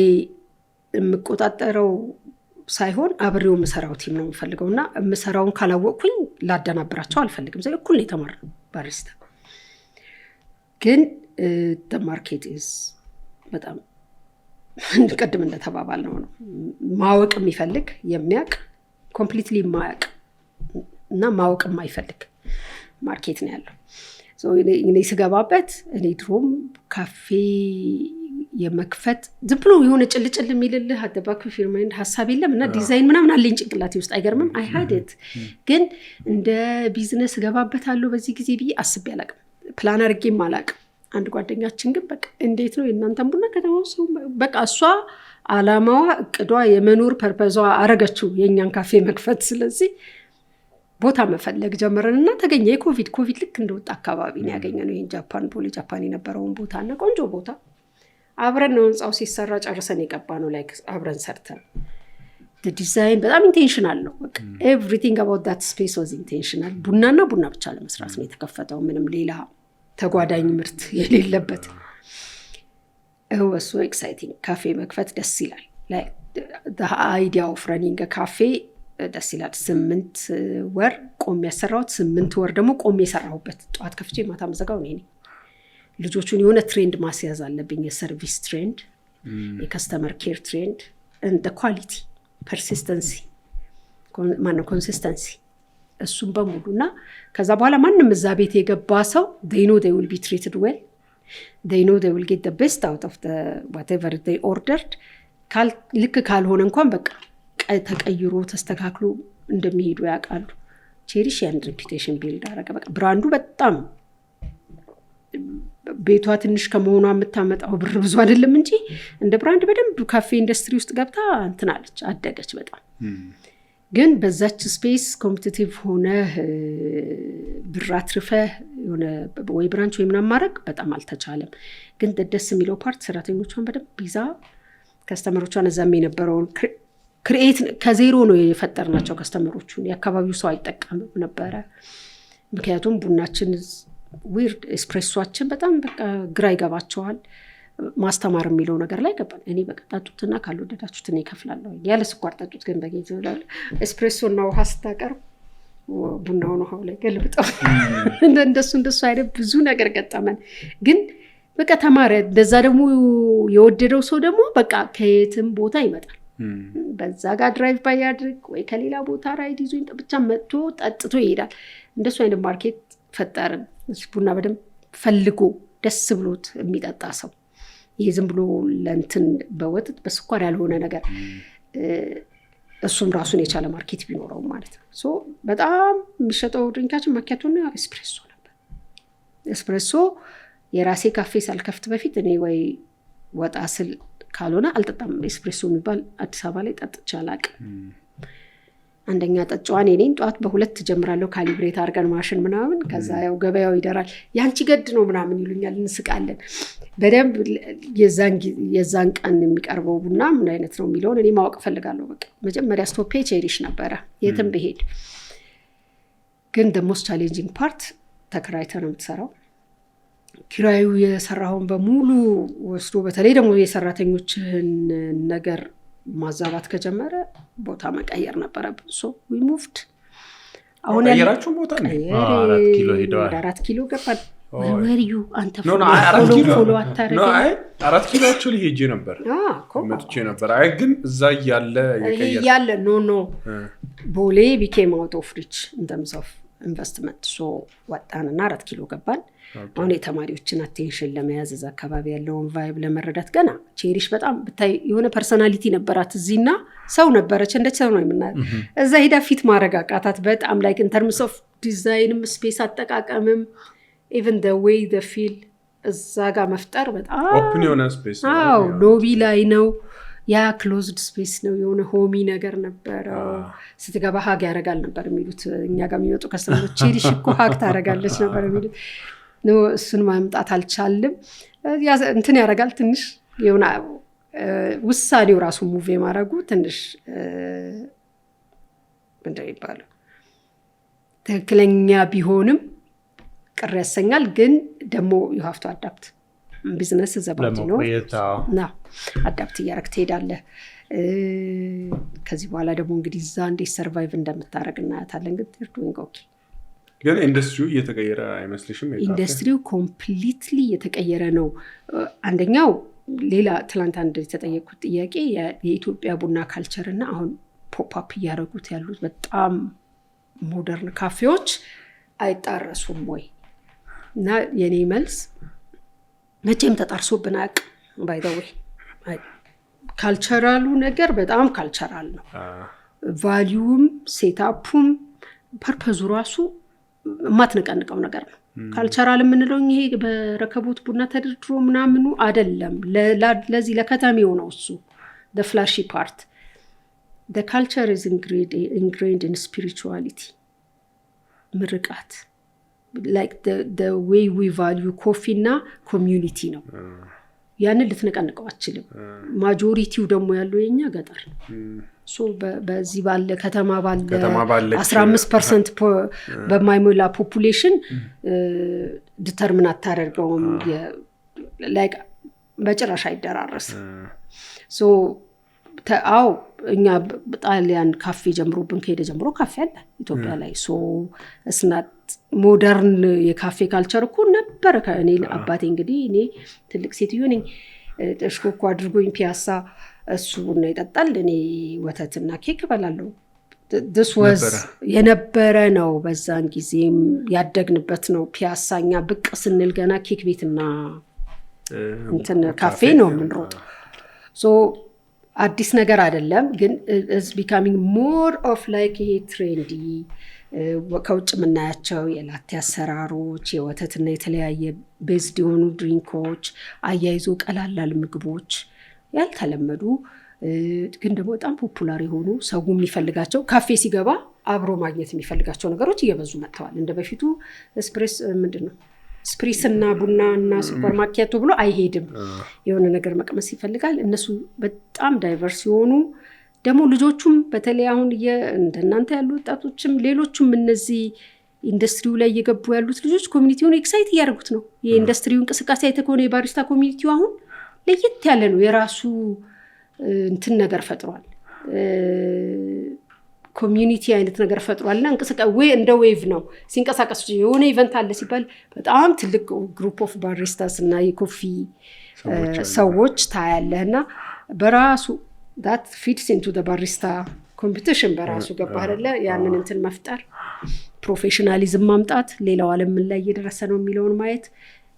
የምቆጣጠረው ሳይሆን አብሬው የምሰራው ቲም ነው የምፈልገውና የምሰራውን ካላወቅኩኝ ላደናብራቸው አልፈልግም። ዘይ እኩል የተማርነው ባሪስታ ግን the market is በጣም ቀድም እንደተባባል ነው ማወቅ የሚፈልግ የሚያቅ ኮምፕሊትሊ ማያቅ እና ማወቅ የማይፈልግ ማርኬት ነው ያለው። so እኔ ስገባበት እኔ ድሮም ካፌ የመክፈት ዝም ብሎ የሆነ ጭልጭል የሚልልህ አደባክ ፊርማይንድ ሐሳብ የለም እና ዲዛይን ምናምን አለኝ ጭንቅላቴ ውስጥ አይገርምም። I had it ግን እንደ ቢዝነስ ገባበታለሁ በዚህ ጊዜ ብዬ አስቤ አላቅም። ፕላን አድርጌም አላቅም። አንድ ጓደኛችን ግን በቃ እንዴት ነው የእናንተን ቡና ከተማው ሰው በቃ እሷ አላማዋ እቅዷ የመኖር ፐርፐዟ አረገችው የኛን ካፌ መክፈት። ስለዚህ ቦታ መፈለግ ጀመረንና ተገኘ። የኮቪድ ልክ እንደወጣ አካባቢ ነው ያገኘነው ይሄን ጃፓን ፖሊ ጃፓን የነበረውን ቦታና ቆንጆ ቦታ አብረን ነው ህንጻው ሲሰራ ጨርሰን የቀባነው ላይክ አብረን ሰርተን the design በጣም ኢንቴንሽናል ነው። በቃ everything about that space was intentional። ቡና ብቻ ለመስራት ነው የተከፈተው ምንም ሌላ ተጓዳኝ ምርት የሌለበት። it was so exciting። ካፌ መክፈት ደስ ይላል። like the idea of running a cafe ደስ ይላል። 8 ወር ቆም ያሰራሁት 8 ወር ደግሞ ቆም የሰራሁበት ጧት ከፍቼ ማታ መዘጋው ነኝ። ልጆቹን የሆነ ትሬንድ ማስያዝ አለብኝ። የሰርቪስ ትሬንድ፣ የከስተመር ኬር ትሬንድ and the quality persistency consistency እሱም በሙሉና ከዛ በኋላ ማንም እዛ ቤት የገባ ሰው they know they will be treated well, they know they will get the best out of the whatever they ordered። ልክ ካልሆነ እንኳን በቃ ተቀይሮ ተስተካክሎ እንደሚሄዱ ያውቃሉ። ቼሪሽ ያን ሬፑቴሽን ቢልድ አደረገ። በቃ ብራንዱ በጣም ቤቷ ትንሽ ከመሆኗ የምታመጣው ብር ብዙ አይደለም እንጂ እንደ ብራንድ በደንብ ካፌ ኢንዱስትሪ ውስጥ ገብታ እንትን አለች አደገች በጣም ግን በዛች ስፔስ ኮምፒቲቲቭ ሆነ ብር አትርፈህ የሆነ ወይ ብራንች ወይ ምናምን ማድረግ በጣም አልተቻለም ግን ደስ የሚለው ፓርት ሰራተኞቿን በደንብ ይዛ ከስተመሮቿን እዛም የነበረውን ክሪኤት ከዜሮ ነው የፈጠርናቸው ከስተመሮቹን የአካባቢው ሰው አይጠቀምም ነበረ ምክንያቱም ቡናችን ዊርድ ኤስፕሬሶችን በጣም በቃ ግራ ይገባቸዋል ማስተማር የሚለው ነገር ላይ ገባን እኔ በቃ ጠጡትና ካልወደዳችሁት እኔ እከፍላለሁ ያለ ስኳር ጠጡት ግን በጌት ይላል ኤስፕሬሶና ውሃ ስታቀርብ ቡናውን ውሃው ላይ ገልብጠው እንደሱ አይደል ብዙ ነገር ገጠመን ግን በቃ ተማረ እንደዛ ደግሞ የወደደው ሰው ደግሞ በቃ ከየትም ቦታ ይመጣል በዛ ጋር ድራይቭ ባይ ያድርግ ወይ ከሌላ ቦታ ራይድ ይዞ ብቻ መጥቶ ጠጥቶ ይሄዳል እንደሱ አይነት ማርኬት ፈጠርን ቡና በደንብ ፈልጎ ደስ ብሎት የሚጠጣ ሰው ይሄ ዝም ብሎ ለእንትን በወተት በስኳር ያልሆነ ነገር እሱም ራሱን የቻለ ማርኬት ቢኖረው ማለት ነው ሶ በጣም የሚሸጠው ድሪንካችን ማኪያቶና ኤስፕሬሶ ነበር ኤስፕሬሶ የራሴ ካፌ ሳልከፍት በፊት እኔ ወይ ወጣ ስል ካልሆነ አልጠጣም ኤስፕሬሶ የሚባል አዲስ አበባ ላይ ጠጥቼ አላውቅም አንደኛ ጠጫዋን እኔን ጧት በሁለት ጀምራለሁ ካሊብሬት አድርገን ማሽን ምናምን ከዛ ያው ገበያው ይደራል ያንቺ ገድ ነው ምናምን ይሉኛል እንስቃለን በደንብ የዛን ቀን የሚቀርበው ቡና ምን አይነት ነው የሚለውን እኔ ማወቅ ፈልጋለሁ በቃ መጀመሪያ ስቶፔ ቼሪሽ ነበረ የትም በሄድ ግን the most challenging part ተከራይተ ነው የምትሰራው ኪራዩ የሰራውን በሙሉ ወስዶ በተለይ ደግሞ የሰራተኞችን ነገር ማዛባት ከጀመረ ቦታ መቀየር ነበረብን ሶ we moved አሁን ያየራችሁ ቦታ ነው 4 ኪሎ ሄደዋል 4 ኪሎ ገባን where you አንተ ፎሎ አታረግ 4 ኪሎ actually ሄጄ ነበር መጥቼ ነበር አይ ግን እዛ ያለ ኖ ቦሌ became out of reach in terms of investment so ወጣንና 4 ኪሎ ገባን አሁን የተማሪዎችን አቴንሽን ለመያዝ እዛ አካባቢ ያለውን ቫይብ ለመረዳት ገና ቼሪሽ በጣም ብታይ የሆነ ፐርሰናሊቲ ነበራት እዚህና ሰው ነበረች እንደቻው ነው የምናየው እዛ ሄዳ ፊት ማረጋጋታት በጣም like in terms of ዲዛይንም ስፔስ አጠቃቀምም even the way the feel እዛ ጋር መፍጠር በጣም ኦፕን የሆነ ስፔስ ነው ሎቢ ላይ ነው ያ ክሎዝድ ስፔስ ነው የሆነ ሆሚ ነገር ነበር ስትገባ ሀግ ያረጋል ነበር የሚሉት እኛ ጋር የሚመጡ ከስተመሮች ቼሪሽ እኮ ሀግ ታረጋለች ነበር የሚሉት ነው እሱን ማምጣት አልቻልም እንትን ያረጋል ትንሽ የሆነ ውሳኔው ራሱ ሙቭ የማረጉ ትንሽ እንደው ይባላል ትክክለኛ ቢሆንም ቅር ያሰኛል ግን ደግሞ you have to adapt ቢዝነስ ዘባቲ ነው ና አዳፕት እያረክ ትሄዳለህ ከዚህ በኋላ ደግሞ እንግዲህ እዛ እንዴት ሰርቫይቭ እንደምታረግ እናያታለን ግን ትርዱኝ ኦኬ ግን ኢንዱስትሪው እየተቀየረ አይመስልሽም ኢንዱስትሪው ኮምፕሊትሊ እየተቀየረ ነው አንደኛው ሌላ ትላንት አንድ የተጠየቁት ጥያቄ የኢትዮጵያ ቡና ካልቸር እና አሁን ፖፕ አፕ ያረጉት ያሉት በጣም ሞደርን ካፌዎች አይጣረሱም ወይ እና የኔ መልስ መቼም ተጣርሶብን አያውቅም ባይ ዘ ዌይ ካልቸራሉ ነገር በጣም ካልቸራል ነው ቫልዩም ሴትአፑም ፐርፐዙ ራሱ ማትነቀንቀው ነገር ነው ካልቸራል የምንለው ይሄ በረከቦት ቡና ተደርድሮ ምናምኑ አይደለም ለዚህ ለከተሜው ነው እሱ the flashy part the culture is ingrained in spirituality ምርቃት like the way we value coffee na community ነው ያንን ልትነቀንቀው አትችልም ማጆሪቲው ደግሞ ያለው የኛ ገጠር ነው ሶ በዚህ ባለ ከተማ ባለ 15% በማይሞላ ፖፑሌሽን ዲተርሚን አታደርገውም like በጭራሽ አይደራረስ ሶ ታው እኛ ጣሊያን ካፌ ጀምሮብን ከሄደ ጀምሮ ካፌ አለ ኢትዮጵያ ላይ ሶ እስናት ሞደርን የካፌ ካልቸር እኮ ነበር ከእኔ አባቴ እንግዲህ እኔ ትልቅ ሴትዮ ነኝ ተሽኮኮ አድርጎኝ ፒያሳ እሱ ቡና ይጠጣል እኔ ወተትና ኬክ በላለሁ this was የነበረ ነው በዛን ጊዜም ያደግንበት ነው ፒያሳኛ ብቅ ስንል ገና ኬክ ቤትና እንትን ካፌ ነው ምንሮጥ so አዲስ ነገር አይደለም ግን is becoming more of like a trendy ከውጭ የምናያቸው የላቴ አሰራሮች፣ የወተትና የተለያየ ቤዝድ የሆኑ ድሪንኮች፣ አያይዞ ቀላላል ምግቦች ያልተለመዱ ግን ደግሞ በጣም ፖፑላር የሆኑ ሰው የሚፈልጋቸው ካፌ ሲገባ አብሮ ማግኘት የሚፈልጋቸው ነገሮች እየበዙ መጥተዋል። እንደ በፊቱ ስፕሪስ እና ቡና እና ሱፐር ማርኬቱ ብሎ አይሄድም። የሆነ ነገር መቅመስ ይፈልጋል። እነሱ በጣም ዳይቨርስ የሆኑ ደግሞ ልጆቹም በተለይ አሁን እንደናንተ ያሉ ወጣቶችም ሌሎቹም እነዚህ ኢንዱስትሪው ላይ እየገቡ ያሉት ልጆች ኮሚኒቲውን ኤክሳይት እያደረጉት ነው። የኢንዱስትሪው እንቅስቃሴ አይተከሆነ የባሪስታ ኮሚኒቲው አሁን ለየት ያለ ነው። የራሱ እንትን ነገር ፈጥሯል። ኮሚዩኒቲ አይነት ነገር ፈጥሯልና እንቅስቃሴ እንደ ዌቭ ነው ሲንቀሳቀስ። የሆነ ኢቨንት አለ ሲባል በጣም ትልቅ ግሩፕ ኦፍ ባሪስታስ እና የኮፊ ሰዎች ታያለህና በራሱ that fits into the barista competition በራሱ ገባህ አይደለ? ያንን እንትን መፍጠር ፕሮፌሽናሊዝም ማምጣት ሌላው ዓለም ላይ እየደረሰ ነው የሚለውን ማየት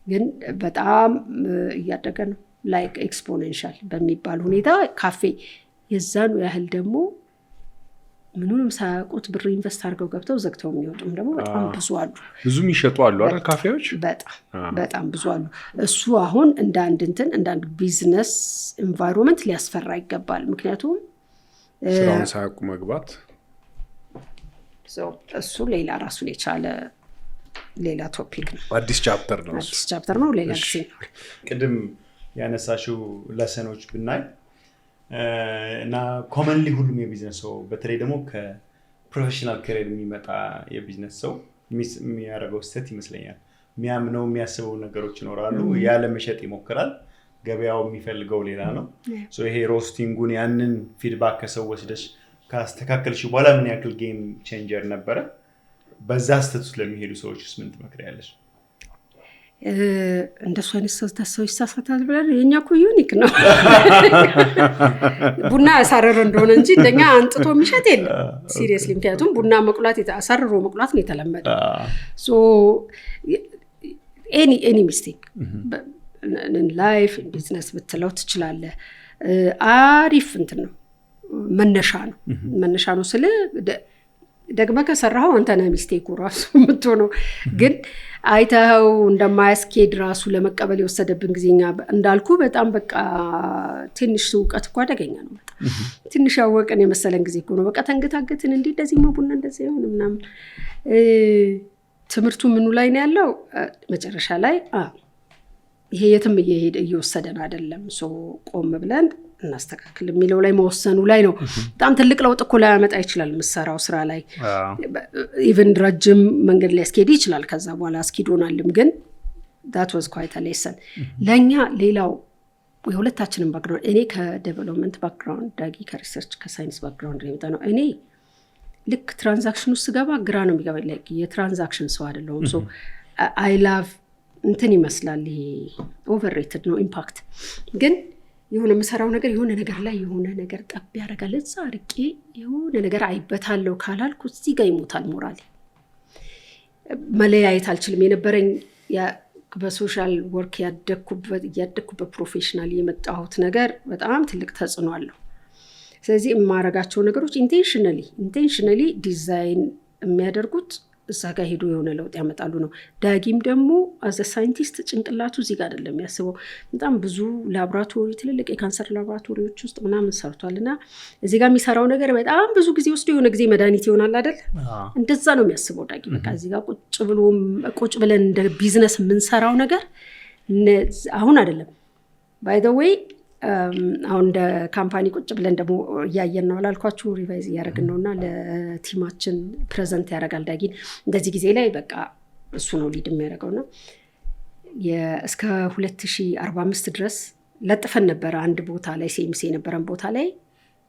ግን በጣም እያደገ ነው። ላይክ ኤክስፖኔንሻል በሚባል ሁኔታ ካፌ የዛኑ ያህል ደግሞ ምኑንም ሳያውቁት ብር ኢንቨስት አድርገው ገብተው ዘግተው የሚወጡም ደግሞ በጣም ብዙ አሉ። ብዙም ይሸጡ አሉ አይደል ካፌዎች? በጣም ብዙ አሉ። እሱ አሁን እንደ አንድ ቢዝነስ ኤንቫይሮንመንት ሊያስፈራ ይገባል። ምክንያቱም ስራውን ሳያውቁ መግባት እሱ ሌላ ራሱን የቻለ ሌላ ቶፒክ ነው። አዲስ ቻፕተር ነው። ሌላ ጊዜ ነው። ቅድም ያነሳሽው ለሰኖች ብናይ እና ኮመንሊ ሁሉም የቢዝነስ ሰው በተለይ ደግሞ ከፕሮፌሽናል ካሪየር የሚመጣ የቢዝነስ ሰው የሚያደርገው ስህተት ይመስለኛል። የሚያምነው የሚያስበው ነገሮች ይኖራሉ። ያለ መሸጥ ይሞክራል። ገበያው የሚፈልገው ሌላ ነው። ይሄ ሮስቲንጉን ያንን ፊድባክ ከሰው ወስደሽ ካስተካከልሽ በኋላ ምን ያክል ጌም ቼንጀር ነበረ? በዛ ስህተት ውስጥ ለሚሄዱ ሰዎች ውስጥ ምን ትመክሪያለሽ? እንደሱ አይነት ሰው ይሳሳታል ብለን የኛ እኮ ዩኒክ ነው። ቡና ያሳረረ እንደሆነ እንጂ እንደኛ አንጥቶ የሚሸጥ የለም ሲሪየስሊ። ምክንያቱም ቡና መቁላት አሳርሮ መቁላት ነው የተለመደው። ሶ ኤኒ ሚስቴክ ላይፍ ቢዝነስ ብትለው ትችላለህ። አሪፍ እንትን ነው መነሻ ነው ስለ ደግመ ከሰራው አንተ ነህ ሚስቴኩ ራሱ የምትሆነው። ግን አይተኸው እንደማያስኬድ ራሱ ለመቀበል የወሰደብን ጊዜኛ እንዳልኩ በጣም በቃ ትንሽ እውቀት እኮ አደገኛ ነው። በጣም ትንሽ ያወቅን የመሰለን ጊዜ እኮ ነው። በቃ ተንገታገትን እንደዚህ ቡና እንደዚህ ይሆን ምናምን። ትምህርቱ ምኑ ላይ ነው ያለው? መጨረሻ ላይ ይሄ የትም እየወሰደን አይደለም። ቆም ብለን እናስተካክል የሚለው ላይ መወሰኑ ላይ ነው። በጣም ትልቅ ለውጥ እኮ ላያመጣ ይችላል የምትሰራው ስራ ላይ። ኢቨን ረጅም መንገድ ላይ ያስኬድ ይችላል። ከዛ በኋላ አስኪዶናልም። ግን that was quite a lesson ለኛ። ሌላው የሁለታችንም ባክግራውንድ፣ እኔ ከዴቨሎፕመንት ባክግራውንድ፣ ዳጊ ከሪሰርች ከሳይንስ ባክግራውንድ ነው የመጣነው። እኔ ልክ ትራንዛክሽን ውስጥ ገባ ግራ ነው የሚገባኝ። ላይ የትራንዛክሽን ሰው አይደለሁም። አይ ላቭ እንትን ይመስላል ይሄ ኦቨርሬትድ ነው ኢምፓክት። ግን የሆነ የምሰራው ነገር የሆነ ነገር ላይ የሆነ ነገር ጠብ ያደርጋል። እዛ አርቄ የሆነ ነገር አይበታለሁ ካላልኩ እዚህ ጋር ይሞታል ሞራል። መለያየት አልችልም። የነበረኝ በሶሻል ወርክ ያደግኩበት ፕሮፌሽናል የመጣሁት ነገር በጣም ትልቅ ተጽዕኖ አለው። ስለዚህ የማረጋቸው ነገሮች ኢንቴንሽናሊ ዲዛይን የሚያደርጉት እዛ ጋር ሄዶ የሆነ ለውጥ ያመጣሉ ነው። ዳጊም ደግሞ አዘ ሳይንቲስት ጭንቅላቱ እዚህ ጋር አይደለም የሚያስበው። በጣም ብዙ ላቦራቶሪ ትልልቅ የካንሰር ላቦራቶሪዎች ውስጥ ምናምን ሰርቷል። እና እዚህ ጋር የሚሰራው ነገር በጣም ብዙ ጊዜ ወስዶ የሆነ ጊዜ መድኃኒት ይሆናል አይደል? እንደዛ ነው የሚያስበው ዳጊ። በቃ እዚህ ጋር ቁጭ ብለን እንደ ቢዝነስ የምንሰራው ነገር አሁን አይደለም። ባይ ዘ ዌይ አሁን እንደ ካምፓኒ ቁጭ ብለን ደግሞ እያየን ነው አላልኳችሁ? ሪቫይዝ እያደረግን ነውና ለቲማችን ፕሬዘንት ያደርጋል ዳጊን። እንደዚህ ጊዜ ላይ በቃ እሱ ነው ሊድ የሚያደርገውና እስከ 2045 ድረስ ለጥፈን ነበረ አንድ ቦታ ላይ ሴምሴ የነበረን ቦታ ላይ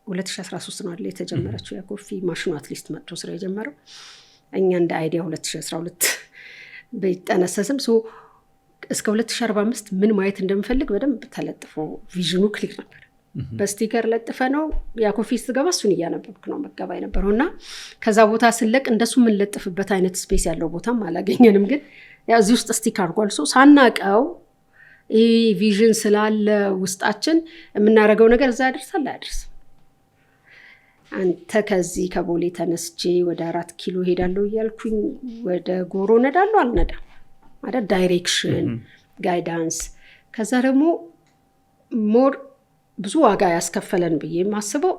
2013 ነው አይደል የተጀመረችው የኮፊ ማሽኑ አትሊስት መጥቶ ስራ የጀመረው። እኛ እንደ አይዲያ 2012 በይጠነሰስም እስከ 2045 ምን ማየት እንደምፈልግ በደንብ ተለጥፎ ቪዥኑ ክሊክ ነበር። በስቲከር ለጥፈ ነው ያኮፊ ስትገባ እሱን እያነበብክ ነው መገባ የነበረውና ከዛ ቦታ ስለቅ እንደሱ ምን ለጥፍበት አይነት ስፔስ ያለው ቦታም አላገኘንም። ግን ያው እዚህ ውስጥ ስቲክ አድርጓል። ሳናቀው ይሄ ቪዥን ስላለ ውስጣችን የምናደርገው ነገር እዛ ያደርሳል አያደርስም። አንተ ከዚህ ከቦሌ ተነስቼ ወደ 4 ኪሎ ሄዳለሁ እያልኩኝ ወደ ጎሮ ነዳለሁ አልነዳም ማለት ዳይሬክሽን ጋይዳንስ ከዛ ደግሞ ሞር ብዙ ዋጋ ያስከፈለን ብዬ ማስበው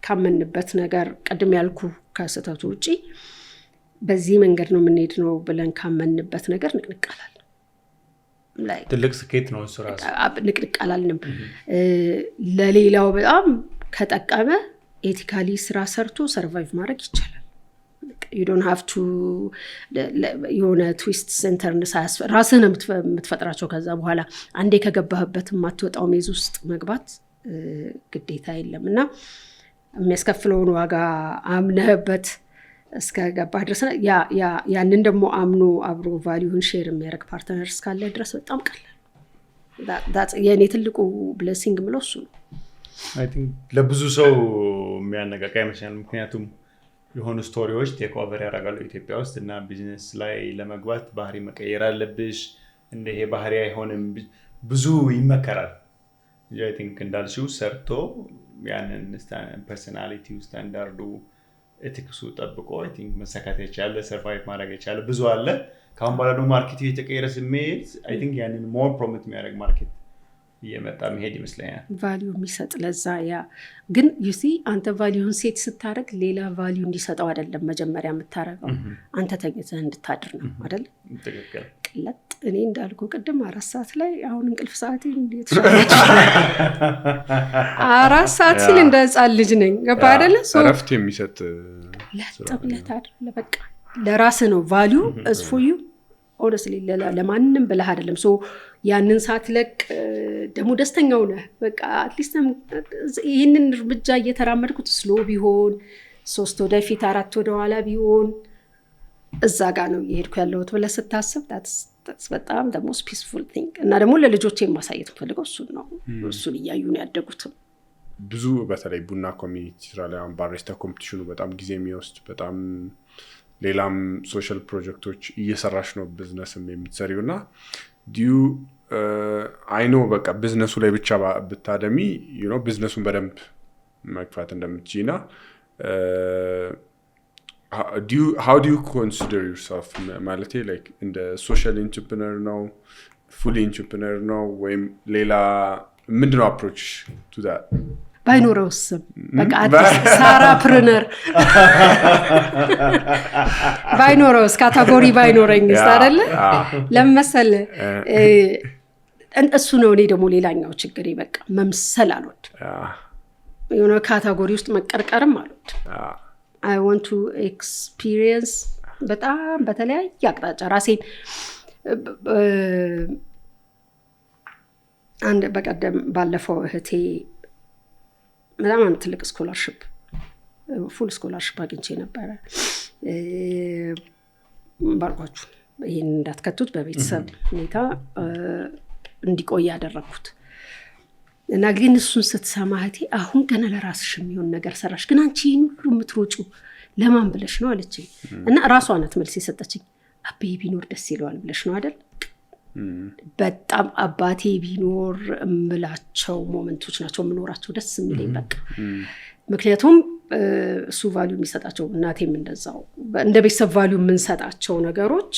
ካመንበት ነገር ቀድም ያልኩ ከስተቱ ውጪ በዚህ መንገድ ነው የምንሄድ ነው ብለን ካመንበት ነገር ንቅንቃላል ትልቅ ስኬት ነው እሱ ራሱ ንቅንቃላልንም ለሌላው በጣም ከጠቀመ ኤቲካሊ ስራ ሰርቶ ሰርቫይቭ ማድረግ ይቻላል you don't have to የሆነ ትዊስት ሴንተር ራስህን የምትፈጥራቸው ከዛ በኋላ አንዴ ከገባህበት የማትወጣው ሜዝ ውስጥ መግባት ግዴታ የለም እና የሚያስከፍለውን ዋጋ አምነህበት እስከገባህ ድረስ ያንን ደግሞ አምኖ አብሮ ቫሊዩን ሼር የሚያደርግ ፓርትነር እስካለ ድረስ በጣም ቀላል የእኔ ትልቁ ብሌሲንግ ምለው እሱ ነው I think ለብዙ ሰው የሚያነቃቃ ይመስላል ምክንያቱም የሆኑ ስቶሪዎች ቴክ ኦቨር ያደርጋሉ ኢትዮጵያ ውስጥ እና ቢዝነስ ላይ ለመግባት ባህሪ መቀየር አለብሽ እንደ ይሄ ባህሪ አይሆንም ብዙ ይመከራል I think እንዳልሽው ሰርቶ ያንን ፐርሰናሊቲ ስታንዳርዱ ኤቲክሱ ጠብቆ I think መሰካት ይቻላል ሰርቫይቭ ማድረግ ይቻላል ብዙ አለ ካሁን በኋላ ደግሞ ማርኬቱ የተቀየረ ስሜት I think ያንን ሞር ፕሮሞት የሚያደርግ ማርኬት የመጣ መሄድ ይመስለኛል ቫልዩ የሚሰጥ ለዛ ያ ግን you see አንተ ቫልዩን ሴት ስታደርግ ሌላ ቫልዩ እንዲሰጠው አይደለም መጀመሪያ የምታረገው አንተ ተገዘህ እንድታድር ነው አይደል ትክክል ቅለጥ እኔ እንዳልኩ ቅድም 4 ሰዓት ላይ አሁን እንቅልፍ ሰዓት እንዴት 4 ሰዓት ሲል እንደ ህፃን ልጅ ነኝ ገባ አይደለ እረፍት የሚሰጥ ለጥብለት አይደለ በቃ ለራስህ ነው ቫልዩ as for you honestly ለማንንም ብለህ አይደለም ሶ ያንን ሰዓት ለቅ ደግሞ ደስተኛው ነህ በቃ አትሊስት ይሄንን እርምጃ እየተራመድኩት ስሎ ቢሆን 3 ወደፊት 4 ወደ ኋላ ቢሆን እዛ ጋር ነው እየሄድኩ ያለሁት ብለህ ስታስብ that's በጣም the most peaceful thing እና ደግሞ ለልጆቼ ማሳየት ፈልገው እሱ ነው እሱን እያዩ ነው ያደጉት ብዙ በተለይ ቡና ኮሚኒቲ ላይ አሁን ባሪስታ ኮምፒቲሽኑ በጣም ጊዜ የሚወስድ በጣም ሌላም ሶሻል ፕሮጀክቶች እየሰራሽ ነው ቢዝነስም የምትሰሪውና ዲዩ አይ ኖ በቃ ቢዝነሱ ላይ ብቻ ብታደሚ you know ቢዝነሱን በደንብ መግፋት እንደምትችይና how do you consider yourself ማለት like in the social entrepreneur ነው fully entrepreneur ነው ወይም ሌላ ምንድነው approach to that ባይኖረውስም በቃ ሳራ ፕርነር ባይኖረውስ ካታጎሪ ባይኖረኝስ አይደለ ለምሳሌ እሱ ነው እኔ ደግሞ ሌላኛው ችግሬ በቃ መምሰል አልወድ የሆነ ካታጎሪ ውስጥ መቀርቀርም አልወድ I want to experience በጣም በተለያየ አቅጣጫ ራሴን አንድ በቀደም ባለፈው እህቴ በጣም ትልቅ ስኮላርሺፕ ፉል ስኮላርሺፕ አግኝቼ ነበር ባርኳችሁ ይሄን እንዳትከቱት በቤተሰብ ሁኔታ እንዲቆይ ያደረኩት እና ግን እሱን ስትሰማህቲ አሁን ገና ለራስሽ የሚሆን ነገር ሰራሽ ግን አንቺ ሁሉ የምትሮጩ ለማን ብለሽ ነው አለችኝ እና ራሷ ናት መልስ የሰጠችኝ አባዬ ቢኖር ደስ ይለዋል ብለሽ ነው አይደል በጣም አባቴ ቢኖር እምላቸው ሞመንቶች ናቸው ምኖራቸው ደስ የሚለኝ በቃ ምክንያቱም እሱ ቫልዩ የሚሰጣቸው እናቴም እንደዛው እንደ ቤተሰብ ቫልዩ የምንሰጣቸው ነገሮች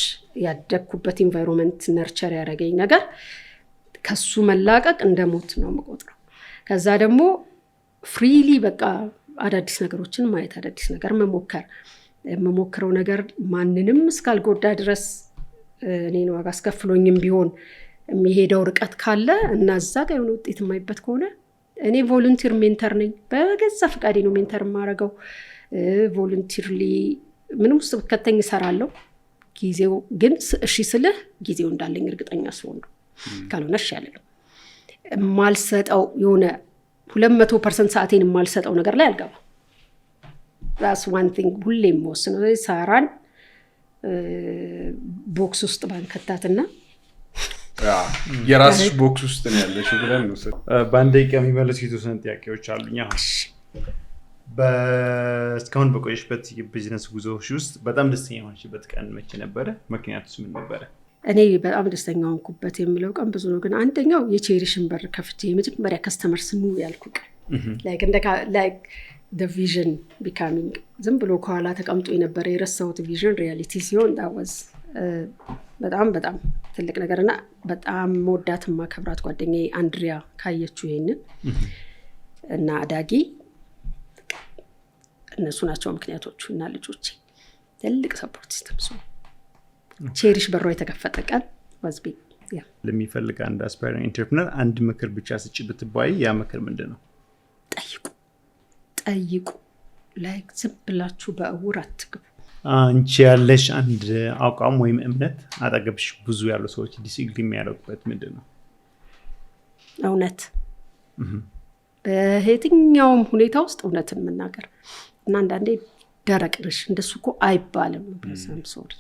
ያደግኩበት ኢንቫይሮንመንት ነርቸር ያደረገኝ ነገር ከሱ መላቀቅ እንደሞት ነው የምቆጥረው ከዛ ደግሞ ፍሪሊ በቃ አዳዲስ ነገሮችን ማየት አዳዲስ ነገር መሞከረው ነገር ማንንም እስካልጎዳ ድረስ እኔን ዋጋ አስከፍሎኝም ቢሆን የሚሄደው ርቀት ካለ እና እዛ ጋር የሆነ ውጤት የማይበት ከሆነ እኔ ቮለንቲር ሜንተር ነኝ በገዛ ፈቃዴ ነው ሜንተር የማደርገው ቮለንቲርሊ ምንም ውስጥ ከተኝ እሰራለሁ ጊዜው ግን እሺ ስልህ ጊዜው እንዳለኝ እርግጠኛ ስሆን ነው ካልሆነ እሺ አልልም ማልሰጠው የሆነ 200% ሰዓቴን ማልሰጠው ነገር ላይ አልገባም that's one thing ሁሌም ወስነው ሳራን ቦክስ ውስጥ ባንከታትና የራስሽ ቦክስ ውስጥ ነው ያለሽ ብለን ነው በአንድ ደቂቃ የሚመለሱ የተወሰኑ ጥያቄዎች አሉኝ እስካሁን በቆየሽበት የቢዝነስ ጉዞሽ ውስጥ በጣም ደስተኛ ሆንሽበት ቀን መቼ ነበረ ምክንያቱስ ምን ነበረ እኔ በጣም ደስተኛ ሆንኩበት የሚለው ቀን ብዙ ነው ግን አንደኛው የቼሪሽን በር ከፍቼ የመጀመሪያ ከስተመር ስኑ ያልኩ ቀን like the vision becoming ዝም ብሎ ከኋላ ተቀምጦ የነበረ የረሳሁት ቪዥን ሪያሊቲ ሲሆን ዳወዝ በጣም በጣም ትልቅ ነገርና በጣም መወዳትማ ከብራት ጓደኛዬ አንድሪያ ካየችው ይሄንን እና አዳጊ እነሱ ናቸው ምክንያቶቹ እና ልጆቼ ትልቅ ሰፖርት ሲስተም ነው ቼሪሽ በሮ የተከፈተ ቀን ወዝቢ ያ ለሚፈልግ አንድ አስፓይሪንግ ኢንተርፕረነር አንድ ምክር ብቻ ስጭ ብትባይ ያ ምክር ምንድነው? ጠይቁ ላይክ ዝም ብላችሁ በእውር አትግቡ። አንቺ ያለሽ አንድ አቋም ወይም እምነት አጠገብሽ ብዙ ያሉ ሰዎች ዲስግሪ የሚያደርጉበት ምንድነው? እውነት በየትኛውም ሁኔታ ውስጥ እውነትን መናገር እና አንዳንዴ ደረቅ ነሽ እንደሱ እኮ አይባልም ብለሳም ሶሪ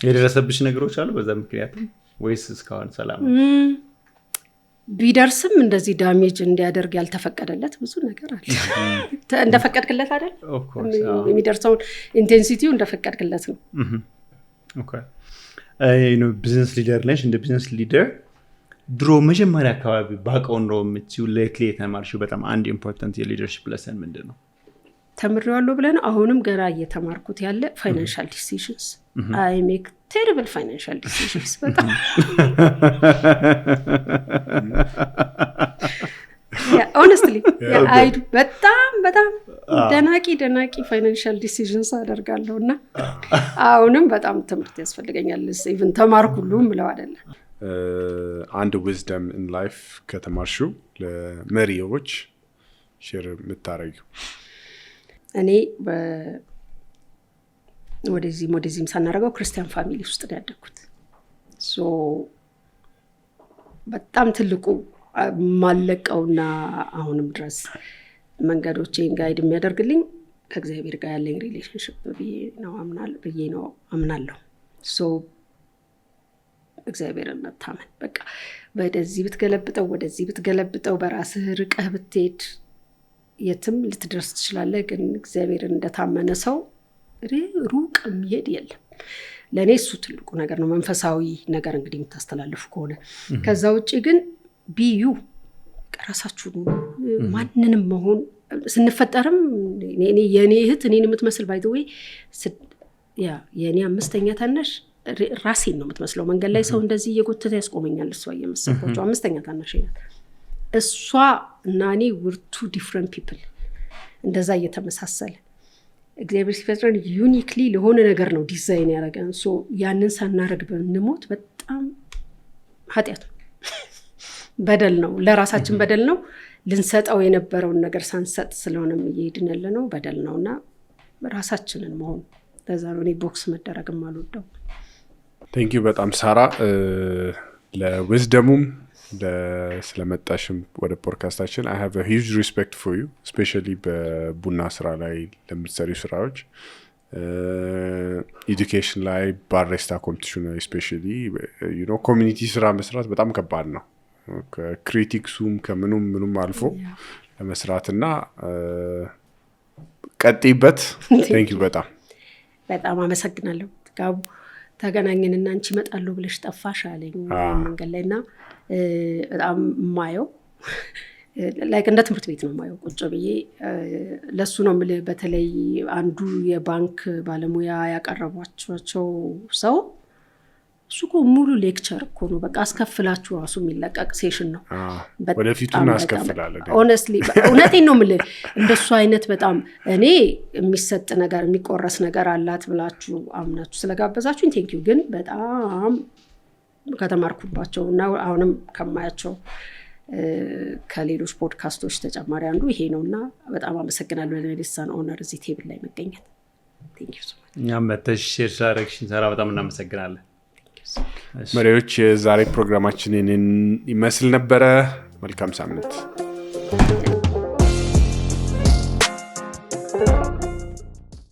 የደረሰብሽ ነገሮች አሉ በዛ ምክንያቱም ወይስ እስካሁን ሰላም ቢደርስም እንደዚህ ዳሜጅ እንዲያደርግ ያልተፈቀደለት ብዙ ነገር አለ እንደፈቀድክለት አይደል የሚደርሰው ኢንቴንሲቲው እንደፈቀድክለት ነው ኦኬ ቢዝነስ ሊደር ነሽ እንደ ቢዝነስ ሊደር ድሮ መጀመሪያ አካባቢ ባቀው ነው የምትዩ ሌትሊ የተማርሽው በጣም አንድ ኢምፖርታንት የሊደርሺፕ ለሰን ምንድነው? ተምሬዋለሁ ብለን አሁንም ገና እየተማርኩት ያለ ፋይናንሻል ዲሲዥንስ I make terrible financial decisions በጣም honestly I do በጣም ደናቂ ፋይናንሻል ዲሲዥንስ አደርጋለሁና አሁንም በጣም ትምህርት ያስፈልገኛል ኢቭን ተማርኩሉም ብለው አይደለም አንድ wisdom in life ከተማርሽው ለመሪዎች ሼር የምታረጊው እኔ ወደዚህም ሳናረጋው ክርስቲያን ፋሚሊ ውስጥ ነው ያደግኩት ሶ በጣም ትልቁ ማለቀውና አሁንም ድረስ መንገዶቼን ጋይድ የሚያደርግልኝ ከእግዚአብሔር ጋር ያለኝ ሪሌሽንሺፕ ብዬ ነው አምናለሁ ሶ እግዚአብሔርን መታመን በቃ ወደዚህ ብትገለብጠው በራስህ ርቀህ ብትሄድ የትም ልትደርስ ትችላለህ ግን እግዚአብሔርን እንደታመነ ሰው ሩቅ የሚሄድ የለም ለኔ እሱ ትልቁ ነገር ነው መንፈሳዊ ነገር እንግዲህ የምታስተላልፉ ከሆነ ከዛ ውጪ ግን ቢዩ ራሳችሁ ማንንም መሆን ስንፈጠርም የኔ እህት እኔን የምትመስል ባይ ዘ ዌይ የኔ አምስተኛ ታናሽ ራሴን ነው የምትመስለው መንገድ ላይ ሰው እንደዚህ እየጎተተ ያስቆመኛል እሷ እየመሰልኳቸው አምስተኛ ታናሽ ናት እሷ እና እኔ we're two different people እንደዛ እየተመሳሰለ እግዚአብሔር ሲፈጥረን ዩኒክሊ ለሆነ ነገር ነው ዲዛይን ያደረገን ሶ ያንን ሳናረግ ብንሞት በጣም ኃጢአት በደል ነው ለራሳችን በደል ነው ልንሰጠው የነበረውን ነገር ሳንሰጥ ስለሆነም እየሄድን ያለነው በደል ነውና ራሳችንን መሆን ለዛ ነው እኔ ቦክስ መደረግም አልወደው ቴንክ ዩ በጣም ሳራ ለዊዝደሙም ስለመጣሽም ወደ ፖድካስታችን I have a huge respect for you especially በቡና ስራ ላይ ለምትሰሪው ስራዎች ኤዱኬሽን ላይ ባሬስታ ኮምፒቲሽን especially you know ኮሚኒቲ ስራ መስራት በጣም ከባድ ነው ከክሪቲክሱም ከምኑም አልፎ ለመስራትና ቀጥይበት ቴንክ ዩ በጣም አመሰግናለሁ ጋቡ ተገናኘንና አንቺ መጣለው ብለሽ ጠፋሽ አለኝ መንገድ ላይና በጣም ማየው ላይክ እንደ ትምህርት ቤት ነው ማየው ቁጭ ብዬ ለሱ ነው ማለት በተለይ አንዱ የባንክ ባለሙያ ያቀረቧቸው ሰው ሱቆ ሙሉ ሌክቸር እኮ ነው በቃ አስከፍላችሁ ራሱ የሚለቀቅ ሴሽን ነው ወደፊቱና አስከፍላለን honestly እውነቴን ነው ማለት እንደሱ አይነት በጣም እኔ የሚሰጥ ነገር የሚቆረስ ነገር አላት ብላችሁ አምናችሁ ስለጋበዛችሁኝ ቴንክ ዩ ግን በጣም ከተማርኩባቸውና አሁንም ከማያቸው ከሌሎች ፖድካስቶች ተጨማሪ አንዱ ይሄ ነውና በጣም አመሰግናለሁ ለሌሳን ኦነር እዚህ ቴብል ላይ መገኘት ቴንክ ዩ ሶ ማች እኛም መተሽር ሻረክሽን ሰራ በጣም እናመሰግናለን መሪዎች የዛሬ ፕሮግራማችንን ይመስል ነበረ መልካም ሳምንት